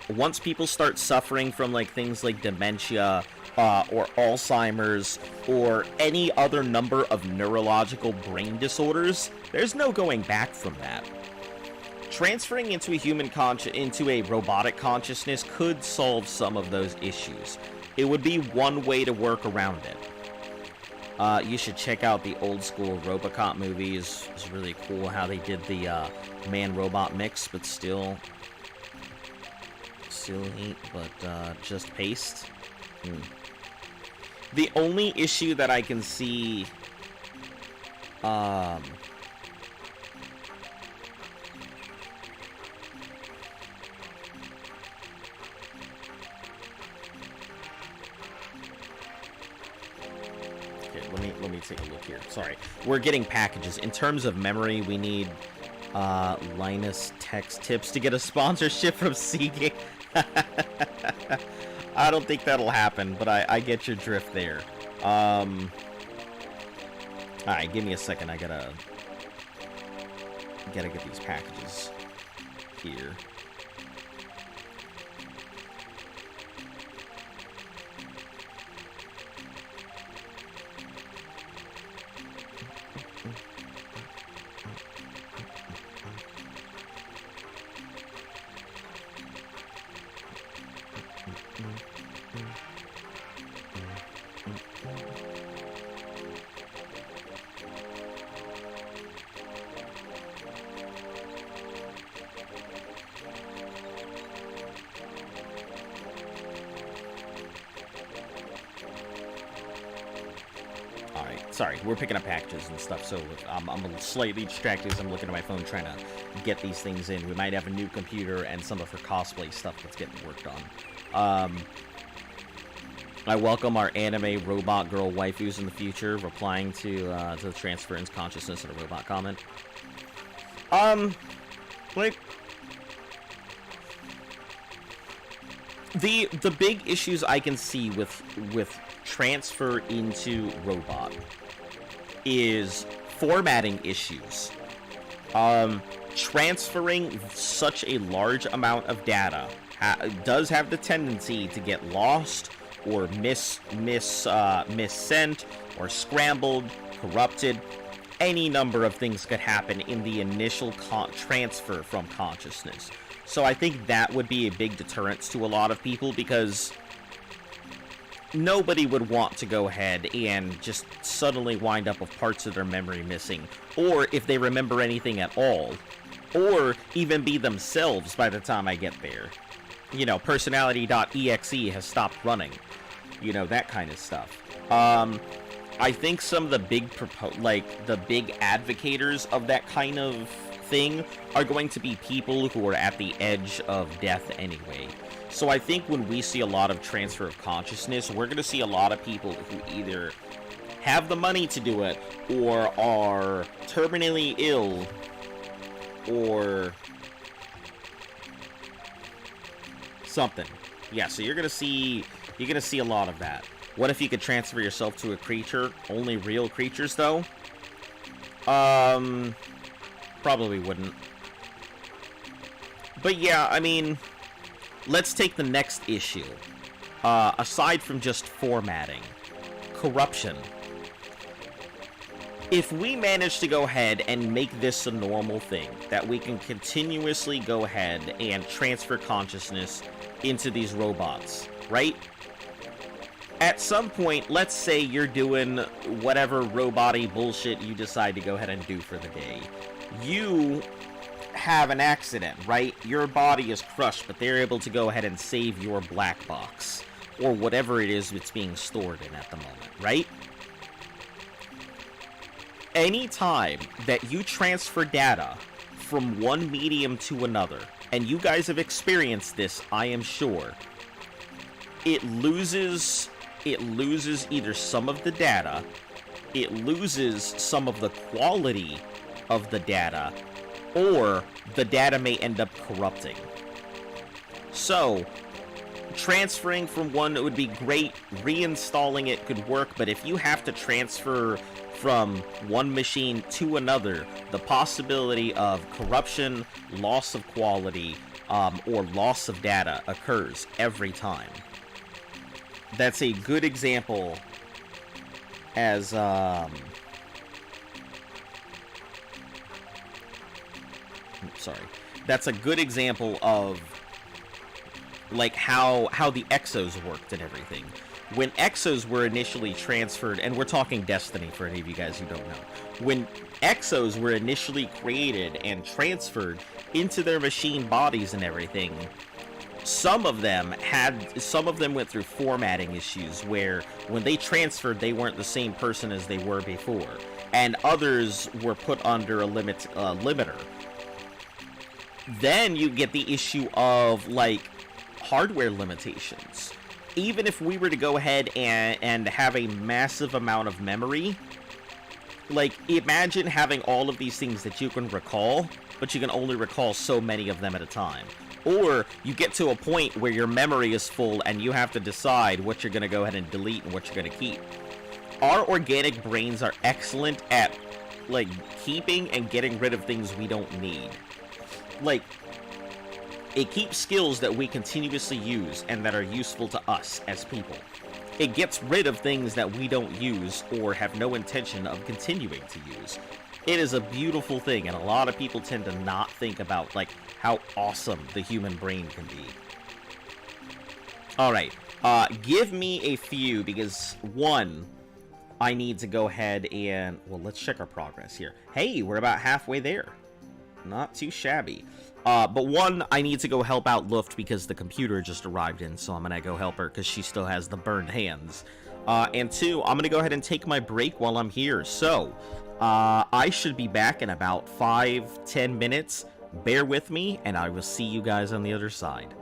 Once people start suffering from like things like dementia, or Alzheimer's, or any other number of neurological brain disorders, there's no going back from that. Transferring into a robotic consciousness could solve some of those issues. It would be one way to work around it. You should check out the old school RoboCop movies. It's really cool how they did the man-robot mix, but still ain't but just paste. The only issue that I can see, okay, let me take a look here. Sorry, we're getting packages. In terms of memory, we need Linus Text Tips to get a sponsorship from Seagate. I don't think that'll happen, but I get your drift there. Alright, give me a second. I gotta get these packages here. Sorry, we're picking up packages and stuff, so I'm slightly distracted as I'm looking at my phone trying to get these things in. We might have a new computer and some of her cosplay stuff that's getting worked on. I welcome our anime robot girl waifus in the future, replying to the transference consciousness and a robot comment. Like, the big issues I can see with transfer into robot is formatting issues. Transferring such a large amount of data does have the tendency to get lost or missent or scrambled, corrupted. Any number of things could happen in the initial transfer from consciousness. So I think that would be a big deterrence to a lot of people, because nobody would want to go ahead and just suddenly wind up with parts of their memory missing, or if they remember anything at all, or even be themselves by the time I get there. You know, personality.exe has stopped running. You know, that kind of stuff. I think some of the big the big advocators of that kind of thing are going to be people who are at the edge of death anyway. So I think when we see a lot of transfer of consciousness, we're going to see a lot of people who either have the money to do it, or are terminally ill, or something. Yeah, so you're going to see a lot of that. What if you could transfer yourself to a creature? Only real creatures, though? Probably wouldn't. But yeah, I mean, let's take the next issue. Aside from just formatting, corruption. If we manage to go ahead and make this a normal thing, that we can continuously go ahead and transfer consciousness into these robots, right? At some point, let's say you're doing whatever robot-y bullshit you decide to go ahead and do for the day. You have an accident, right? Your body is crushed, but they're able to go ahead and save your black box, or whatever it is it's being stored in at the moment, right? Anytime that you transfer data from one medium to another, and you guys have experienced this, I am sure, it loses either some of the data, it loses some of the quality of the data, or the data may end up corrupting. So, transferring from one, it would be great, reinstalling it could work, but if you have to transfer from one machine to another, the possibility of corruption, loss of quality, or loss of data occurs every time. That's a good example as, that's a good example of, like, how the exos worked and everything. When exos were initially transferred, and we're talking Destiny for any of you guys who don't know, when exos were initially created and transferred into their machine bodies and everything, some of them went through formatting issues where when they transferred, they weren't the same person as they were before, and others were put under a limiter. Then you get the issue of, like, hardware limitations. Even if we were to go ahead and have a massive amount of memory, like, imagine having all of these things that you can recall, but you can only recall so many of them at a time. Or you get to a point where your memory is full and you have to decide what you're going to go ahead and delete and what you're going to keep. Our organic brains are excellent at, like, keeping and getting rid of things we don't need. Like, it keeps skills that we continuously use and that are useful to us as people. It gets rid of things that we don't use or have no intention of continuing to use. It is a beautiful thing, and a lot of people tend to not think about, like, how awesome the human brain can be. Alright, give me a few, because, one, I need to go ahead and, well, let's check our progress here. Hey, we're about halfway there. Not too shabby. But one, I need to go help out Luft because the computer just arrived in, so I'm gonna go help her because she still has the burned hands. And two, I'm gonna go ahead and take my break while I'm here. So, I should be back in about 5-10 minutes. Bear with me, and I will see you guys on the other side.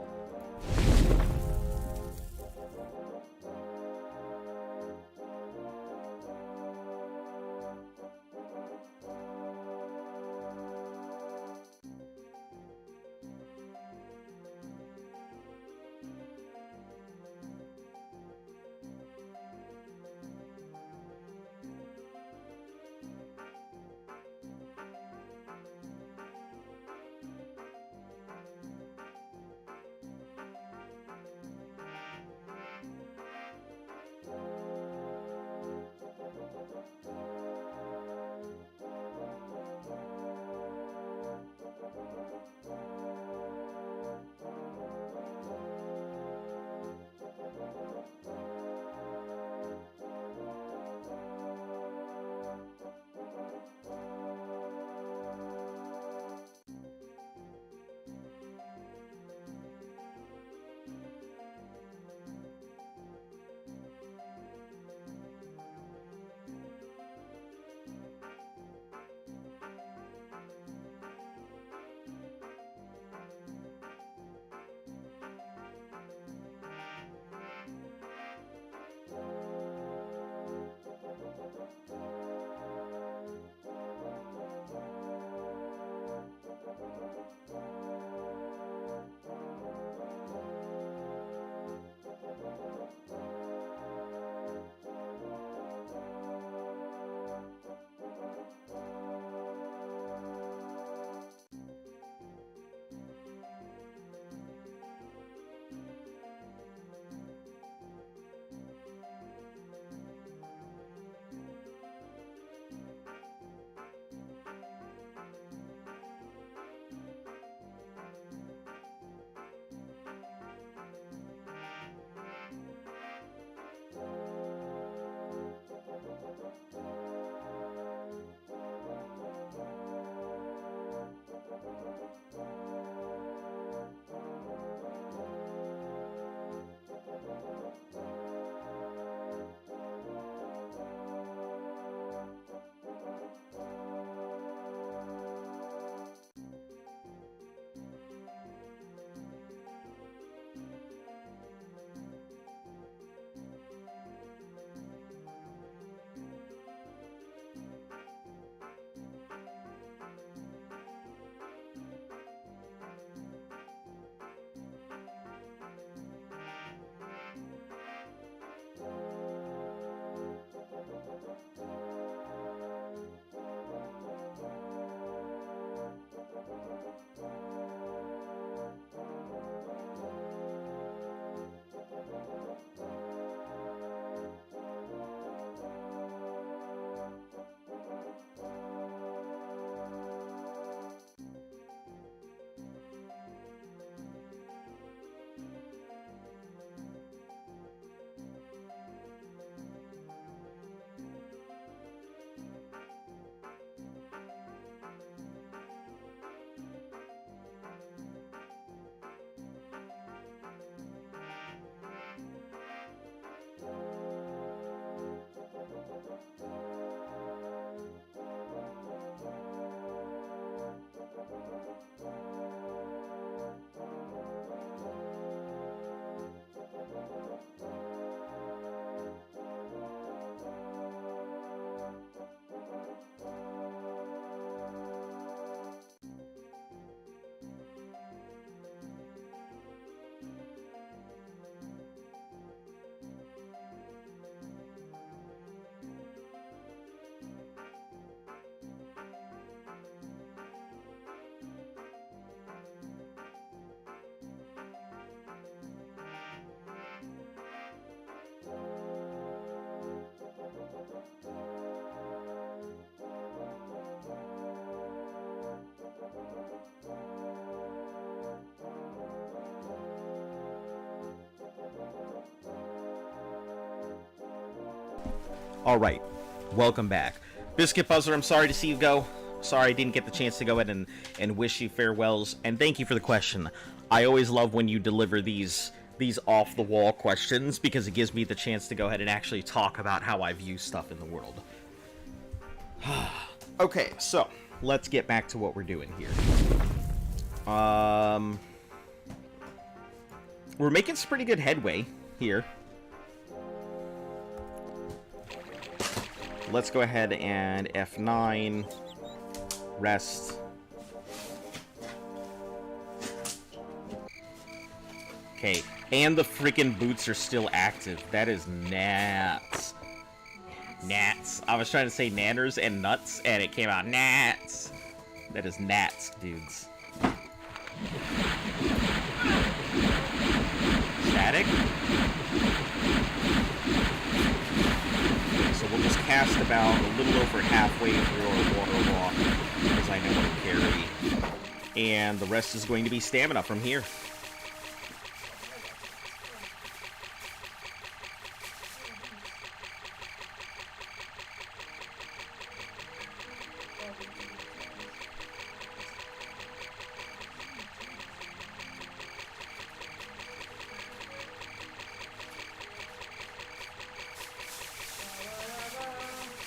Alright, welcome back. Biscuit Buzzer, I'm sorry to see you go. Sorry I didn't get the chance to go ahead and wish you farewells, and thank you for the question. I always love when you deliver these off-the-wall questions, because it gives me the chance to go ahead and actually talk about how I view stuff in the world. Okay, so, let's get back to what we're doing here. We're making some pretty good headway here. Let's go ahead and F9, rest. Okay, and the freaking boots are still active. That is nuts. Gnats. I was trying to say nanners and nuts, and it came out gnats. That is gnats, dudes. Static? Okay, so we'll just cast about a little over halfway through our water walk, because I know what to carry. And the rest is going to be stamina from here.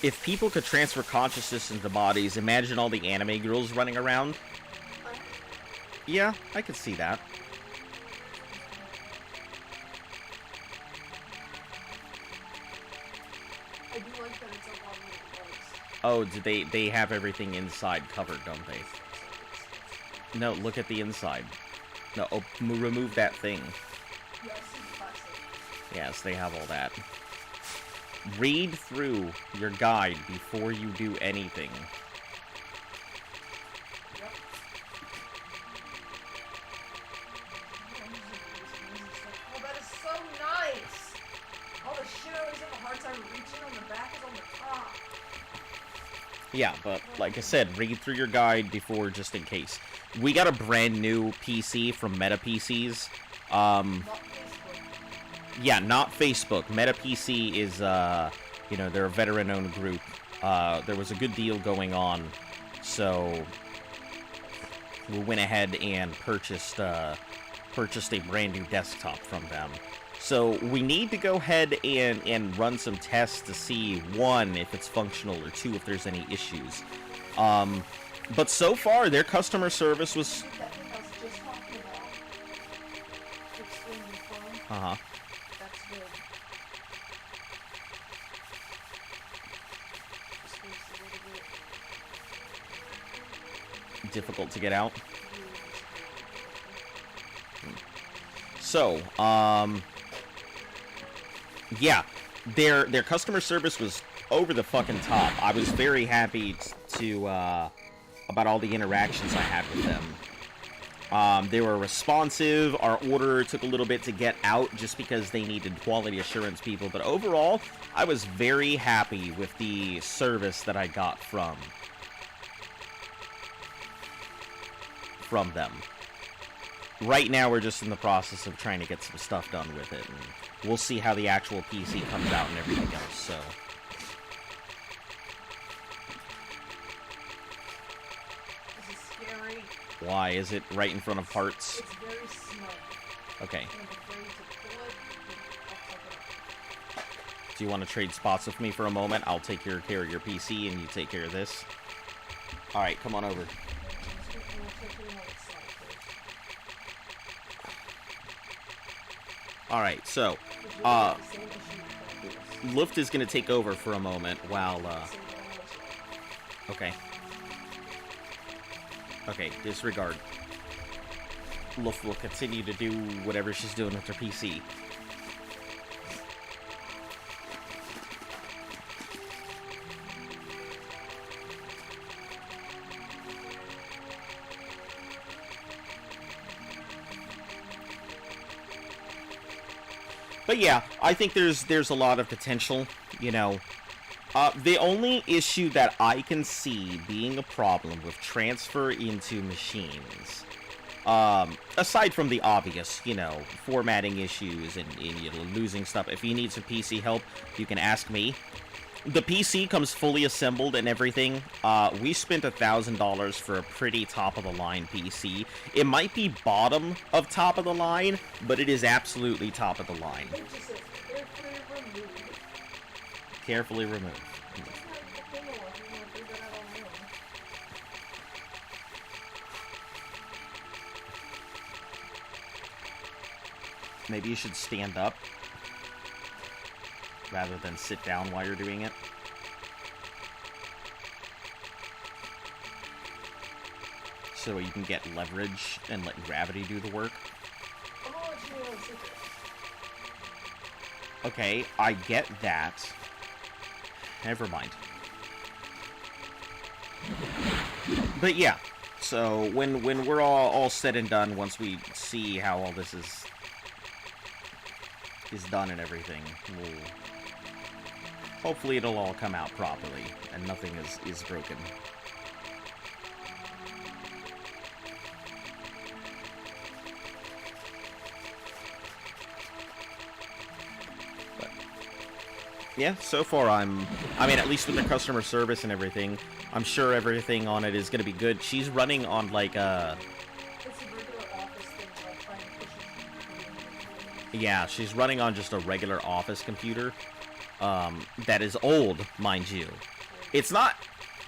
If people could transfer consciousness into bodies, imagine all the anime girls running around. Yeah, I could see that. I do like that it's a lot of bugs. Oh, they have everything inside covered, don't they? No, look at the inside. No, remove that thing. Yeah, I see the plastic. Yes, they have all that. Read through your guide before you do anything. Yep. Oh, that is so nice! All the shit I always have a hard time reaching on the back is on the top. Yeah, but like I said, read through your guide before, just in case. We got a brand new PC from Meta PCs. Not Facebook. Yeah, not Facebook. Meta PC is, you know, they're a veteran-owned group. There was a good deal going on, so we went ahead and purchased a brand new desktop from them. So we need to go ahead and run some tests to see, one, if it's functional, or two, if there's any issues. But so far, their customer service was... That thing I was just talking about. Extremely fun. Uh-huh. That's good. Just makes it a little bit Difficult to get out. really So, yeah, their customer service was over the fucking top. I was very happy to about all the interactions I had with them. They were responsive. Our order took a little bit to get out just because they needed quality assurance people, but overall, I was very happy with the service that I got from them. Right now, we're just in the process of trying to get some stuff done with it, and we'll see how the actual PC comes out and everything else, so... This is scary. Why? Is it right in front of parts? It's very snug. Okay. I'm afraid to pull it. I'll fuck it up. Do you want to trade spots with me for a moment? I'll take care of your PC, and you take care of this. Alright, come on over. Alright, so, Luft is going to take over for a moment while, okay. Okay, disregard. Luft will continue to do whatever she's doing with her PC. But yeah, I think there's a lot of potential, you know. The only issue that I can see being a problem with transfer into machines, aside from the obvious, you know, formatting issues and you know, losing stuff, if you need some PC help, you can ask me. The PC comes fully assembled and everything. We spent $1,000 for a pretty top-of-the-line PC. It might be bottom of top of the line, but it is absolutely top of the line. It just says carefully removed. Carefully removed. It's not the thing or if you want to figure that out on your own. Maybe you should stand up rather than sit down while you're doing it. So you can get leverage and let gravity do the work. I'm gonna let you know a secret. Okay, I get that. Never mind. But yeah, so when we're all said and done, once we see how all this is done and everything, hopefully it'll all come out properly and nothing is broken. But yeah, so far I mean, at least with the customer service and everything, I'm sure everything on it is going to be good. She's running on like a... It's a regular office thing, like trying to push it. Yeah, she's running on just a regular office computer. That is old, mind you. It's not...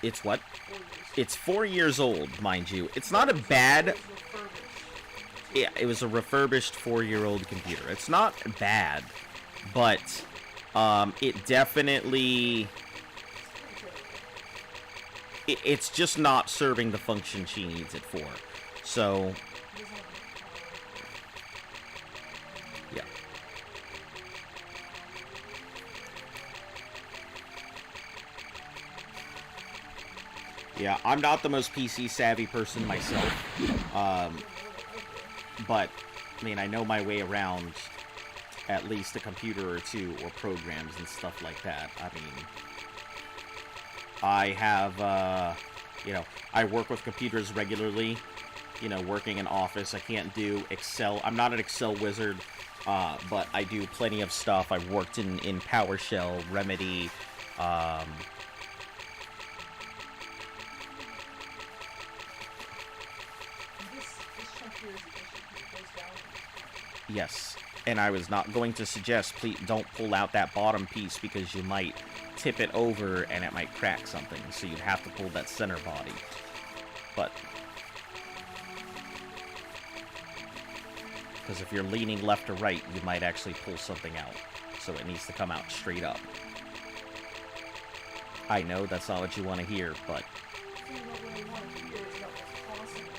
It's what? 4 years. It's 4 years old, mind you. It's not a bad... It was refurbished. Yeah, it was a refurbished 4-year-old computer. It's not bad, but it definitely... It's just not serving the function she needs it for. So, yeah. Yeah, I'm not the most PC savvy person myself. But, I mean, I know my way around at least a computer or two or programs and stuff like that. I mean, I have, you know, I work with computers regularly, you know, working in office. I can't do Excel. I'm not an Excel wizard, but I do plenty of stuff. I've worked in PowerShell, Remedy, This chunk here is efficient. It goes down. yes. And I was not going to suggest, please don't pull out that bottom piece because you might tip it over and it might crack something. So you'd have to pull that center body. But, because if you're leaning left or right, you might actually pull something out. So it needs to come out straight up. I know that's not what you want to hear, but So you don't really want to hear is about what's possible.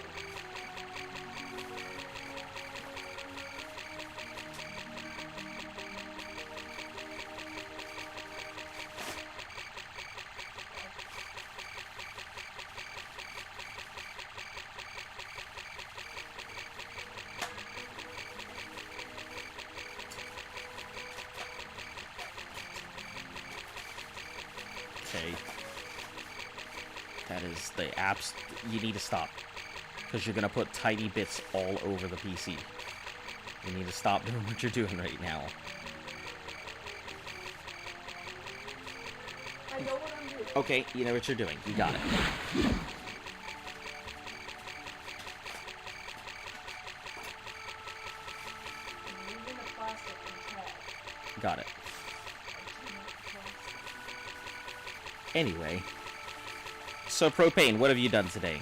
okay. That is the apps. You need to stop. Because you're going to put tiny bits all over the PC. You need to stop doing what you're doing right now. I know what I'm doing. Okay, you know what you're doing. You got it. I'm moving the plastic and tag. Got it. Anyway. So, Propane, what have you done today?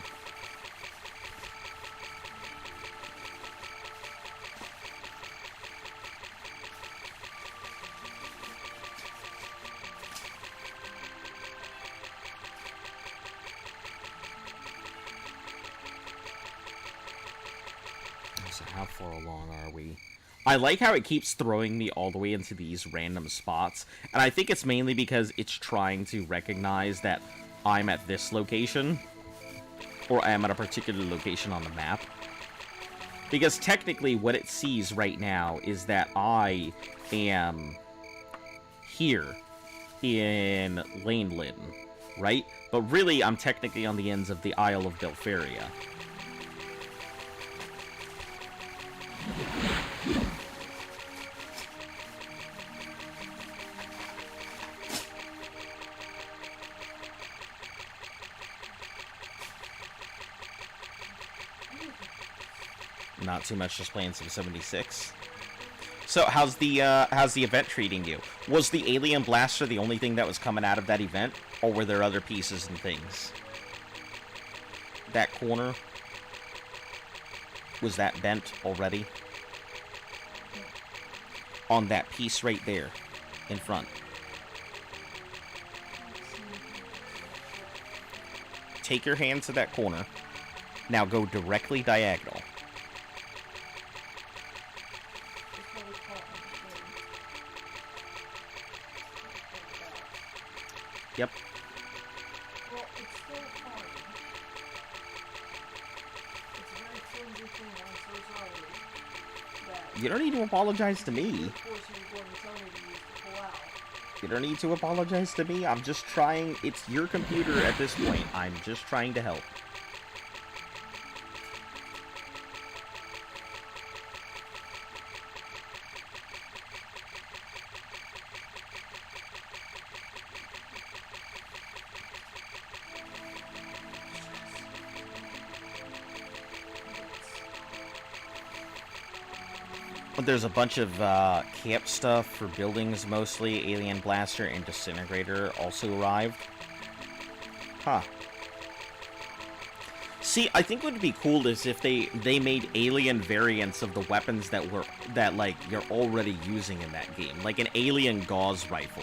So how far along are we? I like how it keeps throwing me all the way into these random spots, and I think it's mainly because it's trying to recognize that I'm at this location, or I am at a particular location on the map. Because technically what it sees right now is that I am here in Laneland, right? But really I'm technically on the ends of the Isle of Belfaria. not too much, just playing some 76. So, how's the event treating you? Was the alien blaster the only thing that was coming out of that event? Or were there other pieces and things? That corner, was that bent already? On that piece right there, in front. Take your hand to that corner. Now go directly diagonal. Yep. Well, it's still fine. It's a very flimsy thing, I'm so sorry. That You don't need to apologize to me. of course you're going to tell me to use to pull out. You don't need to apologize to me. I'm just trying. It's your computer at this point. I'm just trying to help. There's a bunch of camp stuff for buildings, mostly. Alien Blaster and Disintegrator also arrived. Huh. See, I think what would be cool is if they made alien variants of the weapons that like you're already using in that game, like an alien gauze rifle.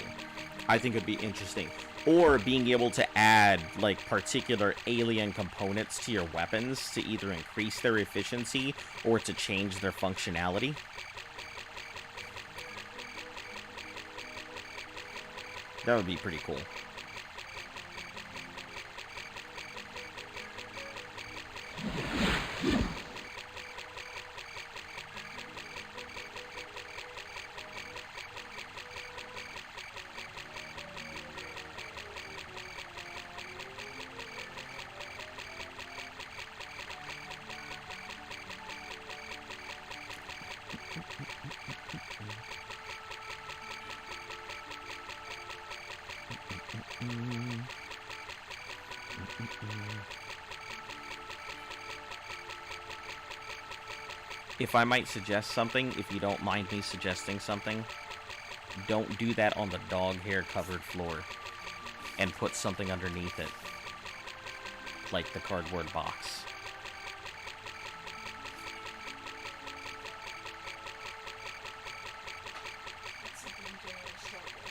I think would be interesting. Or being able to add like particular alien components to your weapons to either increase their efficiency or to change their functionality. That would be pretty cool. If I might suggest something, if you don't mind me suggesting something, don't do that on the dog hair covered floor and put something underneath it, like the cardboard box. That's something you don't want to start with.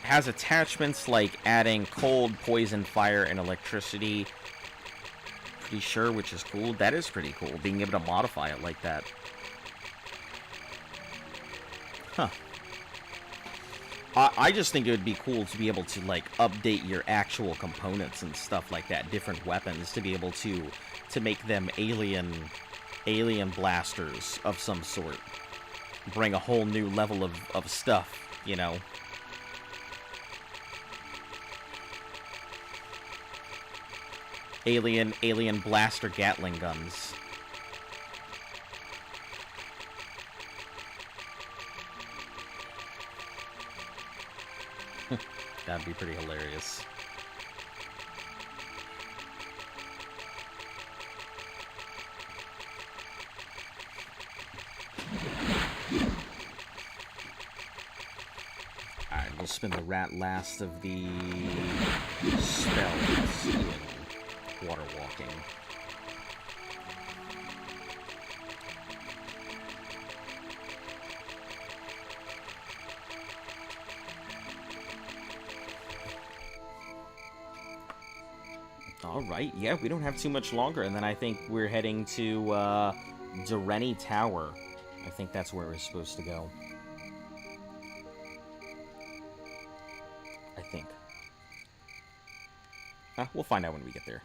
Has attachments like adding cold, poison, fire, and electricity. Pretty sure, which is cool. That is pretty cool, being able to modify it like that. Huh. I just think it would be cool to be able to, like, update your actual components and stuff like that, different weapons, to be able to make them alien blasters of some sort. Bring a whole new level of stuff, you know. Alien blaster Gatling guns. That'd be pretty hilarious. Alright, we'll spin the last of the spells in water walking. Alright, yeah, we don't have too much longer, and then I think we're heading to, Dureni Tower. I think that's where we're supposed to go. I think. We'll find out when we get there.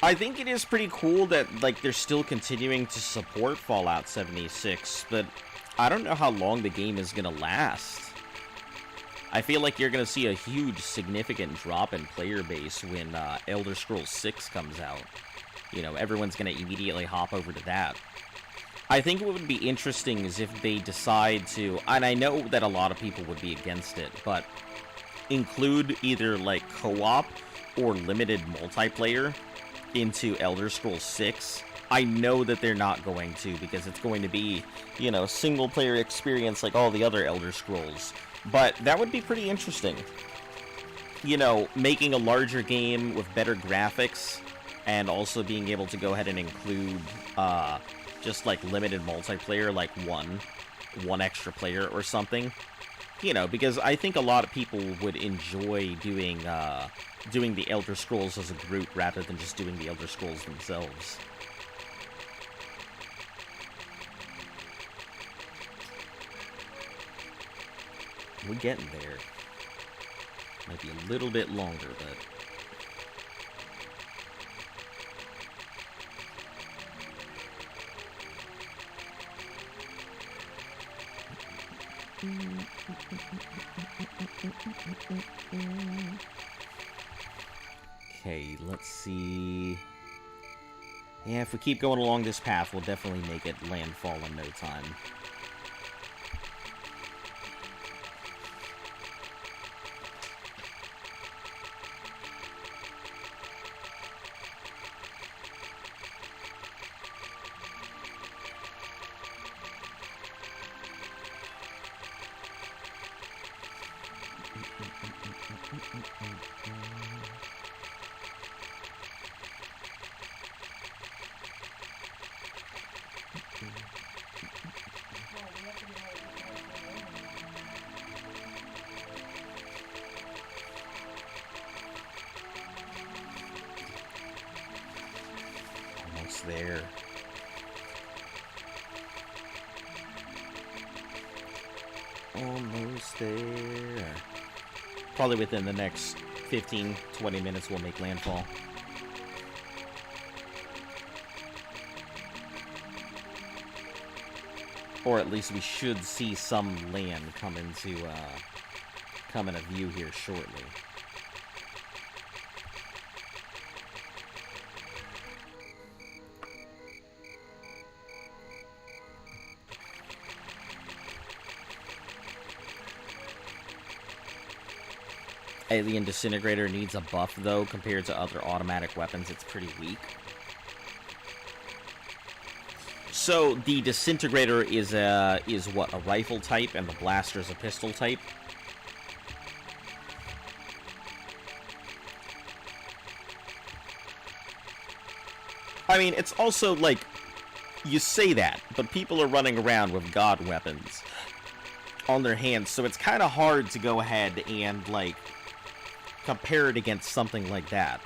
I think it is pretty cool that, like, they're still continuing to support Fallout 76, but I don't know how long the game is gonna last. I feel like you're gonna see a huge, significant drop in player base when Elder Scrolls 6 comes out. You know, everyone's gonna immediately hop over to that. I think what would be interesting is if they decide to, and I know that a lot of people would be against it, but include either, like, co-op or limited multiplayer into Elder Scrolls 6. I know that they're not going to, because it's going to be, you know, single-player experience like all the other Elder Scrolls. But that would be pretty interesting. You know, making a larger game with better graphics, and also being able to go ahead and include, just, like, limited multiplayer, like one extra player or something. You know, because I think a lot of people would enjoy doing the Elder Scrolls as a group rather than just doing the Elder Scrolls themselves. We're getting there. Might be a little bit longer, but... Okay, let's see... Yeah, if we keep going along this path, we'll definitely make it landfall in no time. There. Almost there. Probably within the next 15-20 minutes we'll make landfall. Or at least we should see some land come into view here shortly. Alien Disintegrator needs a buff, though. Compared to other automatic weapons, it's pretty weak. So, the Disintegrator is what, a rifle type, and the Blaster's a pistol type? I mean, it's also, like, you say that, but people are running around with god weapons on their hands, so it's kind of hard to go ahead and, like, compare it against something like that.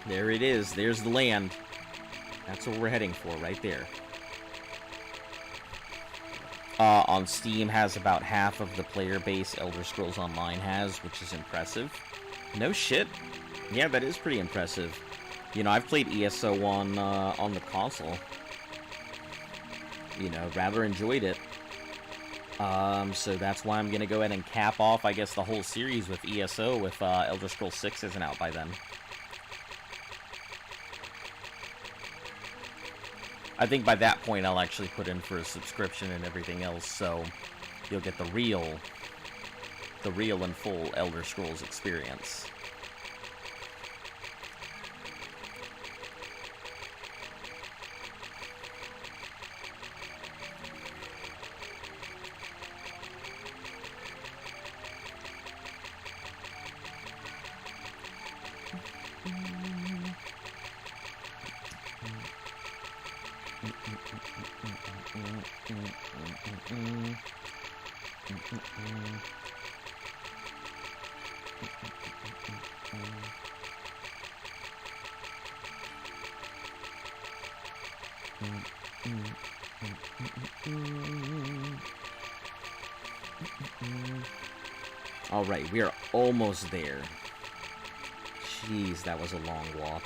There it is. There's the land. That's what we're heading for, right there. On Steam has about half of the player base Elder Scrolls Online has, which is impressive. No shit. Yeah, that is pretty impressive. You know, I've played ESO on the console. You know, rather enjoyed it. So that's why I'm gonna go ahead and cap off, I guess, the whole series with ESO if Elder Scrolls 6 isn't out by then. I think by that point I'll actually put in for a subscription and everything else, so you'll get the real and full Elder Scrolls experience. Alright, we are almost there. Jeez, that was a long walk.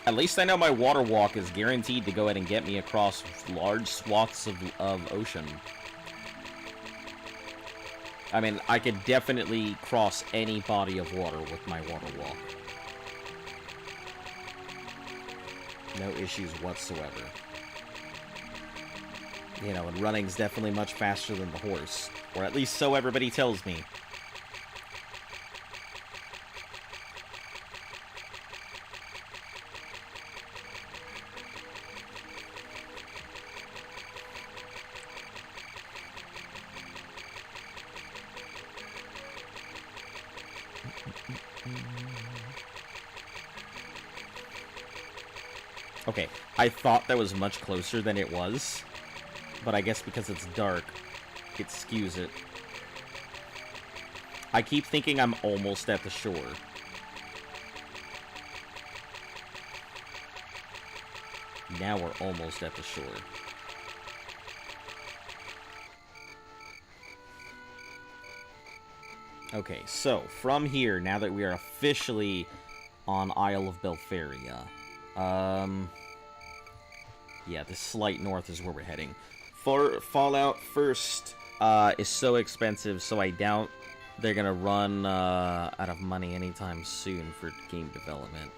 At least I know my water walk is guaranteed to go ahead and get me across large swaths of ocean. I mean, I could definitely cross any body of water with my water walk. No issues whatsoever. You know, and running's definitely much faster than the horse. Or at least so everybody tells me. Okay, I thought that was much closer than it was, but I guess because it's dark, it skews it. I keep thinking I'm almost at the shore. Now we're almost at the shore. Okay, so from here, now that we are officially on Isle of Belfaria, yeah, the slight north is where we're heading. Fallout first is so expensive, so I doubt they're gonna run out of money anytime soon for game development.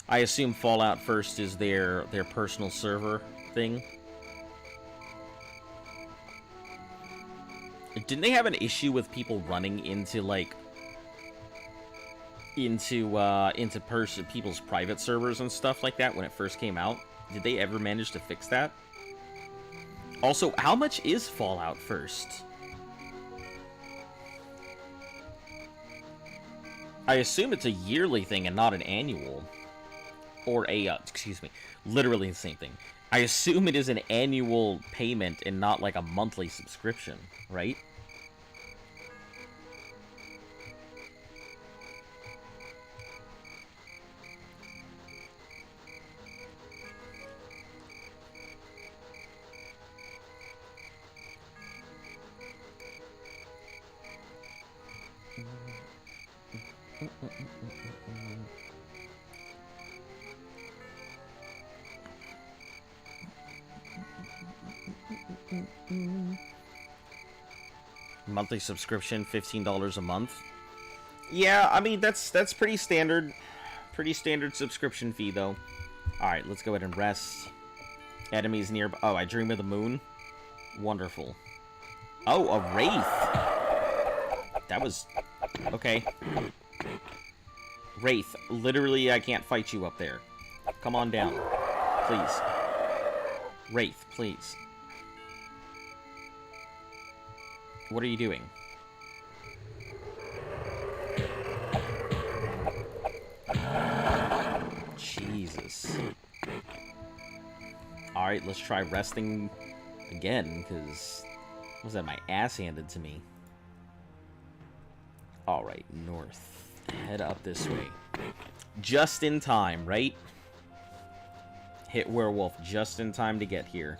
I assume Fallout First is their personal server thing. Didn't they have an issue with people running into like people's private servers and stuff like that when it first came out? Did they ever manage to fix that? Also, how much is Fallout First? I assume it's a yearly thing and not an annual. Or a, excuse me, literally the same thing. I assume it is an annual payment and not like a monthly subscription, right? Monthly subscription, $15 a month. Yeah, I mean that's pretty standard. Pretty standard subscription fee though. Alright, let's go ahead and rest. Enemies nearby. Oh, I dream of the moon. Wonderful. Oh, a wraith. That was okay. Wraith, literally I can't fight you up there. Come on down. Please. Wraith, please. What are you doing? Jesus. Alright, let's try resting again, because... what was that? My ass handed to me. Alright, north. Head up this way. Just in time, right? Hit werewolf just in time to get here.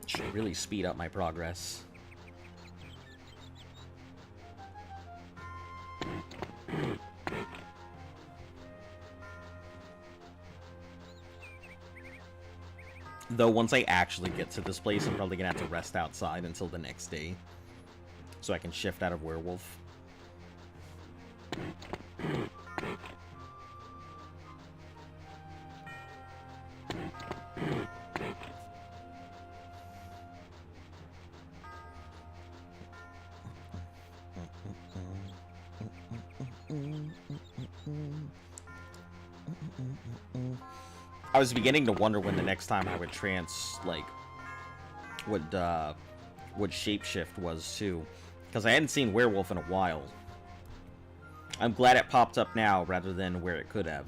Should really speed up my progress. Though once I actually get to this place, I'm probably gonna have to rest outside until the next day, so I can shift out of werewolf. I was beginning to wonder when the next time I would would shapeshift was too, because I hadn't seen werewolf in a while. I'm glad it popped up now rather than where it could have.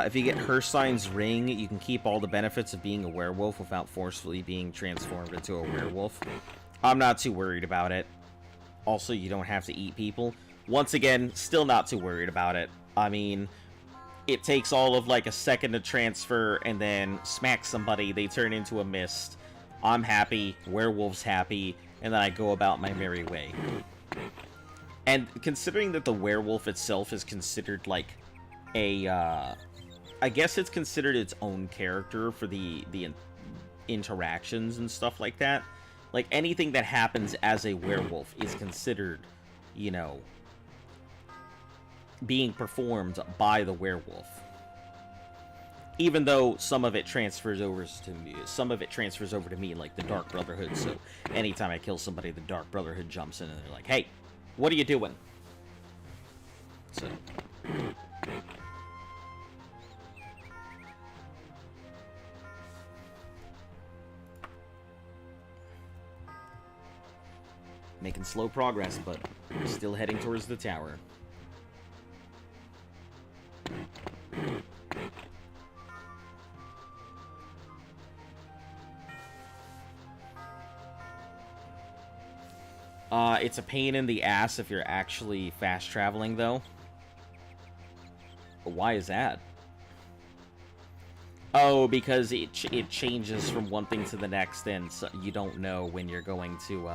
If you get Hirstein's Ring, you can keep all the benefits of being a werewolf without forcefully being transformed into a werewolf. I'm not too worried about it. Also, you don't have to eat people. Once again, still not too worried about it. I mean, it takes all of like a second to transfer and then smack somebody, they turn into a mist. I'm happy, werewolf's happy, and then I go about my merry way. And considering that the werewolf itself is considered like a, I guess it's considered its own character for the interactions and stuff like that. Like, anything that happens as a werewolf is considered, you know, being performed by the werewolf. Even though some of it transfers over to me, like the Dark Brotherhood. So anytime I kill somebody, the Dark Brotherhood jumps in and they're like, "Hey, what are you doing?" So making slow progress, but still heading towards the tower. It's a pain in the ass if you're actually fast traveling, though. But why is that? Oh, because it changes from one thing to the next, and so you don't know when you're going to,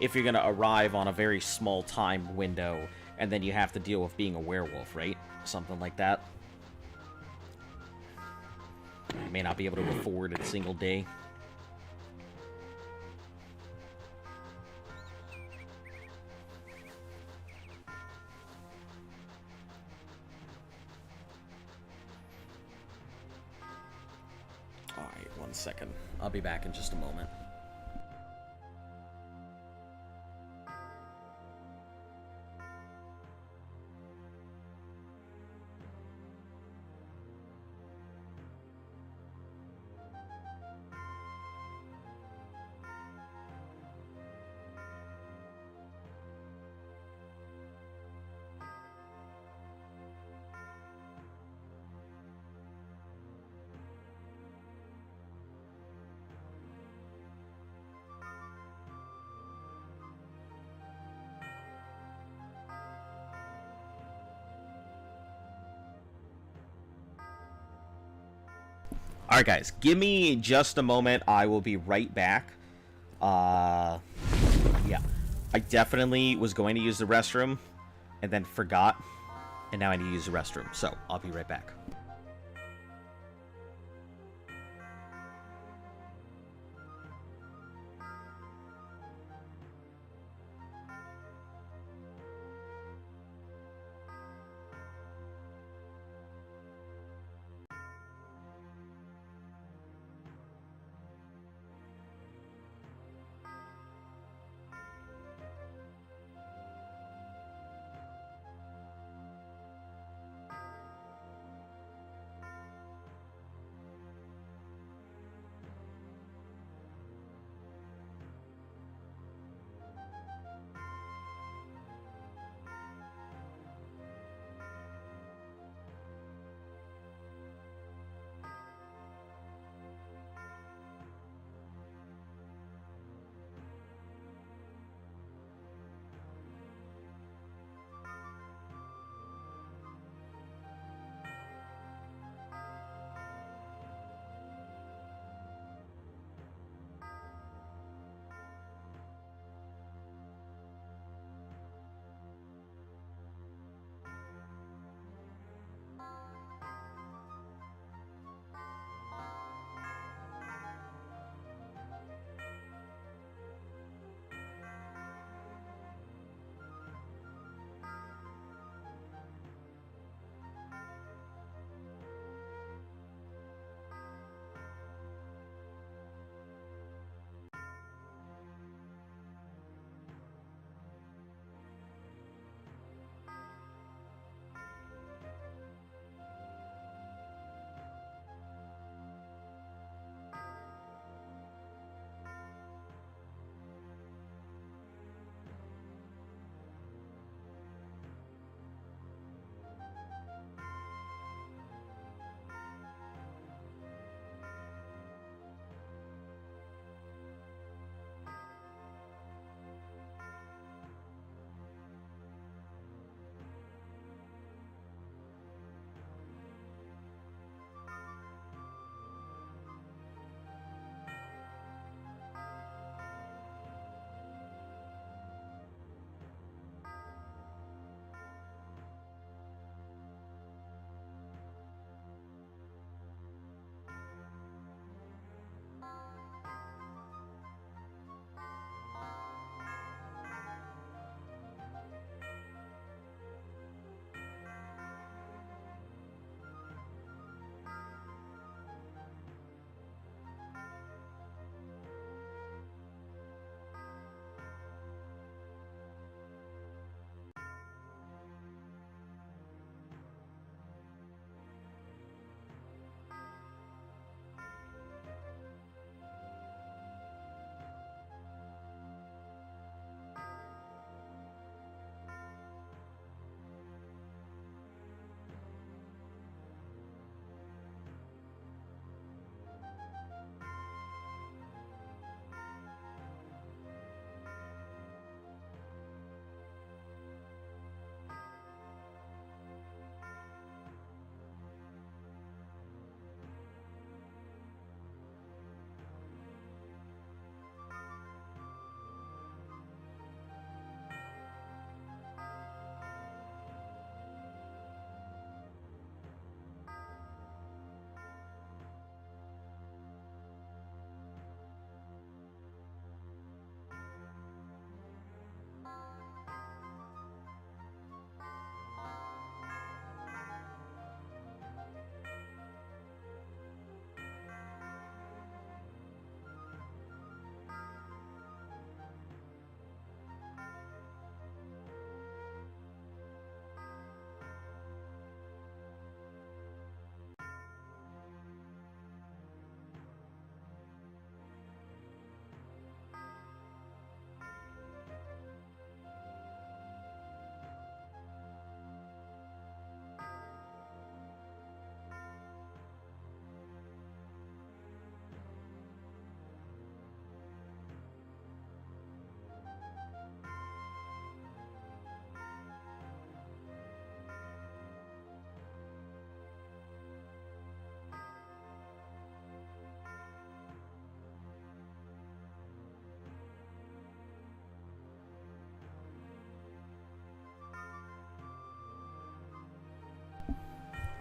if you're going to arrive on a very small time window, and then you have to deal with being a werewolf, right? Something like that. You may not be able to afford a single day. Alright, 1 second. I'll be back in just a moment. Alright, guys, give me just a moment. I will be right back. Yeah. I definitely was going to use the restroom, and then forgot, and now I need to use the restroom, so I'll be right back.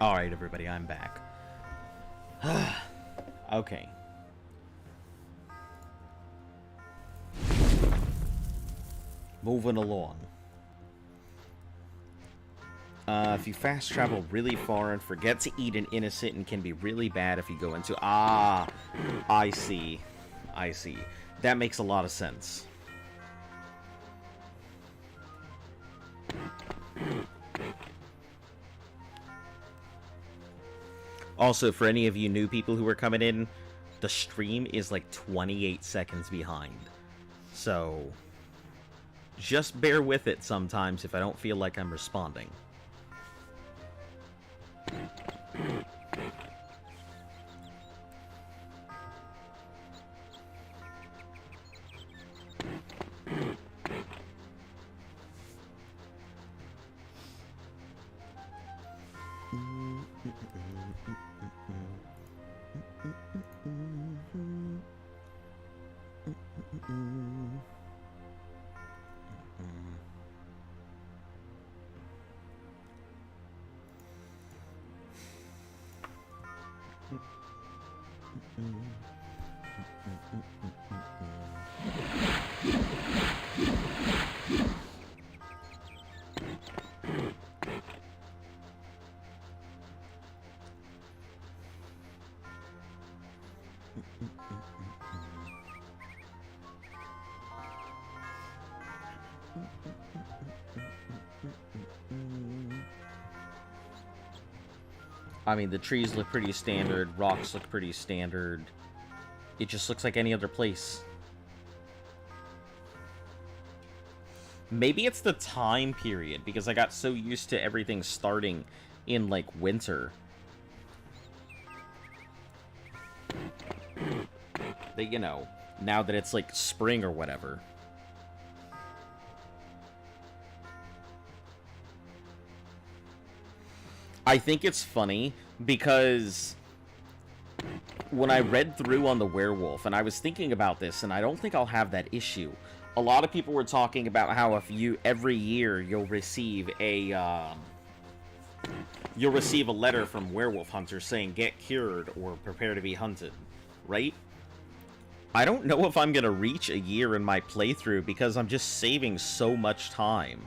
Alright, everybody, I'm back. Okay. Moving along. If you fast travel really far and forget to eat an innocent, and can be really bad if you go into... Ah, I see. I see. That makes a lot of sense. Also, for any of you new people who are coming in, the stream is like 28 seconds behind. So, just bear with it sometimes if I don't feel like I'm responding. I mean, the trees look pretty standard, rocks look pretty standard. It just looks like any other place. Maybe it's the time period, because I got so used to everything starting in, like, winter. That, you know, now that it's, like, spring or whatever. I think it's funny because when I read through on the werewolf, and I was thinking about this, and I don't think I'll have that issue. A lot of people were talking about how if you every year you'll receive a letter from werewolf hunters saying get cured or prepare to be hunted, right? I don't know if I'm gonna reach a year in my playthrough because I'm just saving so much time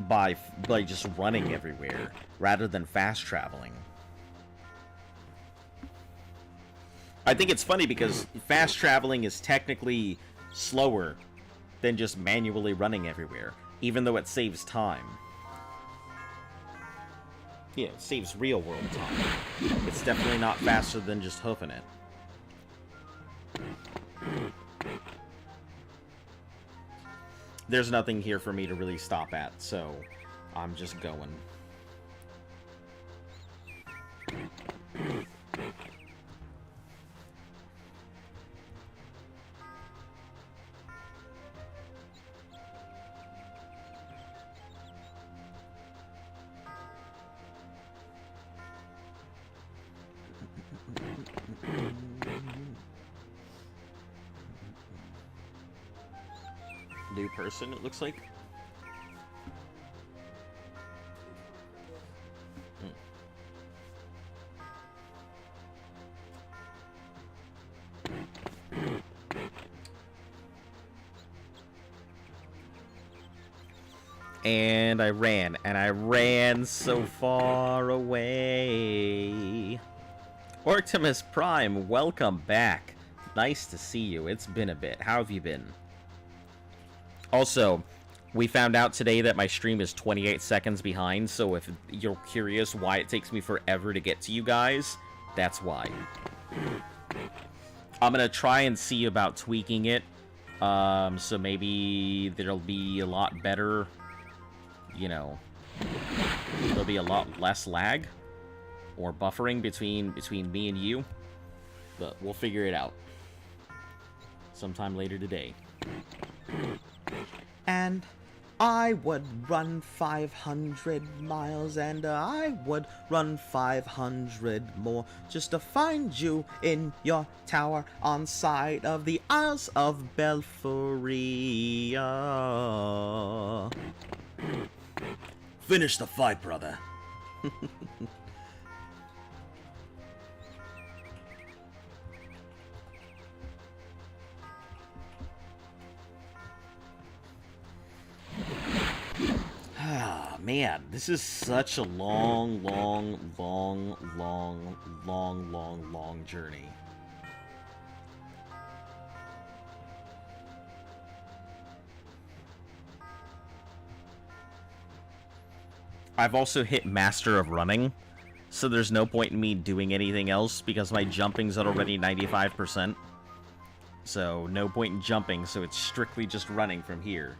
by just running everywhere rather than fast traveling. I think it's funny because fast traveling is technically slower than just manually running everywhere, even though it saves time. Yeah, it saves real world time. It's definitely not faster than just hoofing it. There's nothing here for me to really stop at, so I'm just going. New person, it looks like. And I ran so far away. Ortimus Prime, welcome back. Nice to see you. It's been a bit. How have you been? Also, we found out today that my stream is 28 seconds behind, so if you're curious why it takes me forever to get to you guys, that's why. I'm gonna try and see about tweaking it, so maybe there'll be a lot better, you know, there'll be a lot less lag or buffering between me and you, but we'll figure it out sometime later today. And I would run 500 miles, and I would run 500 more, just to find you in your tower on side of the Isles of Belforia. Finish the fight, brother. Ah, man, this is such a long journey. I've also hit Master of Running, so there's no point in me doing anything else because my jumping's at already 95%. So no point in jumping, so it's strictly just running from here.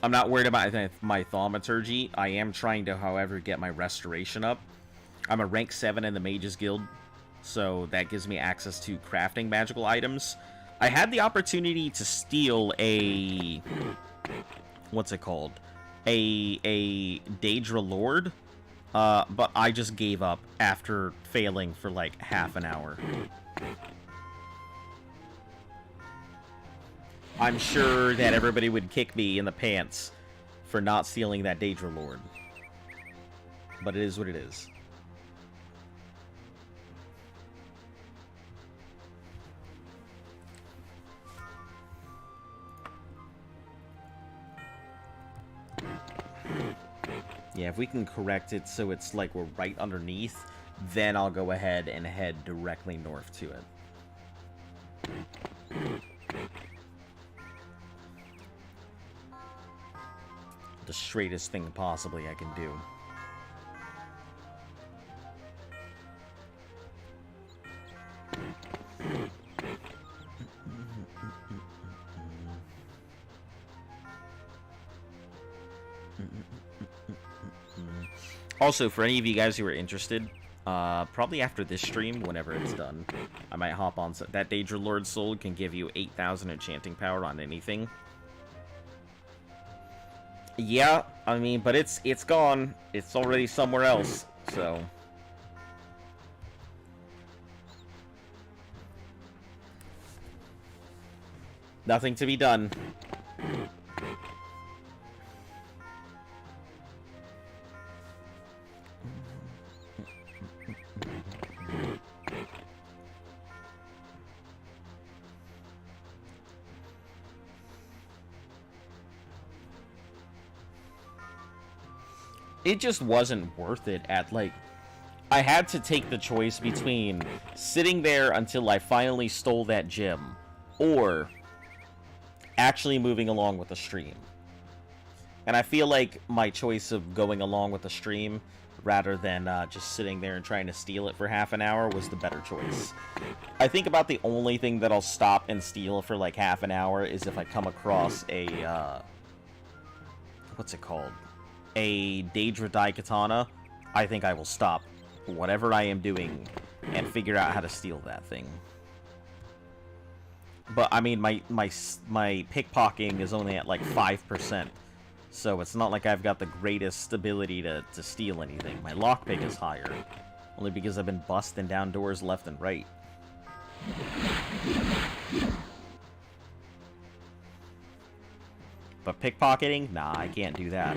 I'm not worried about my thaumaturgy. I am trying to, however, get my restoration up. I'm a rank 7 in the Mages Guild, so that gives me access to crafting magical items. I had the opportunity to steal a... what's it called? A Daedra Lord, but I just gave up after failing for like half an hour. I'm sure that everybody would kick me in the pants for not stealing that Daedra Lord. But it is what it is. Yeah, if we can correct it so it's like we're right underneath, then I'll go ahead and head directly north to it. The straightest thing possibly I can do. Also, for any of you guys who are interested, probably after this stream, whenever it's done, I might hop on. That Daedra Lord Soul can give you 8,000 enchanting power on anything. Yeah, I mean, but it's gone. It's already somewhere else, so... Nothing to be done. It just wasn't worth it at, like... I had to take the choice between sitting there until I finally stole that gem, or actually moving along with the stream. And I feel like my choice of going along with the stream, rather than just sitting there and trying to steal it for half an hour, was the better choice. I think about the only thing that I'll stop and steal for like half an hour is if I come across a... what's it called? A Daedra Daikatana. I think I will stop whatever I am doing and figure out how to steal that thing. But I mean, my pickpocketing is only at like 5%, so it's not like I've got the greatest ability to steal anything. My lockpick is higher, only because I've been busting down doors left and right. But pickpocketing? Nah, I can't do that.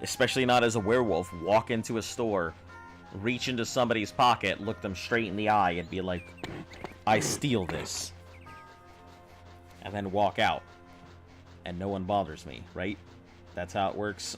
Especially not as a werewolf. Walk into a store, reach into somebody's pocket, look them straight in the eye, and be like, I steal this. And then walk out. And no one bothers me, right? That's how it works.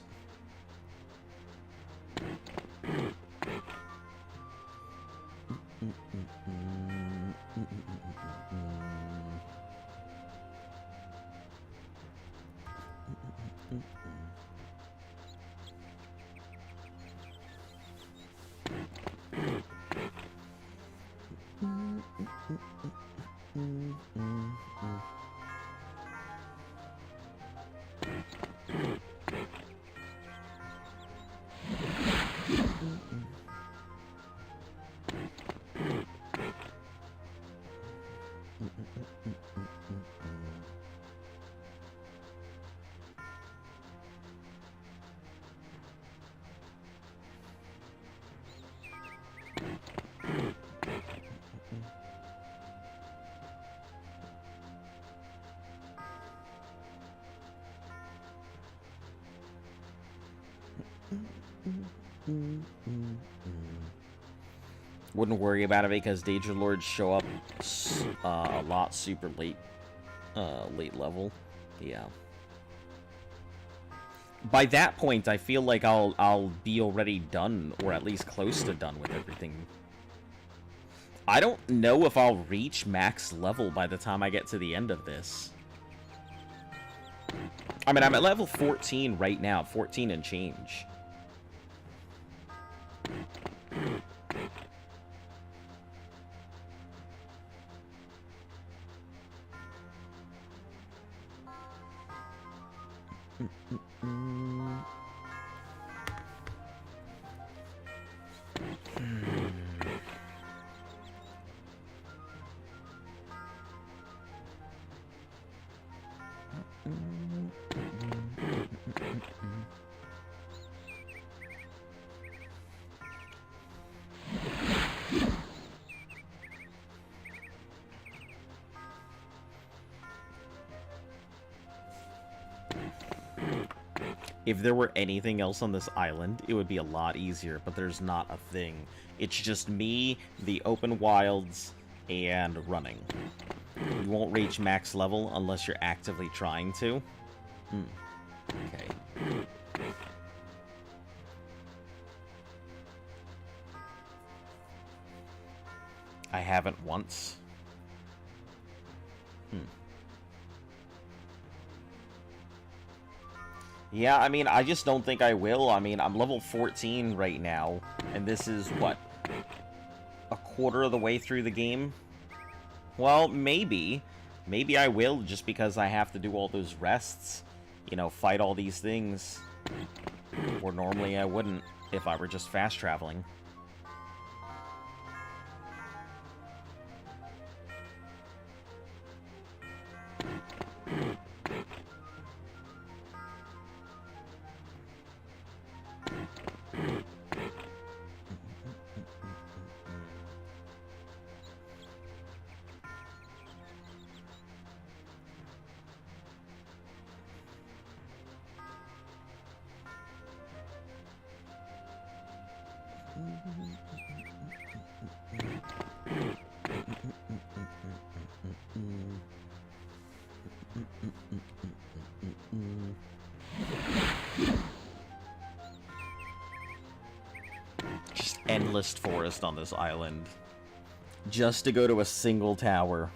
Wouldn't worry about it because Danger Lords show up a lot super late, late level. Yeah. By that point, I feel like I'll be already done, or at least close to done with everything. I don't know if I'll reach max level by the time I get to the end of this. I mean, I'm at level 14 right now, 14 and change. If there were anything else on this island, it would be a lot easier, but there's not a thing. It's just me, the open wilds, and running. You won't reach max level unless you're actively trying to. Okay. I haven't once. Yeah, I mean, I just don't think I will. I mean, I'm level 14 right now, and this is, what, a quarter of the way through the game? Well, maybe. Maybe I will, just because I have to do all those rests. You know, fight all these things. Where normally I wouldn't, if I were just fast traveling. Just endless forest on this island. Just to go to a single tower.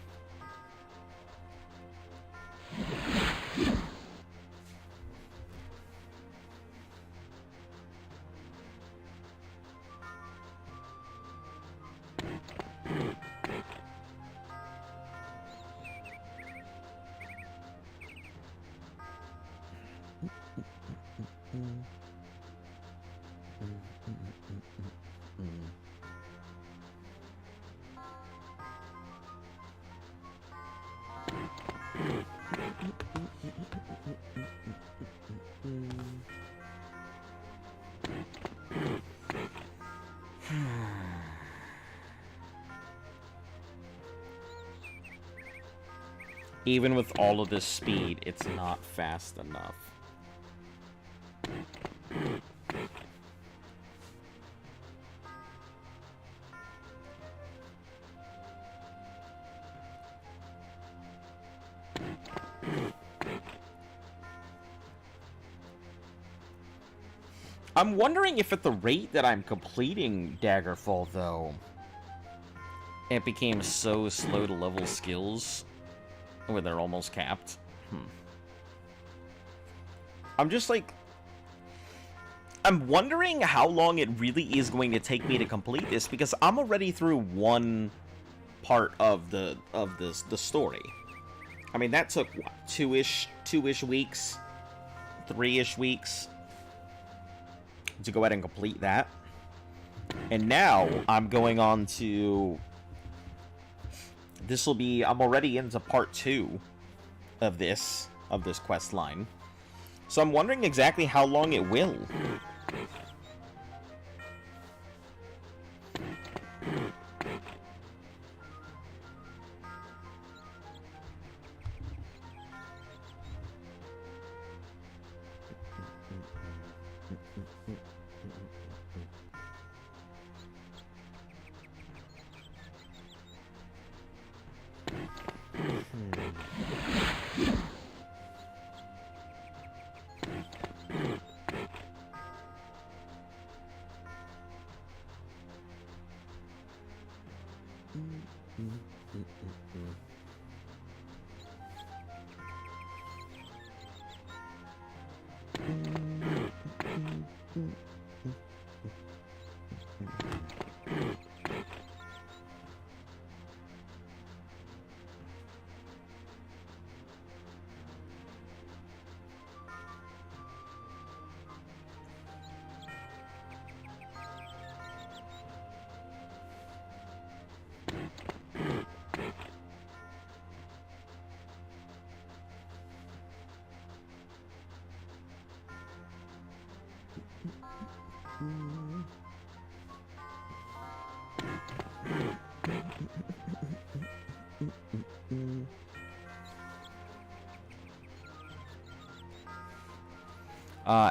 Even with all of this speed, it's not fast enough. I'm wondering if at the rate that I'm completing Daggerfall, though, it became so slow to level skills where they're almost capped. I'm just like... I'm wondering how long it really is going to take me to complete this, because I'm already through one part of the story. I mean, that took, what, two-ish weeks? 3-ish weeks? To go ahead and complete that. And now, I'm going on to... This will be... I'm already into part 2 of this quest line. So I'm wondering exactly how long it will.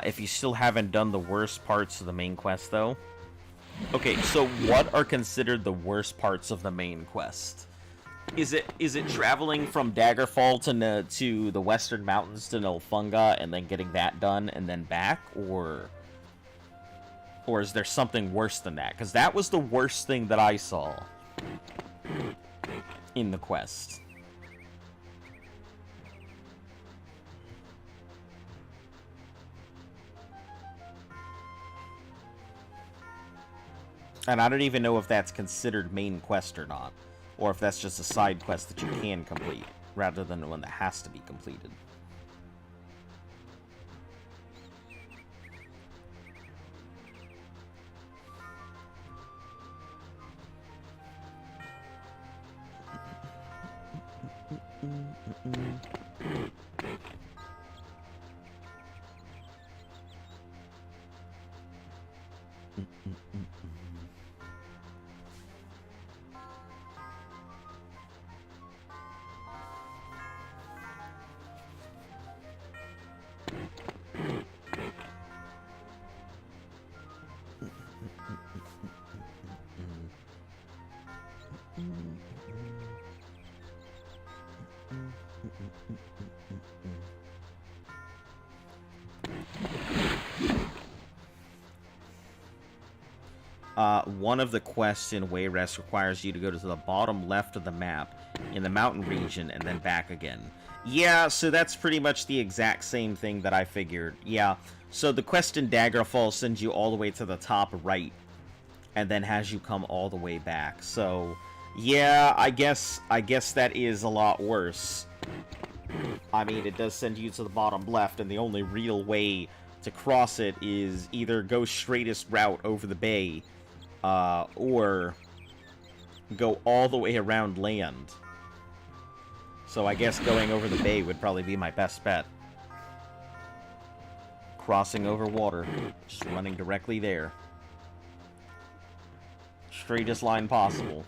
If you still haven't done the worst parts of the main quest, though. Okay, so what are considered the worst parts of the main quest? Is it traveling from Daggerfall to the Western Mountains to Nilfunga and then getting that done and then back, or is there something worse than that? Because that was the worst thing that I saw in the quest. And I don't even know if that's considered main quest or not. Or if that's just a side quest that you can complete, rather than one that has to be completed. One of the quests in Wayrest requires you to go to the bottom left of the map in the mountain region and then back again. Yeah, so that's pretty much the exact same thing that I figured. Yeah, so the quest in Daggerfall sends you all the way to the top right and then has you come all the way back. So, yeah, I guess that is a lot worse. I mean, it does send you to the bottom left, and the only real way to cross it is either go straightest route over the bay, or go all the way around land. So I guess going over the bay would probably be my best bet. Crossing over water, just running directly there. Straightest line possible.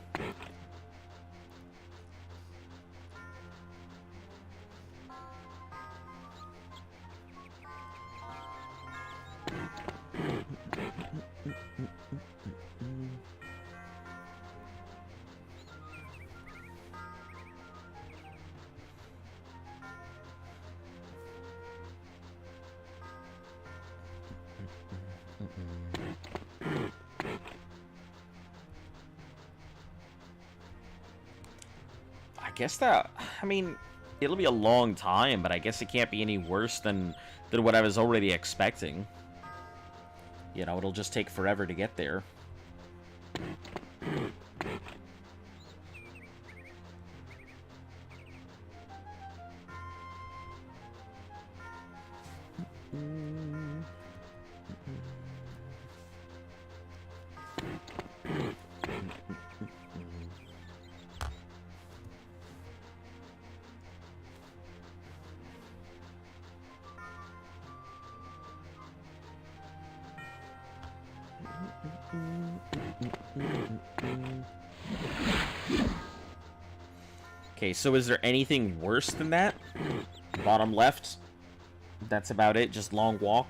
I guess that, I mean, it'll be a long time, but I guess it can't be any worse than what I was already expecting. You know, it'll just take forever to get there. Okay, so is there anything worse than that? Bottom left? That's about it, just long walk?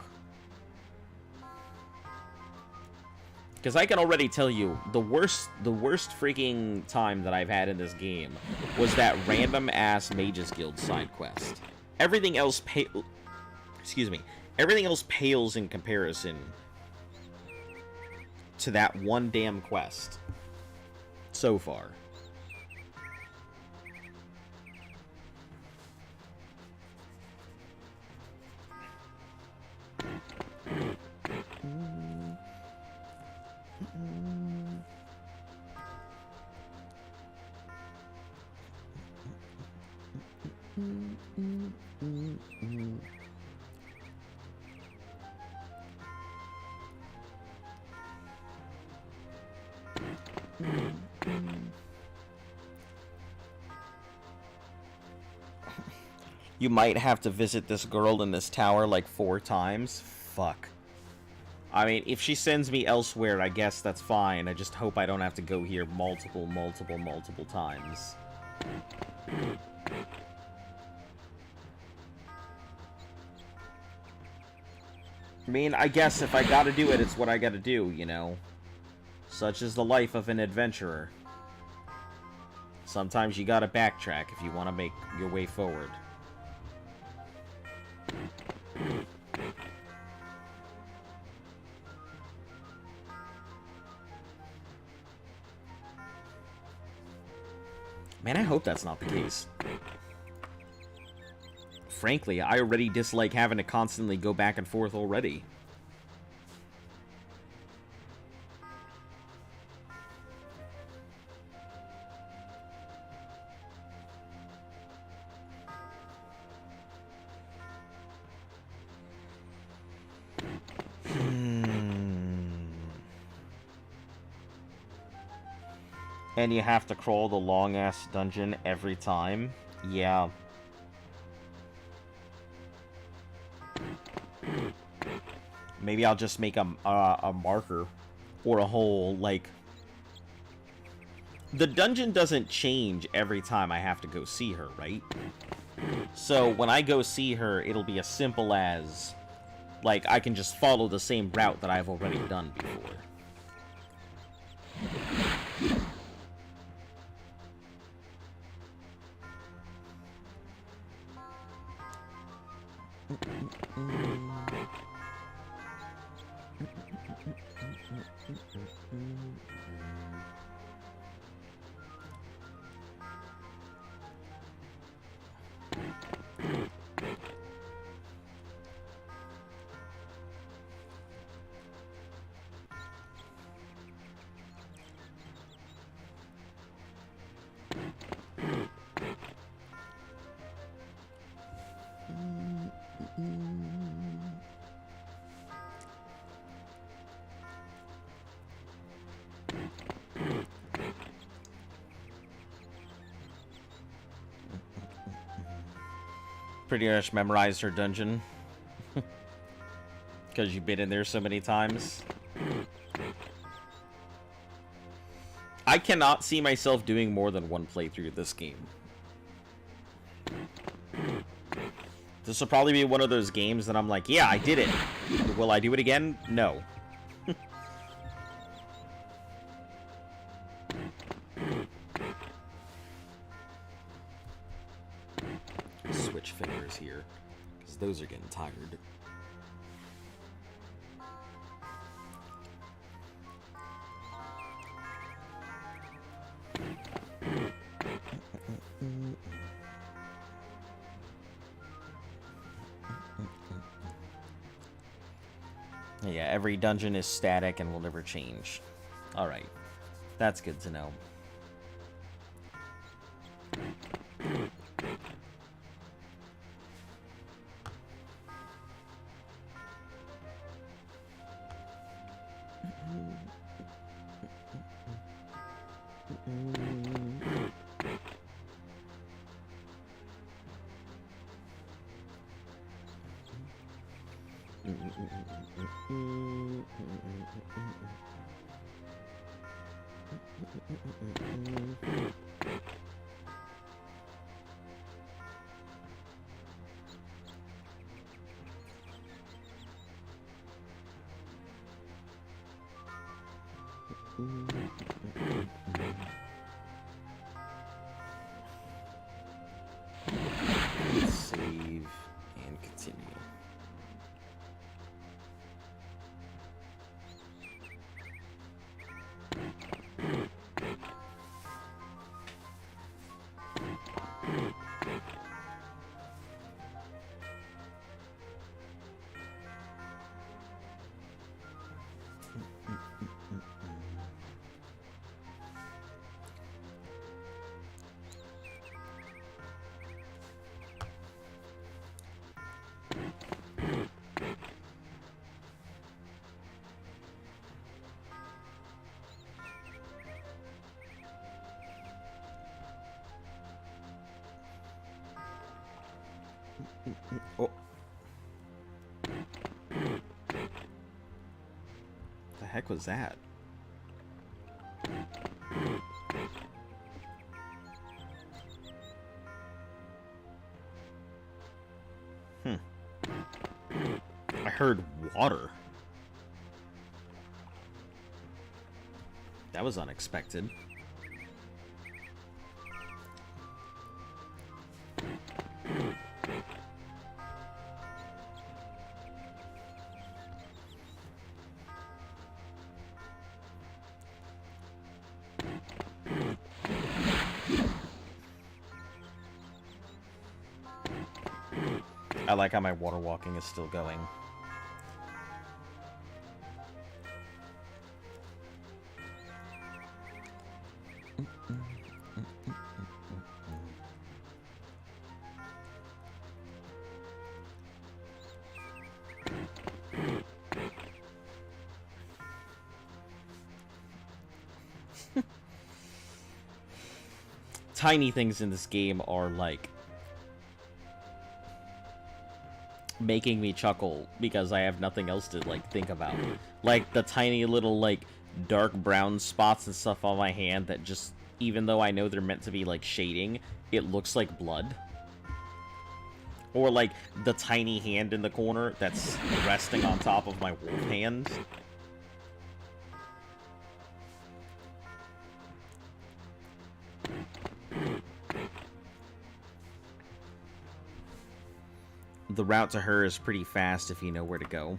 Because I can already tell you, the worst freaking time that I've had in this game was that random-ass Mages Guild side quest. Everything else everything else pales in comparison to that one damn quest. So far. You might have to visit this girl in this tower like 4 times. Fuck. I mean, if she sends me elsewhere, I guess that's fine. I just hope I don't have to go here multiple times. I mean, I guess if I gotta do it, it's what I gotta do, you know? Such is the life of an adventurer. Sometimes you gotta backtrack if you want to make your way forward. Man, I hope that's not the case. Frankly, I already dislike having to constantly go back and forth already. And you have to crawl the long-ass dungeon every time? Yeah. Maybe I'll just make a marker or a whole, like... The dungeon doesn't change every time I have to go see her, right? So when I go see her, it'll be as simple as... Like, I can just follow the same route that I've already done before. Pretty much memorized her dungeon. Because you've been in there so many times. I cannot see myself doing more than one playthrough of this game. This will probably be one of those games that I'm like, yeah, I did it. Will I do it again? No. Switch fingers here, because those are getting tired. Yeah, every dungeon is static and will never change. Alright. That's good to know. Save and continue. Oh. The heck was that? I heard water. That was unexpected. I like how my water walking is still going. Tiny things in this game are like making me chuckle because I have nothing else to like think about. Like the tiny little like dark brown spots and stuff on my hand that just, even though I know they're meant to be like shading, it looks like blood. Or like the tiny hand in the corner that's resting on top of my wolf hand. The route to her is pretty fast if you know where to go.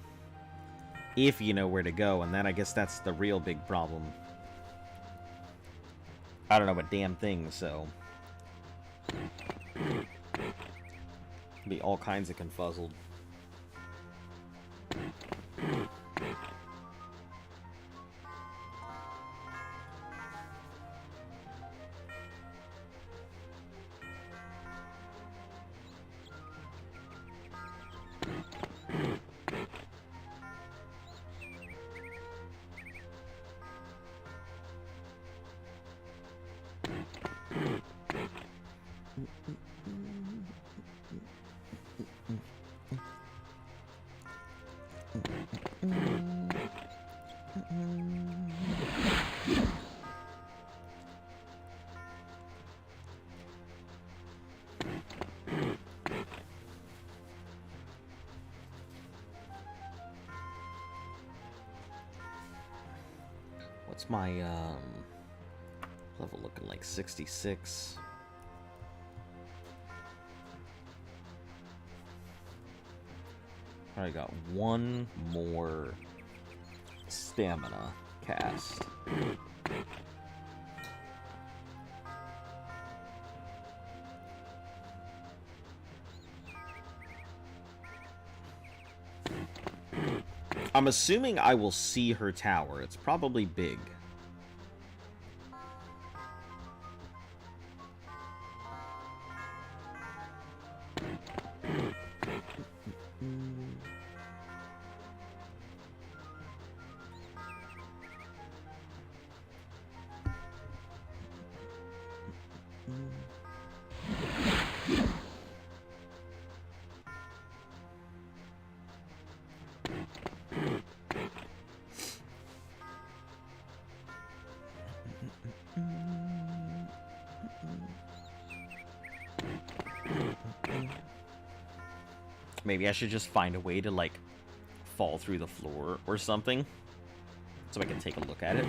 If you know where to go, and then I guess that's the real big problem. I don't know a damn thing, so... be all kinds of confuzzled. What's my level looking like? 66. I got one more stamina cast. I'm assuming I will see her tower. It's probably big. Maybe I should just find a way to, like, fall through the floor or something, so I can take a look at it.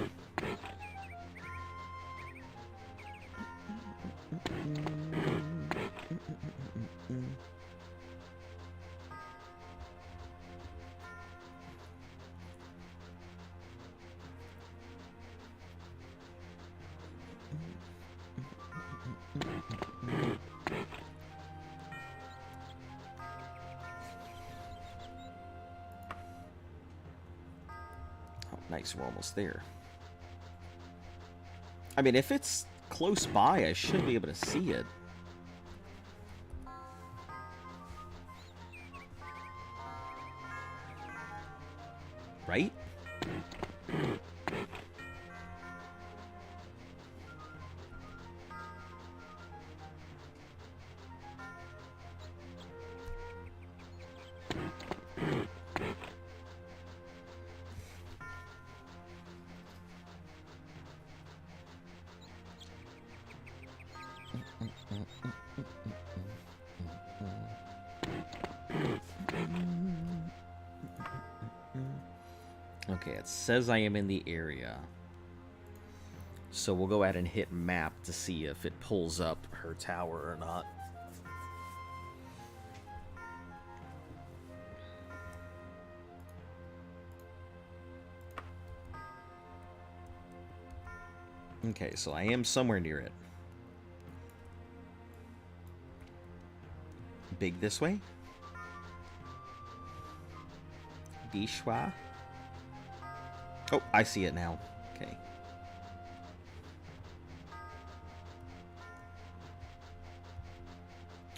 Nice, we're almost there. I mean, if it's close by, I should be able to see it. Right? Okay, it says I am in the area. So we'll go ahead and hit map to see if it pulls up her tower or not. Okay, so I am somewhere near it. Big this way? Bishwa? Oh, I see it now. Okay.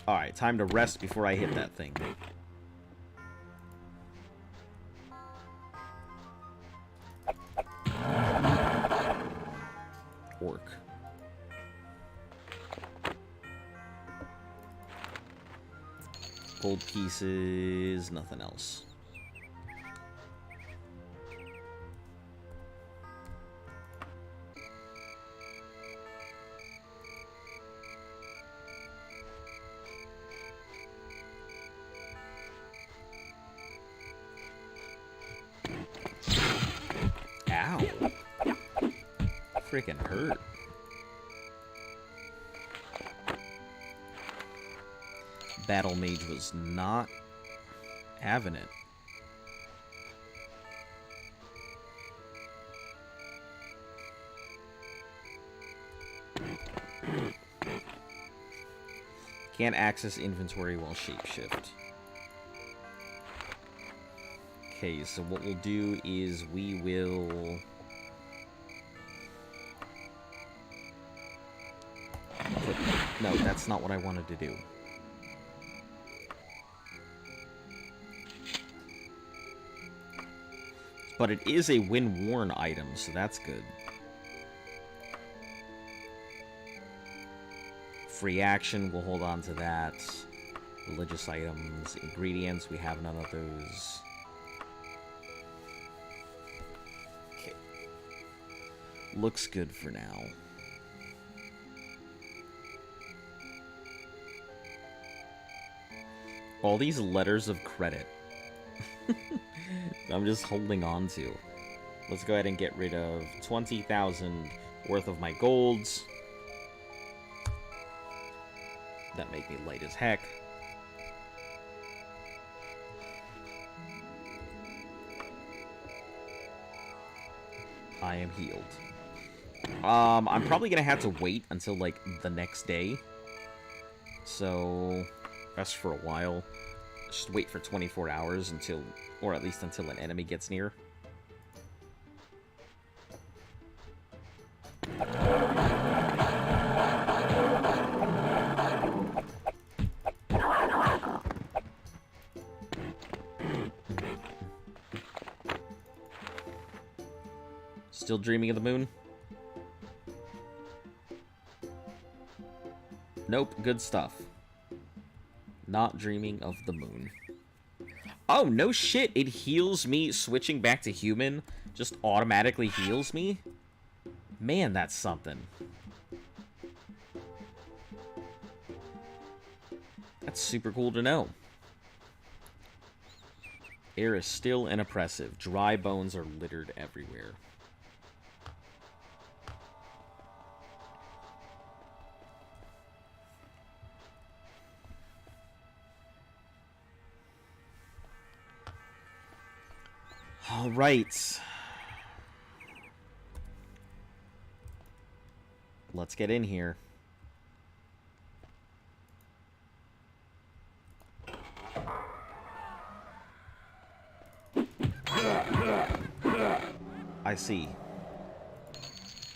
Alright, time to rest before I hit that thing. Orc. Gold pieces, nothing else. Ow. Freaking hurt. Battle Mage was not having it. Can't access inventory while shapeshift. Okay, so what we'll do is we will... No, that's not what I wanted to do. But it is a when-worn item, so that's good. Free action, we'll hold on to that. Religious items, ingredients, we have none of those. Okay. Looks good for now. All these letters of credit. I'm just holding on to. Let's go ahead and get rid of 20,000 worth of my golds. That make me light as heck. I am healed. I'm probably gonna have to wait until like the next day. So rest for a while. Just wait for 24 hours until, or at least until an enemy gets near. Still dreaming of the moon? Nope, good stuff. Not dreaming of the moon. Oh, no shit. It heals me. Switching back to human just automatically heals me. Man, that's something. That's super cool to know. Air is still and oppressive. Dry bones are littered everywhere. All right. Let's get in here. I see.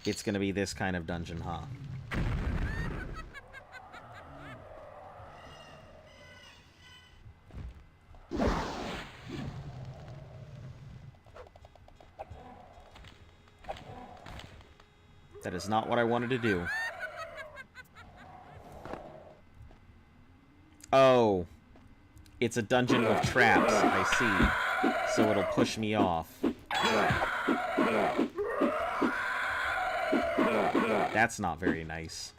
It's gonna be this kind of dungeon, huh? That is not what I wanted to do. Oh. It's a dungeon with traps, I see. So it'll push me off. That's not very nice.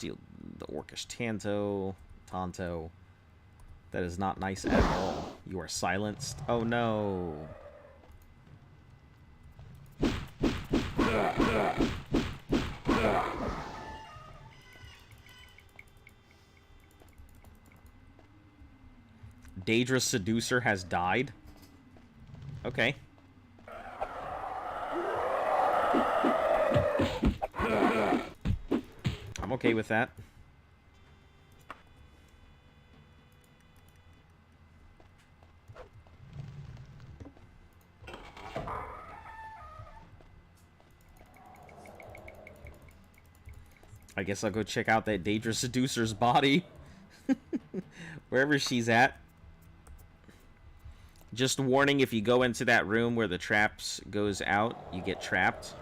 Steal the Orcish Tonto. That is not nice at all. You are silenced. Oh no. Daedra Seducer has died. Okay. I'm okay with that. I guess I'll go check out that Daedra Seducer's body. Wherever she's at. Just warning, if you go into that room where the traps goes out, you get trapped.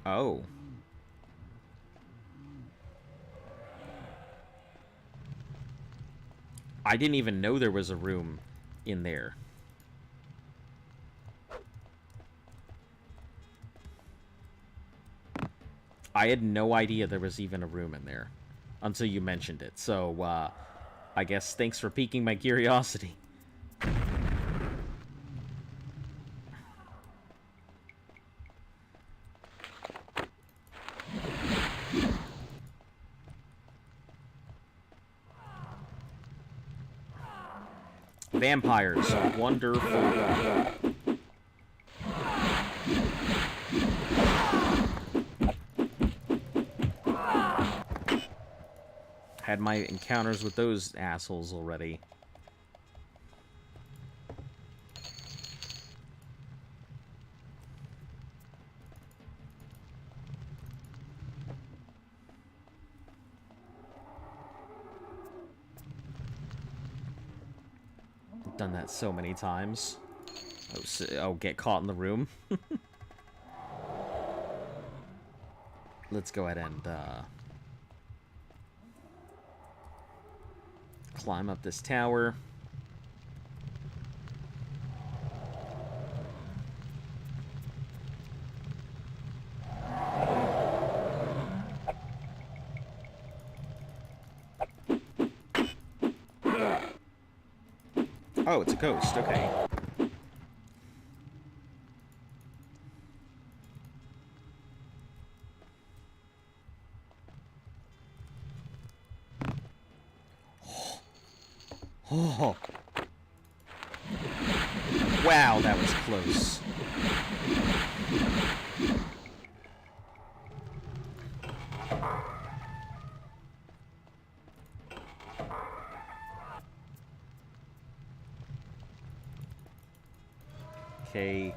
Oh. I didn't even know there was a room in there. I had no idea there was even a room in there until you mentioned it. So, I guess thanks for piquing my curiosity. Vampires are wonderful. Had my encounters with those assholes already. I've done that so many times. Oh, get caught in the room. Let's go ahead and climb up this tower. Oh, it's a ghost. Okay. Oh. Wow, that was close. Okay.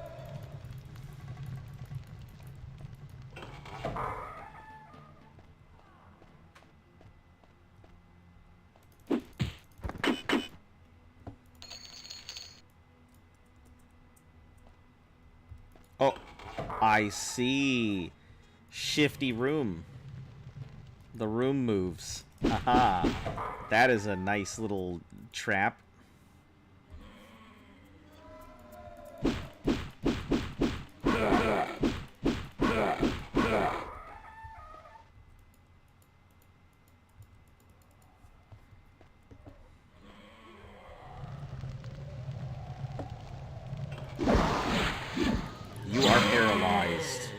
Oh, I see. Shifty room. The room moves. Aha. That is a nice little trap. You are paralyzed.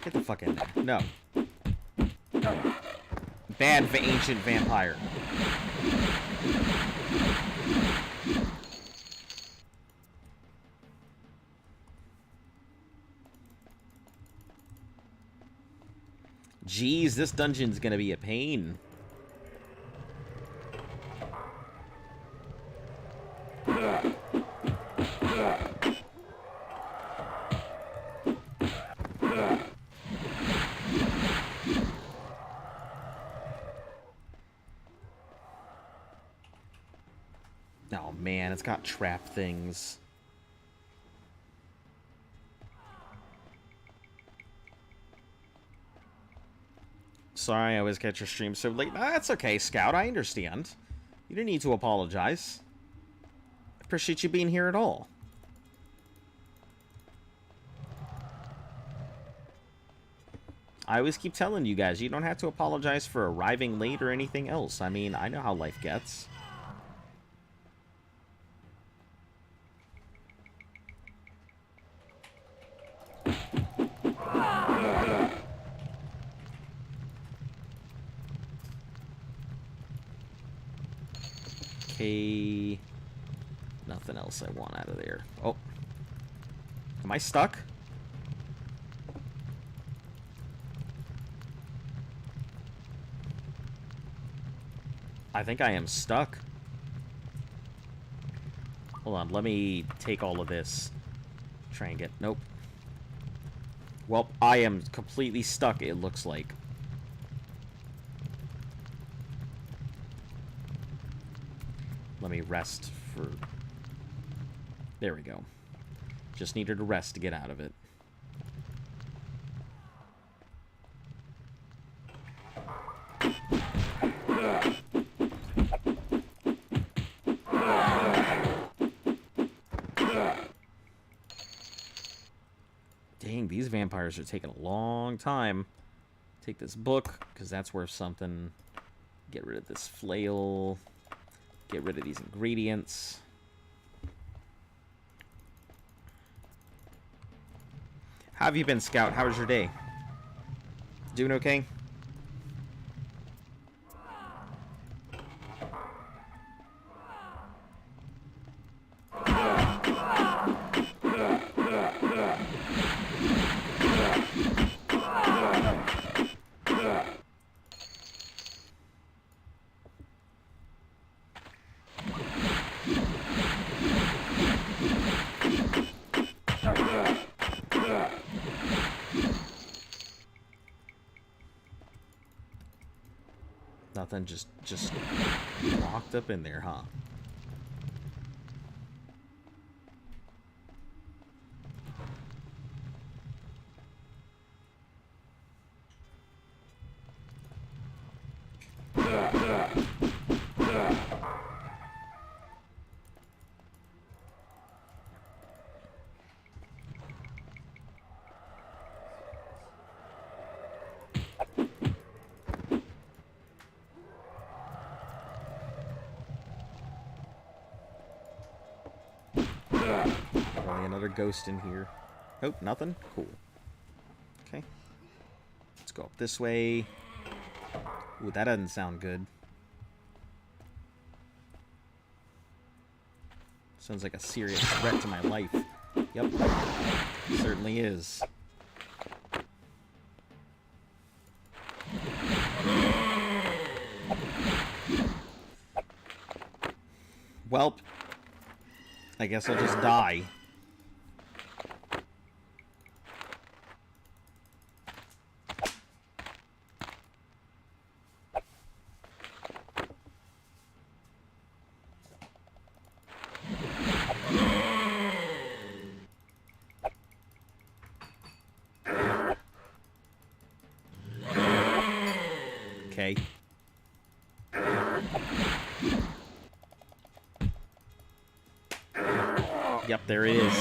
Get the fuck in there. No. Bad ancient vampire. Jeez, this dungeon's gonna be a pain. Oh man, it's got trap things. Sorry, I always catch your stream so late. That's okay, Scout. I understand. You don't need to apologize. I appreciate you being here at all. I always keep telling you guys, you don't have to apologize for arriving late or anything else. I mean, I know how life gets. Okay. Nothing else I want out of there. Oh. Am I stuck? I think I am stuck. Hold on, let me take all of this. Try and get... Nope. Well, I am completely stuck, it looks like. Let me rest for... There we go. Just needed a rest to get out of it. Dang, these vampires are taking a long time. Take this book, because that's worth something. Get rid of this flail. Get rid of these ingredients. How have you been, Scout? How was your day? Doing okay? Nothing, just locked up in there, huh? Probably another ghost in here. Oh, nothing? Cool. Okay. Let's go up this way. Ooh, that doesn't sound good. Sounds like a serious threat to my life. Yep. Certainly is. Welp. I guess I'll just die. Okay. Yep, there it is.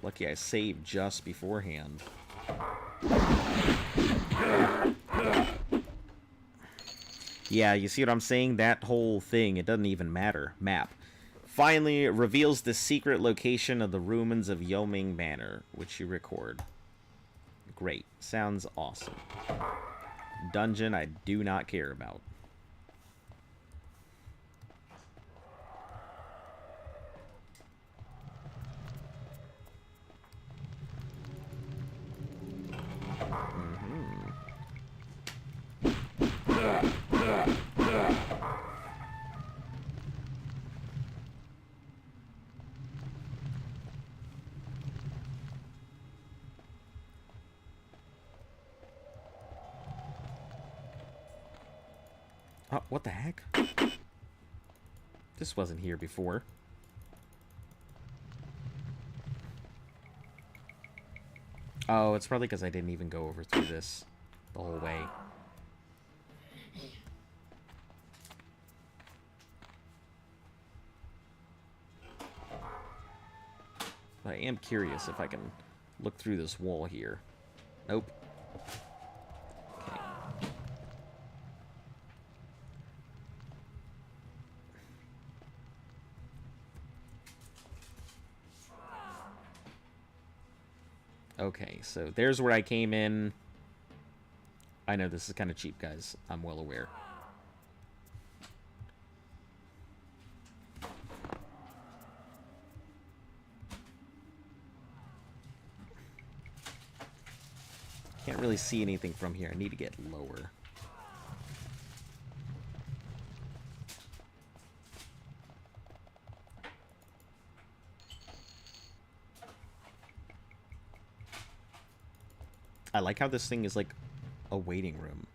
Lucky I saved just beforehand. Yeah, you see what I'm saying? That whole thing, it doesn't even matter. Map. Finally, it reveals the secret location of the Rumens of Yeoming Manor, which you record. Great. Sounds awesome. Dungeon I do not care about. Oh, what the heck? This wasn't here before. Oh, it's probably because I didn't even go over through this the whole way. I am curious if I can look through this wall here. Nope. Okay. Okay, so there's where I came in. I know this is kind of cheap, guys. I'm well aware. Can't really see anything from here. I need to get lower. I like how this thing is like a waiting room.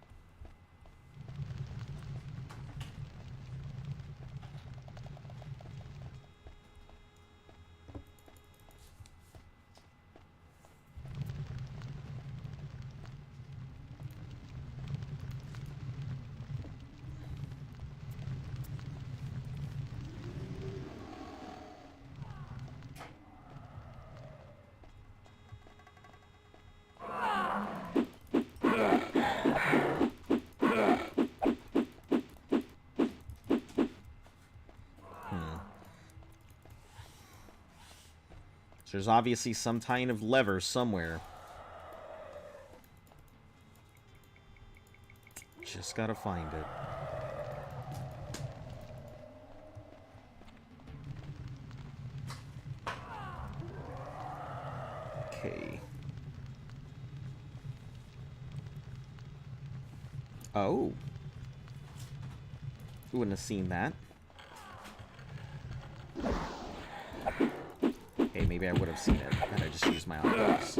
So there's obviously some kind of lever somewhere. Just gotta find it. Okay. Oh. Wouldn't have seen that. Okay, maybe I would have seen it had I just used my eyes.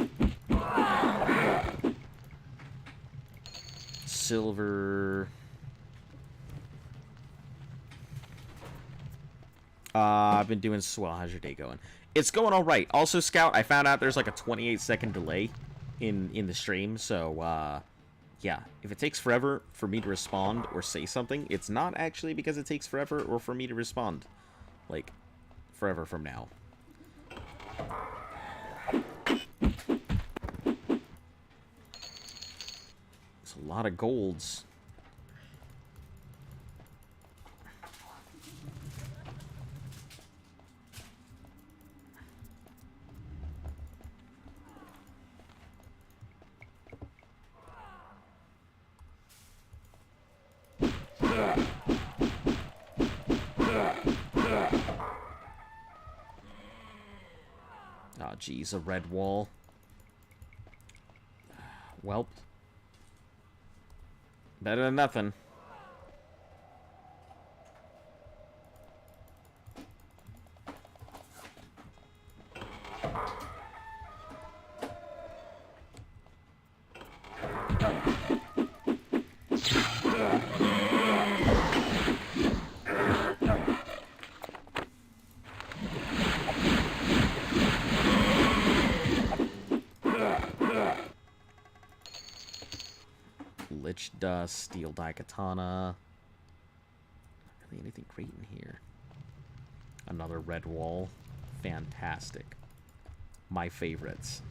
Silver. I've been doing swell. How's your day going? It's going all right. Also, Scout, I found out there's like a 28-second delay in the stream, so yeah, if it takes forever for me to respond or say something, it's not actually because it takes forever or for me to respond, like forever from now. It's a lot of golds. Oh, geez, a red wall. Welp. Better than nothing. Lich Dust, Steel Daikatana. Not really anything great in here. Another red wall. Fantastic. My favorites.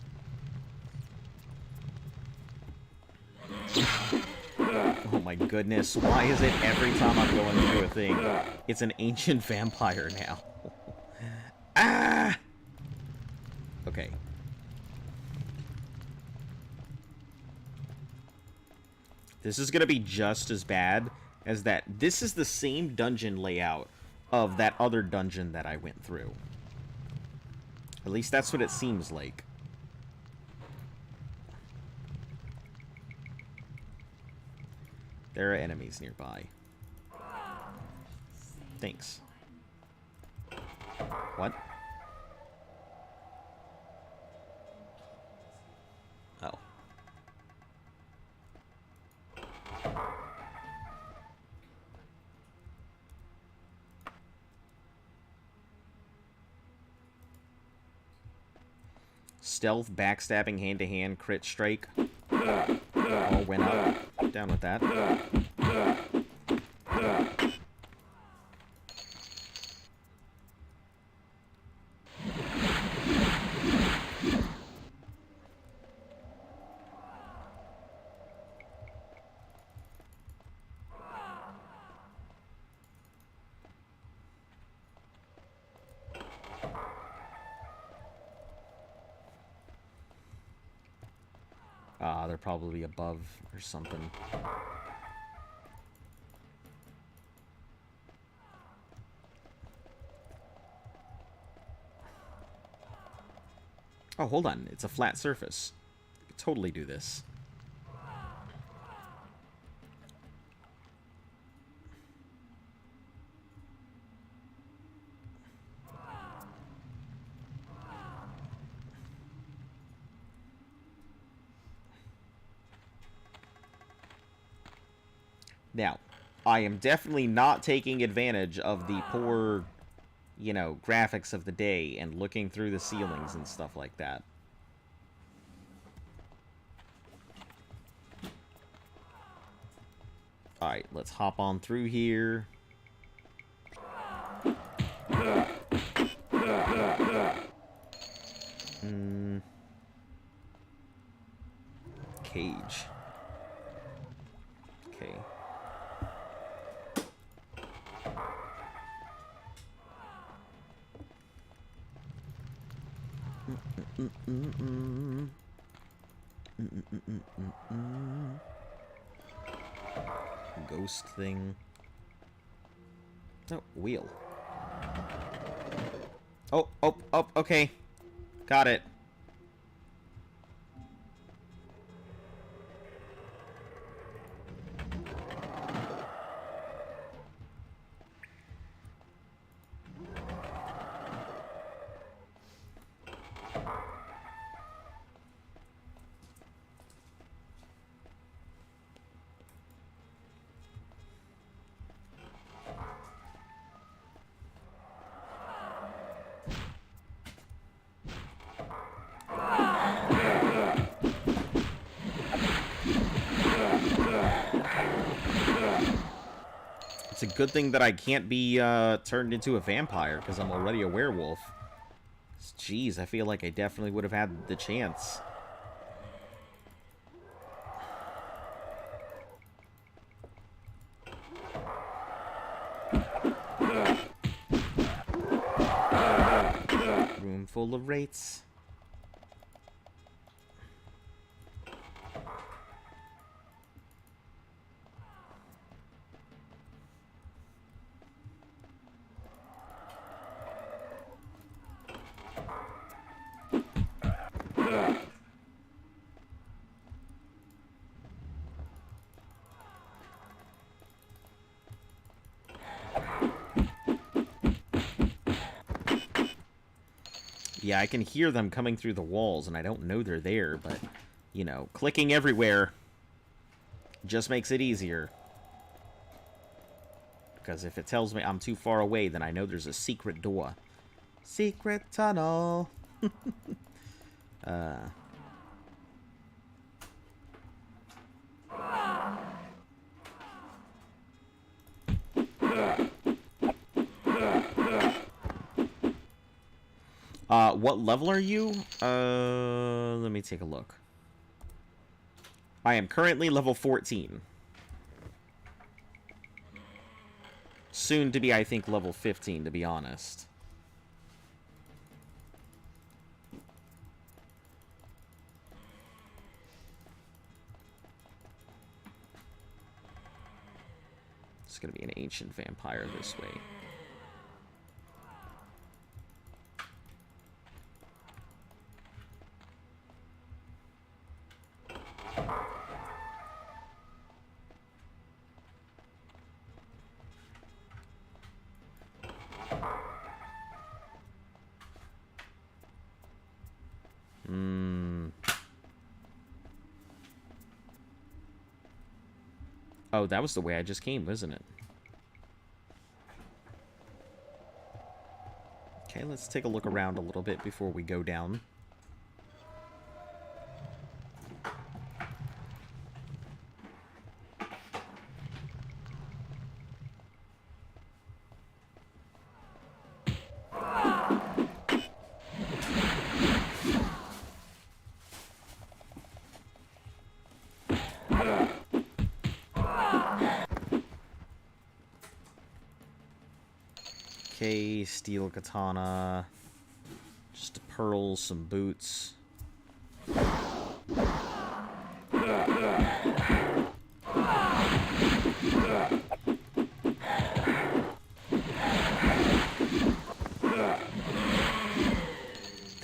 Oh my goodness. Why is it every time I'm going through a thing, it's an ancient vampire now? Ah! Okay. This is going to be just as bad as that. This is the same dungeon layout of that other dungeon that I went through. At least that's what it seems like. There are enemies nearby. Thanks. What? Oh. Stealth, backstabbing, hand-to-hand, crit strike. All went up. Down with that. they're probably above or something. Oh, hold on. It's a flat surface. I could totally do this. Now, I am definitely not taking advantage of the poor, you know, graphics of the day and looking through the ceilings and stuff like that. Alright, let's hop on through here. Cage. Okay. Ghost thing. Oh, wheel. Oh, okay. Got it. It's a good thing that I can't be turned into a vampire, because I'm already a werewolf. Jeez, I feel like I definitely would have had the chance. Room full of wraiths. Yeah, I can hear them coming through the walls, and I don't know they're there, but, you know, clicking everywhere just makes it easier. Because if it tells me I'm too far away, then I know there's a secret door. Secret tunnel! What level are you? Let me take a look. I am currently level 14. Soon to be, I think, level 15, to be honest. It's gonna be an ancient vampire this way. Oh, that was the way I just came, wasn't it? Okay, let's take a look around a little bit before we go down. Okay, steel katana, just pearls, some boots.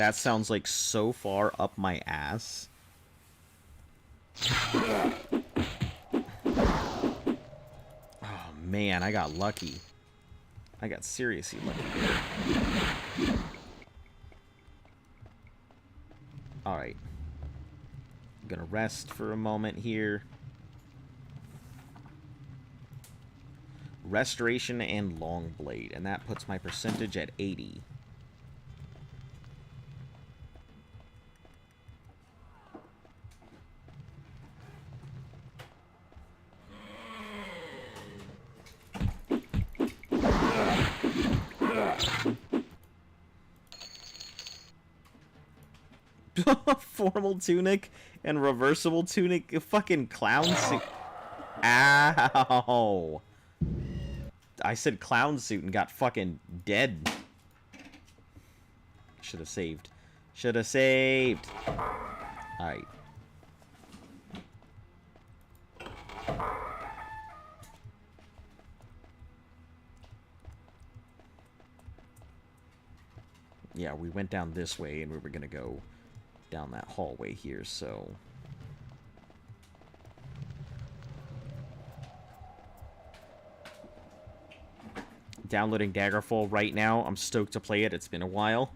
That sounds like so far up my ass. Oh man, I got lucky. I got seriously lucky there. Alright. I'm gonna rest for a moment here. Restoration and long blade, and that puts my percentage at 80. Formal tunic and reversible tunic, fucking clown suit. Ow! I said clown suit and got fucking dead. Should have saved. Should have saved. Alright. Yeah, we went down this way and we were gonna go down that hallway here, so... Downloading Daggerfall right now. I'm stoked to play it. It's been a while.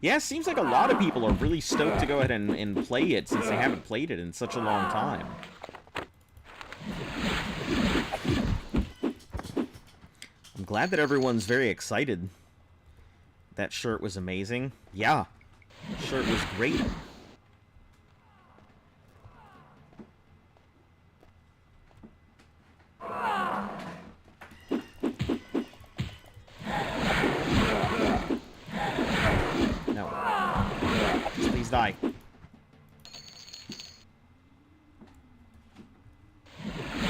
Yeah, it seems like a lot of people are really stoked to go ahead and play it since they haven't played it in such a long time. I'm glad that everyone's very excited. That shirt was amazing. Yeah, shirt was great. Die.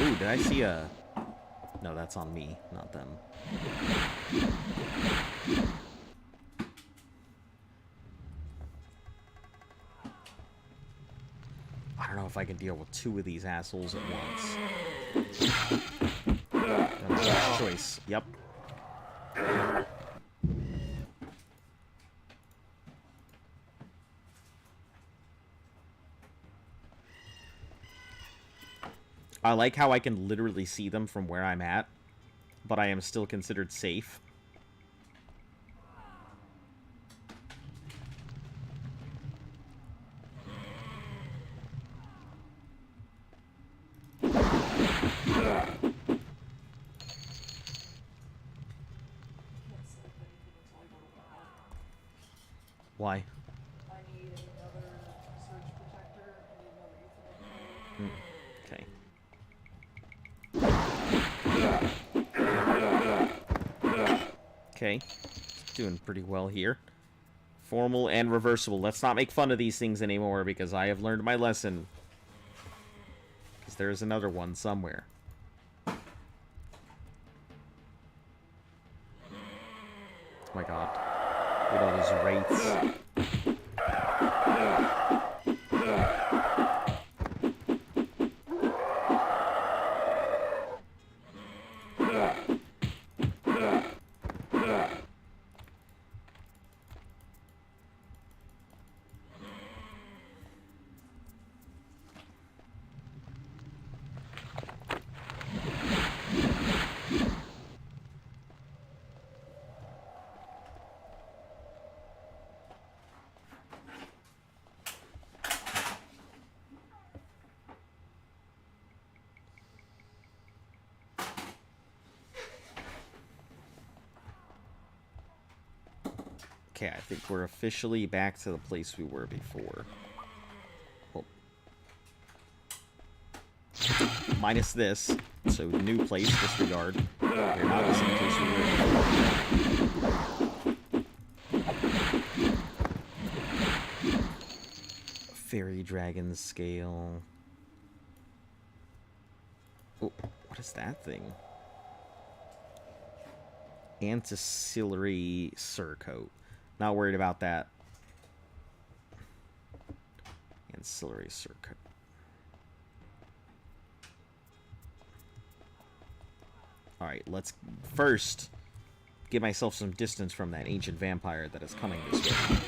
Ooh, did I see a... No, that's on me, not them. I don't know if I can deal with two of these assholes at once. That's a choice. Yep. I like how I can literally see them from where I'm at, but I am still considered safe. Why? I need another surge protector. I need another ether. Okay, doing pretty well here. Formal and reversible. Let's not make fun of these things anymore because I have learned my lesson. Because there is another one somewhere. Oh my god. Look at all these wraiths. Okay, I think we're officially back to the place we were before. Oh. Minus this, so new place, disregard. We're not the same place we were before. Fairy dragon scale. Oh, what is that thing? Ancillary surcoat. Not worried about that. Ancillary surcoat. Alright, let's first get myself some distance from that ancient vampire that is coming this way.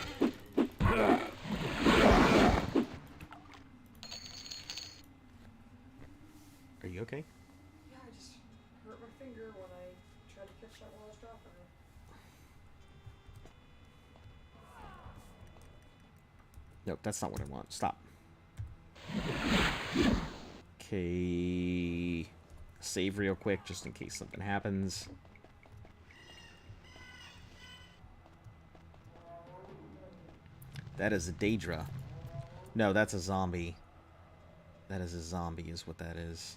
Are you okay? Yeah, I just hurt my finger when I tried to catch that while I was dropping her. Nope, that's not what I want. Stop. Okay. Save real quick, just in case something happens. That is a Daedra. No, that's a zombie. That is a zombie, is what that is.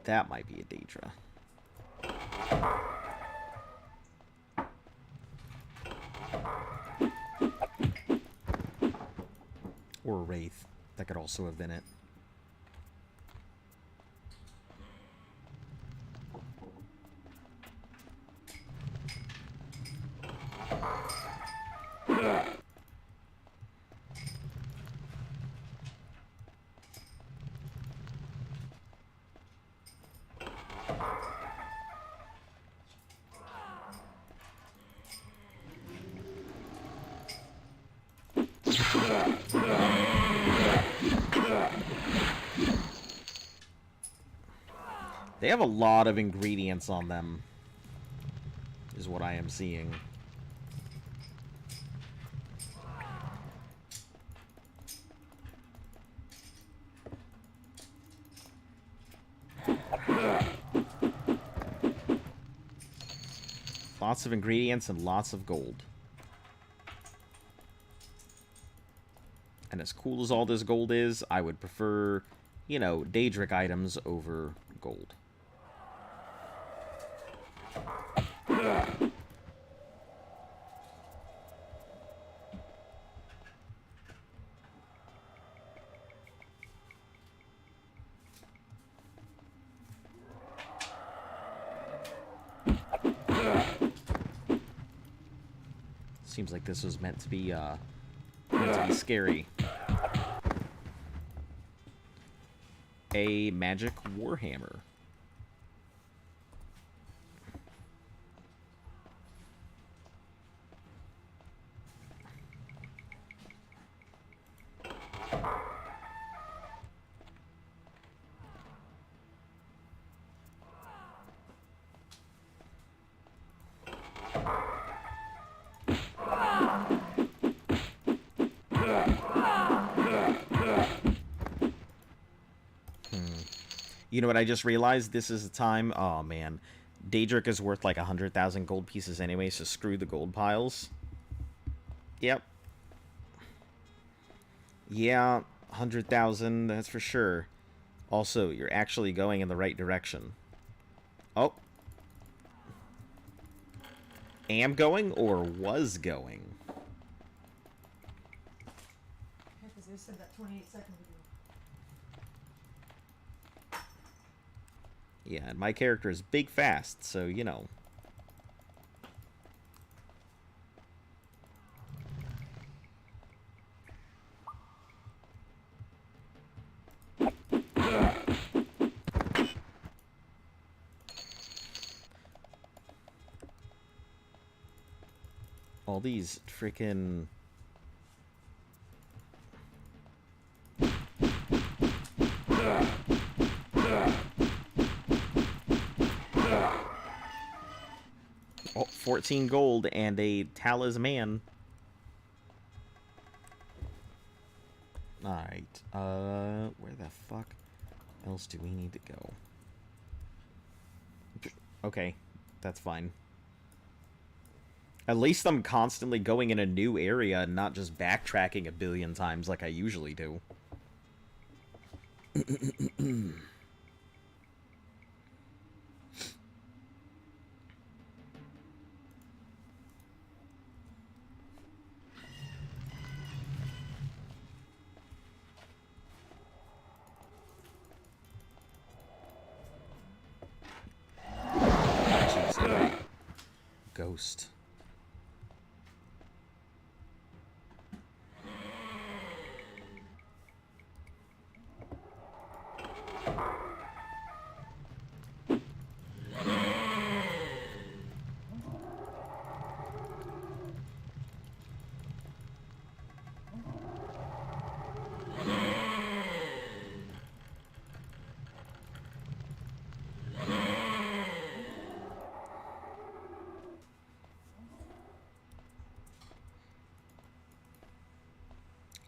That might be a Daedra. Or a Wraith. That could also have been it. They have a lot of ingredients on them, is what I am seeing. Lots of ingredients and lots of gold. And as cool as all this gold is, I would prefer, you know, Daedric items over gold. Seems like this was meant to be scary. A magic warhammer. You know what I just realized? This is the time... Oh, man. Daedric is worth like 100,000 gold pieces anyway, so screw the gold piles. Yep. Yeah, 100,000, that's for sure. Also, you're actually going in the right direction. Oh. Am going or was going? Yeah, because they said that 28 seconds ago. Yeah, and my character is big fast, so, you know. All these freaking... Oh, 14 gold and a talisman. Alright, where the fuck else do we need to go? Okay, that's fine. At least I'm constantly going in a new area and not just backtracking a billion times like I usually do. Jeez, okay. Ghost.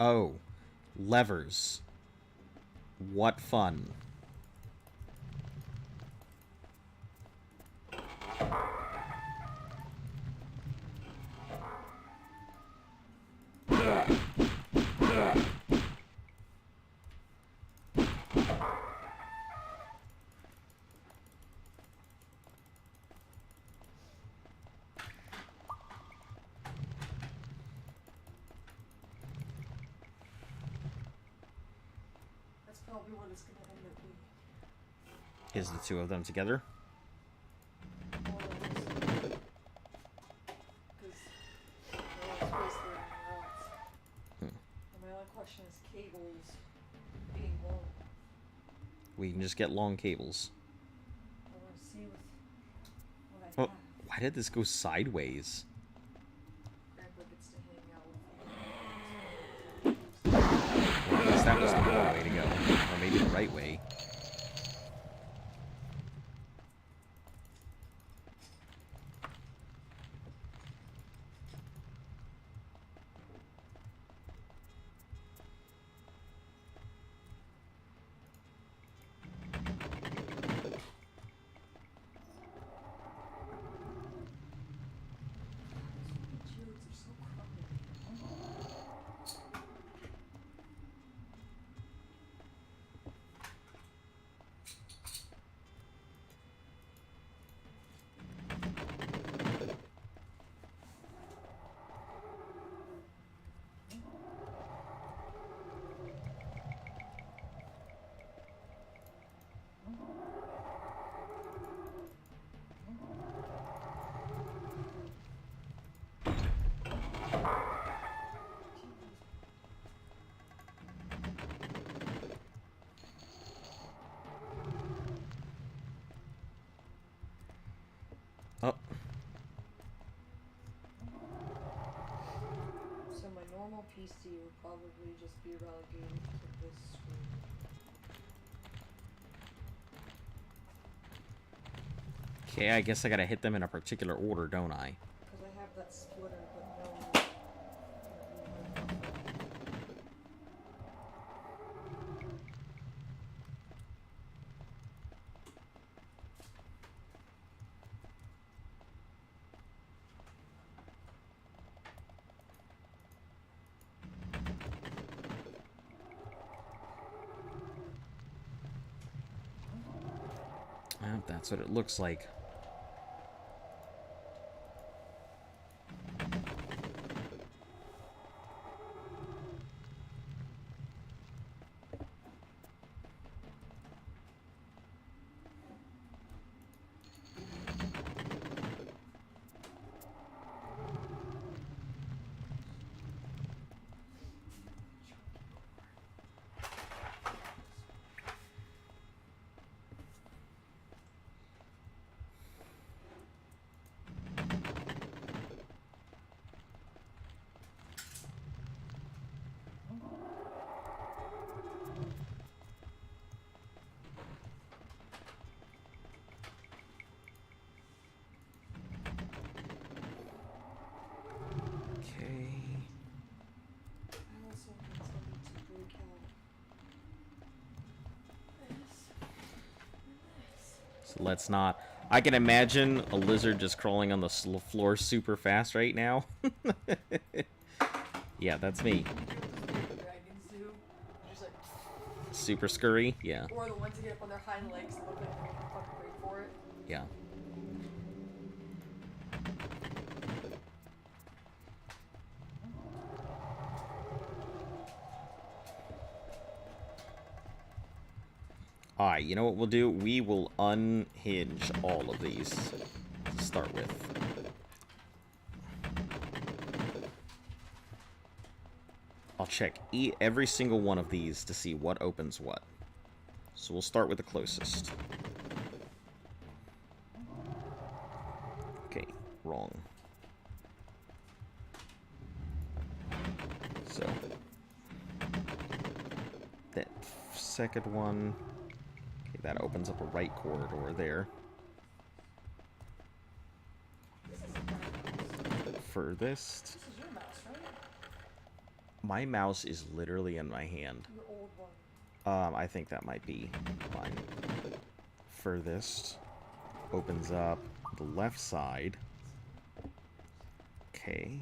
Oh, levers. What fun. That's probably what it's gonna end up being. Is the two of them together? Because no space there anywhere else. And my only question is cables being long. We can just get long cables. I want to see what I Oh, have. why did this go sideways? Grandpa gets to hang out with me. Well, I guess that was the wrong way to go. Or maybe the right way. Geodes are so crummy. Oh, So my normal PC would probably just be relegated to this screen. okay, I guess I gotta hit them in a particular order, don't I? Because I have that splitter, but no. Well, that's what it looks like. Okay. I also need to break out this. So let's not. I can imagine a lizard just crawling on the floor super fast right now. Yeah, that's me. You know what those big dragons do? Just like, Super scurry? Yeah. or the ones that get up on their hind legs and look like they're gonna fucking break for it. Yeah. Alright, you know what we'll do? We will unhinge all of these to start with. I'll check every single one of these to see what opens what. So we'll start with the closest. Okay, wrong. So, that second one, okay, that opens up a right corridor there. This is a mouse. Furthest. This is your mouse, right? My mouse is literally in my hand. Your old one. I think that might be mine. Furthest opens up the left side. Okay.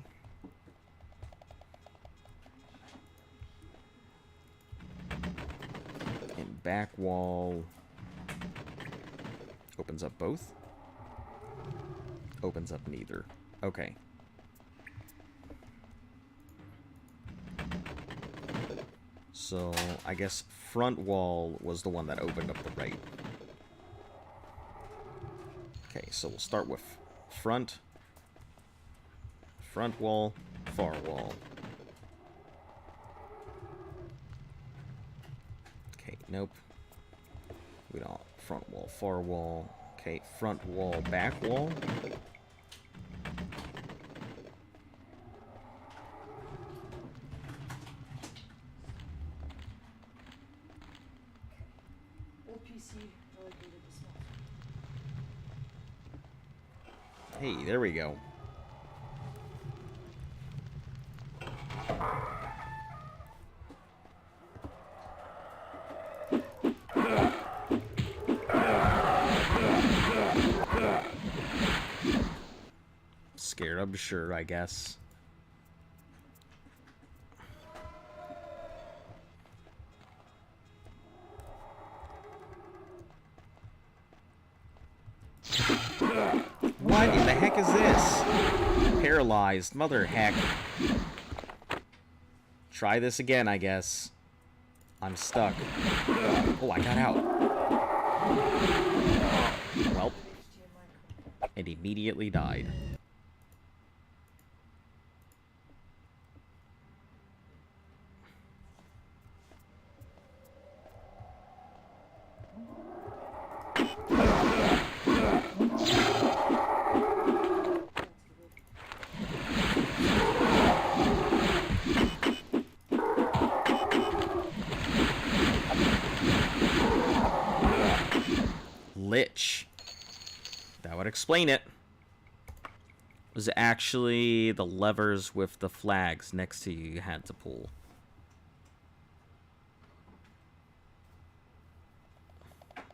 And back wall opens up both. Opens up neither. Okay. So, I guess front wall was the one that opened up the right. Okay, so we'll start with front wall, far wall. Okay, nope. We don't. Front wall, far wall. Okay, front wall, back wall. Old PC relegated to small. Hey, there we go. Scared, I'm sure, I guess. What in the heck is this? Paralyzed. Mother heck. Try this again, I guess. I'm stuck. Oh, I got out. Well, it immediately died. Lich. That would explain it. It was actually the levers with the flags next to you had to pull.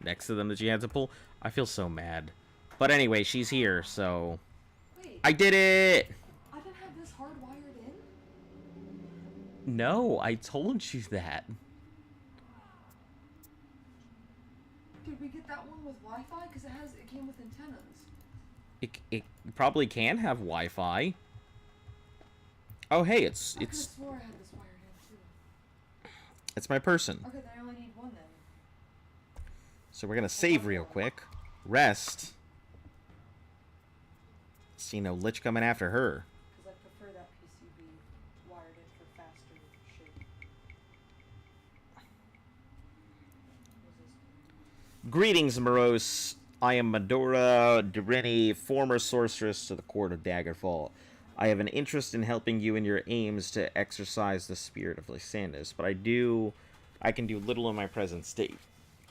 Next to them that you had to pull? I feel so mad. But anyway, she's here, so... Wait, I did it! I didn't have this hardwired in? No, I told you that. Did we get that one with Wi-Fi? Because it came with antennas. It probably can have Wi-Fi. Oh, hey, it's I could have swore I had this wired in too. it's my person. Okay, then I only need one then. So we're gonna save real quick. Rest. See no Lich coming after her. Because I prefer that PC be wired in for faster shit. What is this? Greetings, Morose. I am Medora Durini, former sorceress to the court of Daggerfall. I have an interest in helping you in your aims to exercise the spirit of Lysandus, but I can do little in my present state.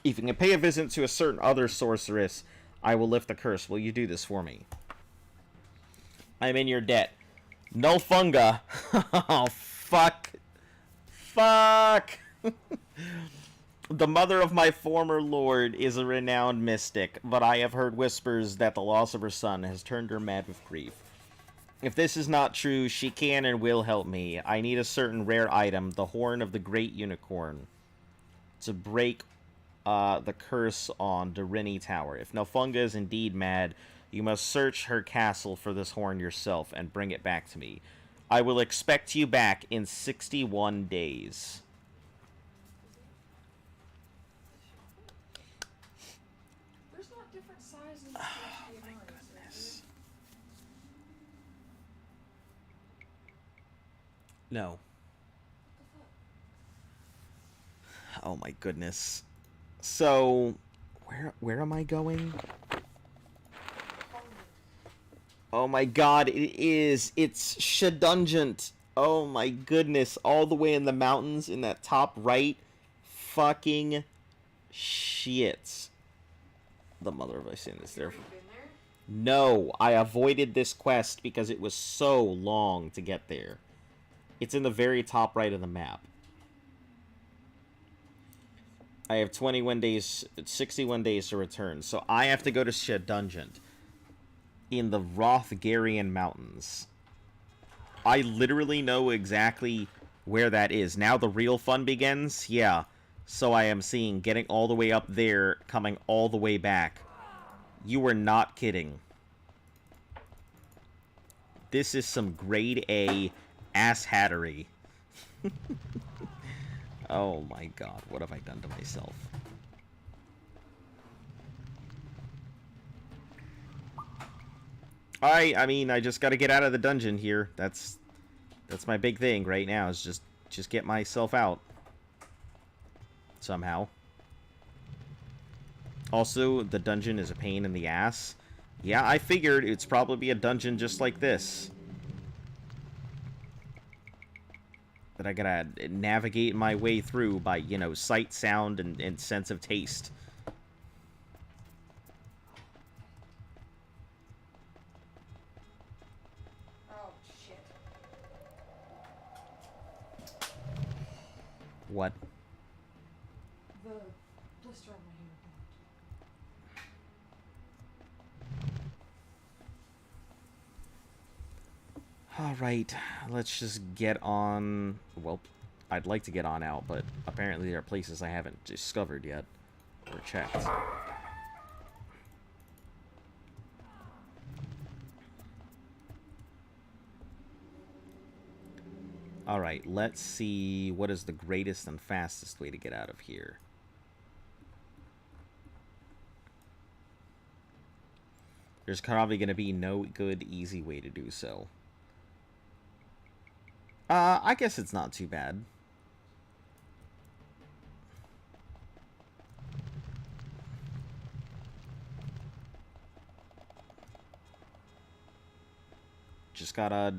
If you can pay a visit to a certain other sorceress, I will lift the curse. Will you do this for me? I'm in your debt. No funga. Oh, fuck. Fuck. The mother of my former lord is a renowned mystic, but I have heard whispers that the loss of her son has turned her mad with grief. If this is not true, she can and will help me. I need a certain rare item, the horn of the great unicorn, to break the curse on Durini Tower. If Nelfunga is indeed mad, you must search her castle for this horn yourself and bring it back to me. I will expect you back in 61 days. There's not different sizes of Oh, HDMIs, my is goodness. there? No. What the fuck? Oh my goodness. So, where am I going? Oh my god, it's Shedungent. Oh my goodness, all the way in the mountains in that top right. Fucking shit. The mother of Lysandus there. Have you been there? No, I avoided this quest because it was so long to get there. It's in the very top right of the map. I have 21 days, 61 days to return, so I have to go to Shed Dungeon in the Rothgarian Mountains. I literally know exactly where that is. Now the real fun begins? Yeah. So I am seeing getting all the way up there, coming all the way back. You were not kidding. This is some grade A asshattery. Oh my god, what have I done to myself? I mean, I just gotta get out of the dungeon here. That's my big thing right now, is just get myself out. Somehow. Also, the dungeon is a pain in the ass. Yeah, I figured it's probably a dungeon just like this. That I gotta navigate my way through by, you know, sight, sound, and sense of taste. Oh, shit. What? The blister on my hand. Alright, let's just get on... Well, I'd like to get on out, but apparently there are places I haven't discovered yet. Or checked. Alright, let's see what is the greatest and fastest way to get out of here. There's probably going to be no good, easy way to do so. I guess it's not too bad. Just gotta...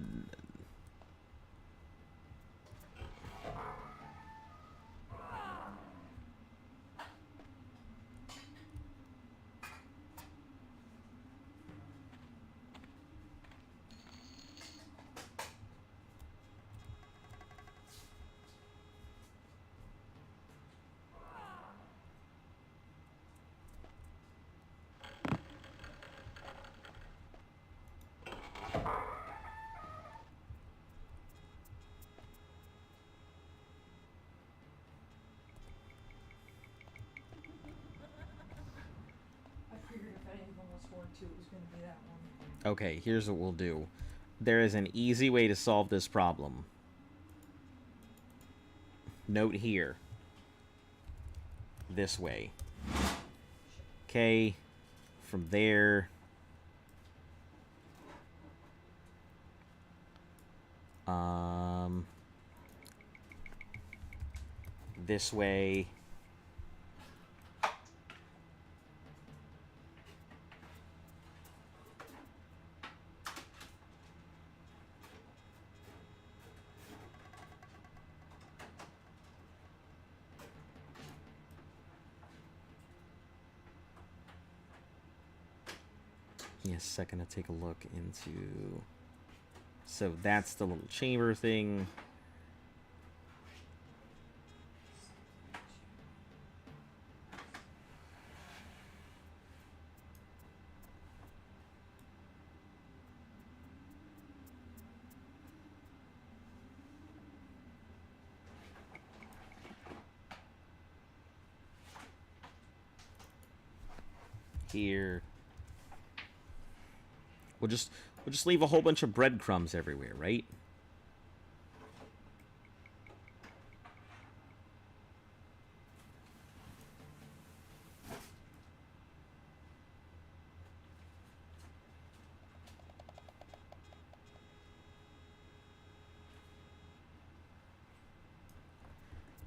It was going to be that one. Okay, here's what we'll do. There is an easy way to solve this problem. Note here. This way. Okay, from there... This way... Yes, second to take a look into... So that's the little chamber thing. Here. We'll just leave a whole bunch of breadcrumbs everywhere, right?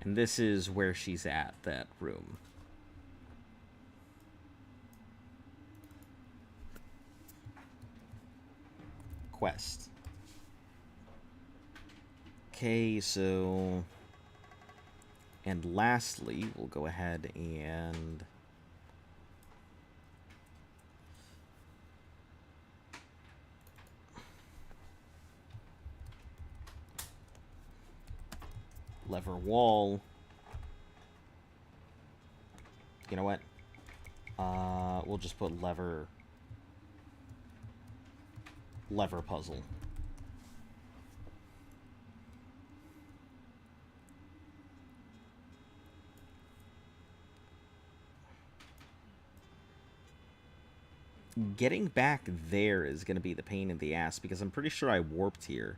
And this is where she's at, that room. Quest. Okay, so... And lastly, we'll go ahead and... Lever wall. You know what? We'll just put lever puzzle. Getting back there is going to be the pain in the ass, because I'm pretty sure I warped here.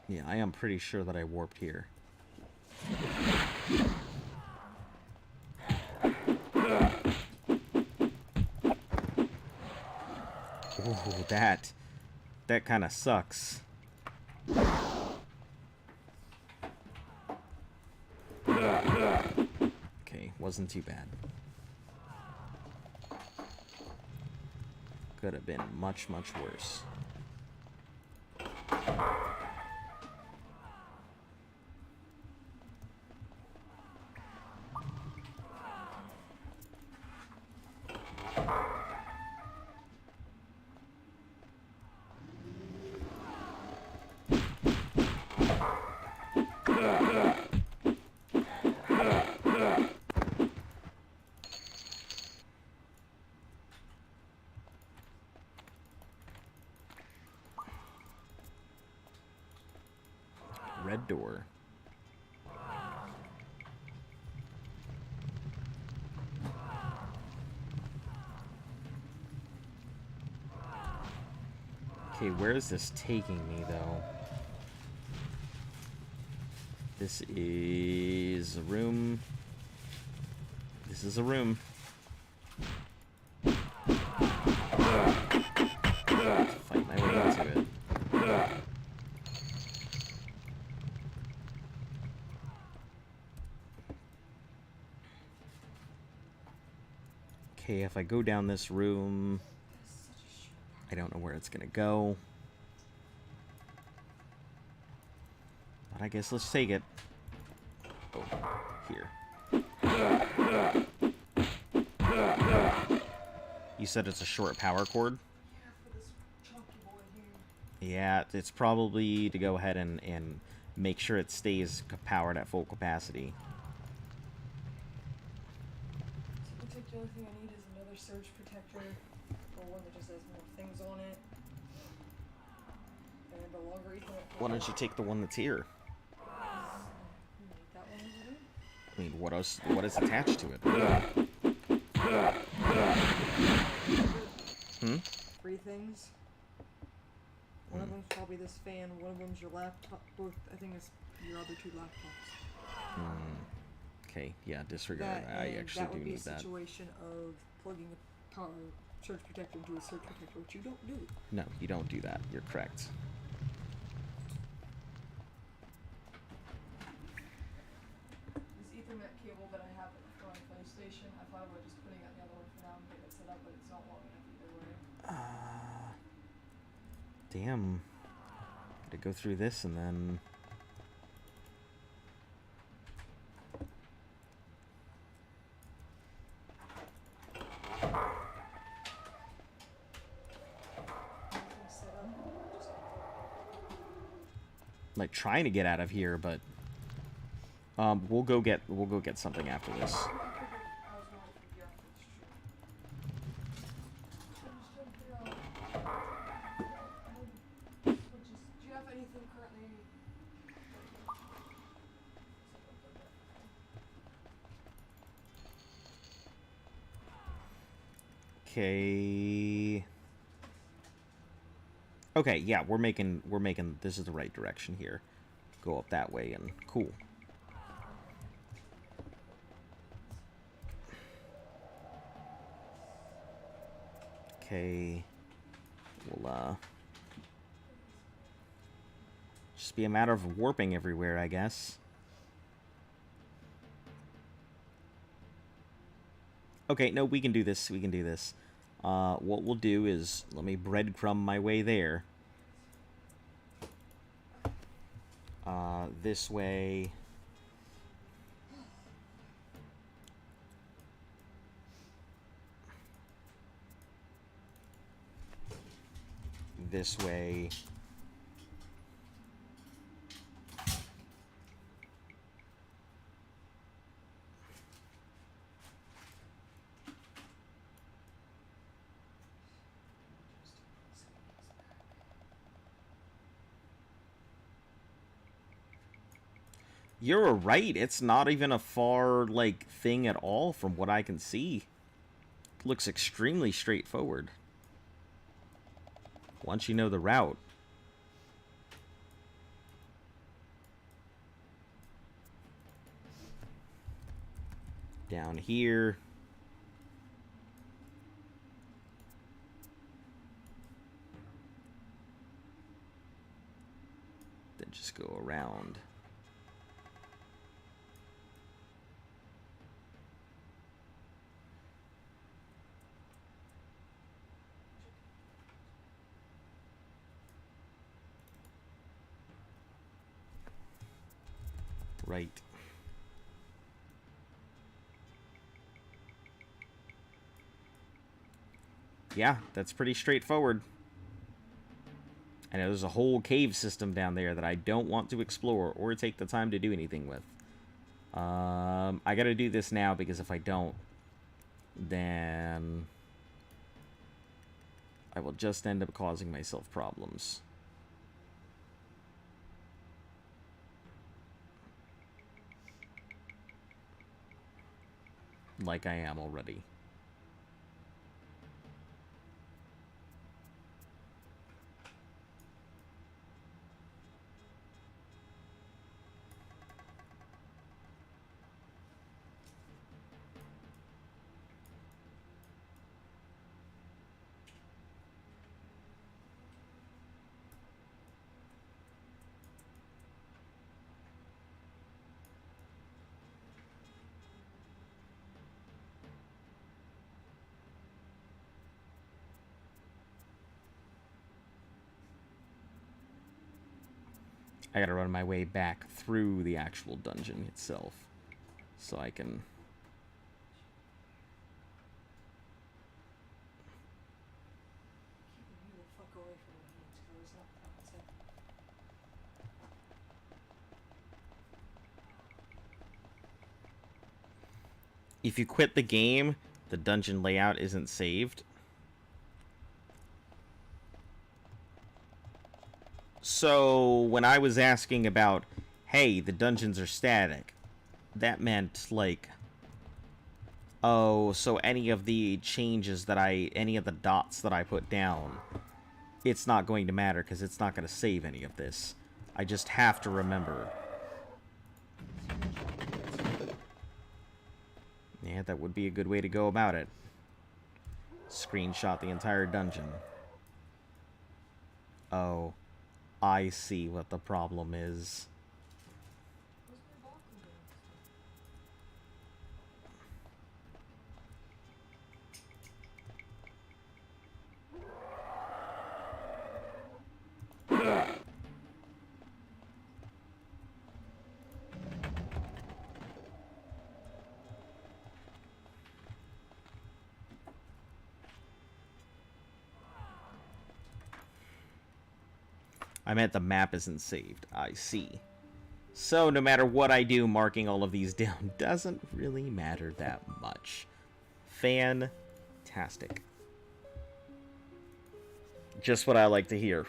Yeah, I am pretty sure that I warped here. Ooh, that kind of sucks. Okay, wasn't too bad. Could have been much, much worse. Red door. Okay, where is this taking me, though? This is a room. This is a room. Fight my way into it. Okay, if I go down this room, I don't know where it's gonna go. But I guess let's take it. Oh, here. You said it's a short power cord? Yeah, for this chunky boy here. Yeah, it's probably to go ahead and make sure it stays powered at full capacity. So it looks like the only thing I need is another surge protector, or one that just has more things on it. And a longer Ethernet. Why don't you take the one that's here? That one over there? I mean, what else? What is attached to it? Hmm? Three things. One of them's probably this fan, one of them's your laptop, both, I think it's your other two laptops. Okay, yeah, disregard. I actually that do would be need a that. situation of plugging a power surge protector into a surge protector, which you don't do. No, you don't do that. You're correct. This Ethernet cable that I have for my PlayStation, I thought about just putting out the other one for now and getting it set up, but it's not long enough either way. Damn. Gotta go through this and then... Everything's set up. Just like trying to get out of here, but we'll go get something after this. I figured I was going to figure out for this trip. So I'm just trying to figure out switches. Do you have anything currently? Okay. Okay, yeah, we're making this is the right direction here. Go up that way and cool. Okay. We'll just be a matter of warping everywhere, I guess. Okay, no, we can do this. We can do this. What we'll do is, let me breadcrumb my way there. This way. This way. You're right, it's not even a far, like, thing at all from what I can see. It looks extremely straightforward. Once you know the route. Down here. Then just go around. Right. Yeah, that's pretty straightforward. I know there's a whole cave system down there that I don't want to explore or take the time to do anything with. I gotta do this now because if I don't, then I will just end up causing myself problems. Like I am already. I gotta run my way back through the actual dungeon itself. So I can... If you quit the game, the dungeon layout isn't saved. So, when I was asking about, hey, the dungeons are static, that meant, like, oh, so any of the changes that any of the dots that I put down, it's not going to matter because it's not going to save any of this. I just have to remember. Yeah, that would be a good way to go about it. Screenshot the entire dungeon. Oh, I see what the problem is. I meant the map isn't saved. I see. So no matter what I do, marking all of these down doesn't really matter that much. Fantastic. Just what I like to hear.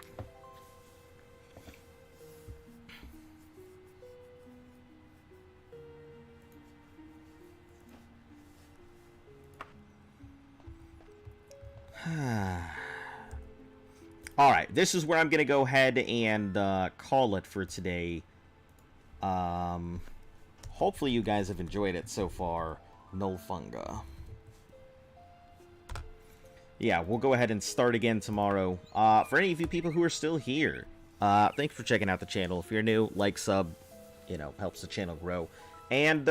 Alright, this is where I'm going to go ahead and call it for today. Hopefully you guys have enjoyed it so far. Null Funga. Yeah, we'll go ahead and start again tomorrow. For any of you people who are still here, thanks for checking out the channel. If you're new, like, sub, you know, helps the channel grow. And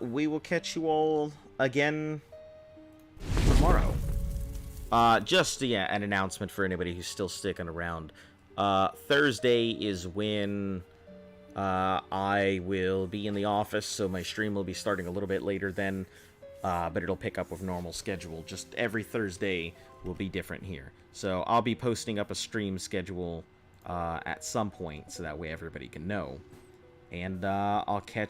we will catch you all again tomorrow. Just, yeah, an announcement for anybody who's still sticking around. Thursday is when I will be in the office, so my stream will be starting a little bit later then. But it'll pick up with normal schedule. Just every Thursday will be different here. So I'll be posting up a stream schedule at some point, so that way everybody can know. And I'll catch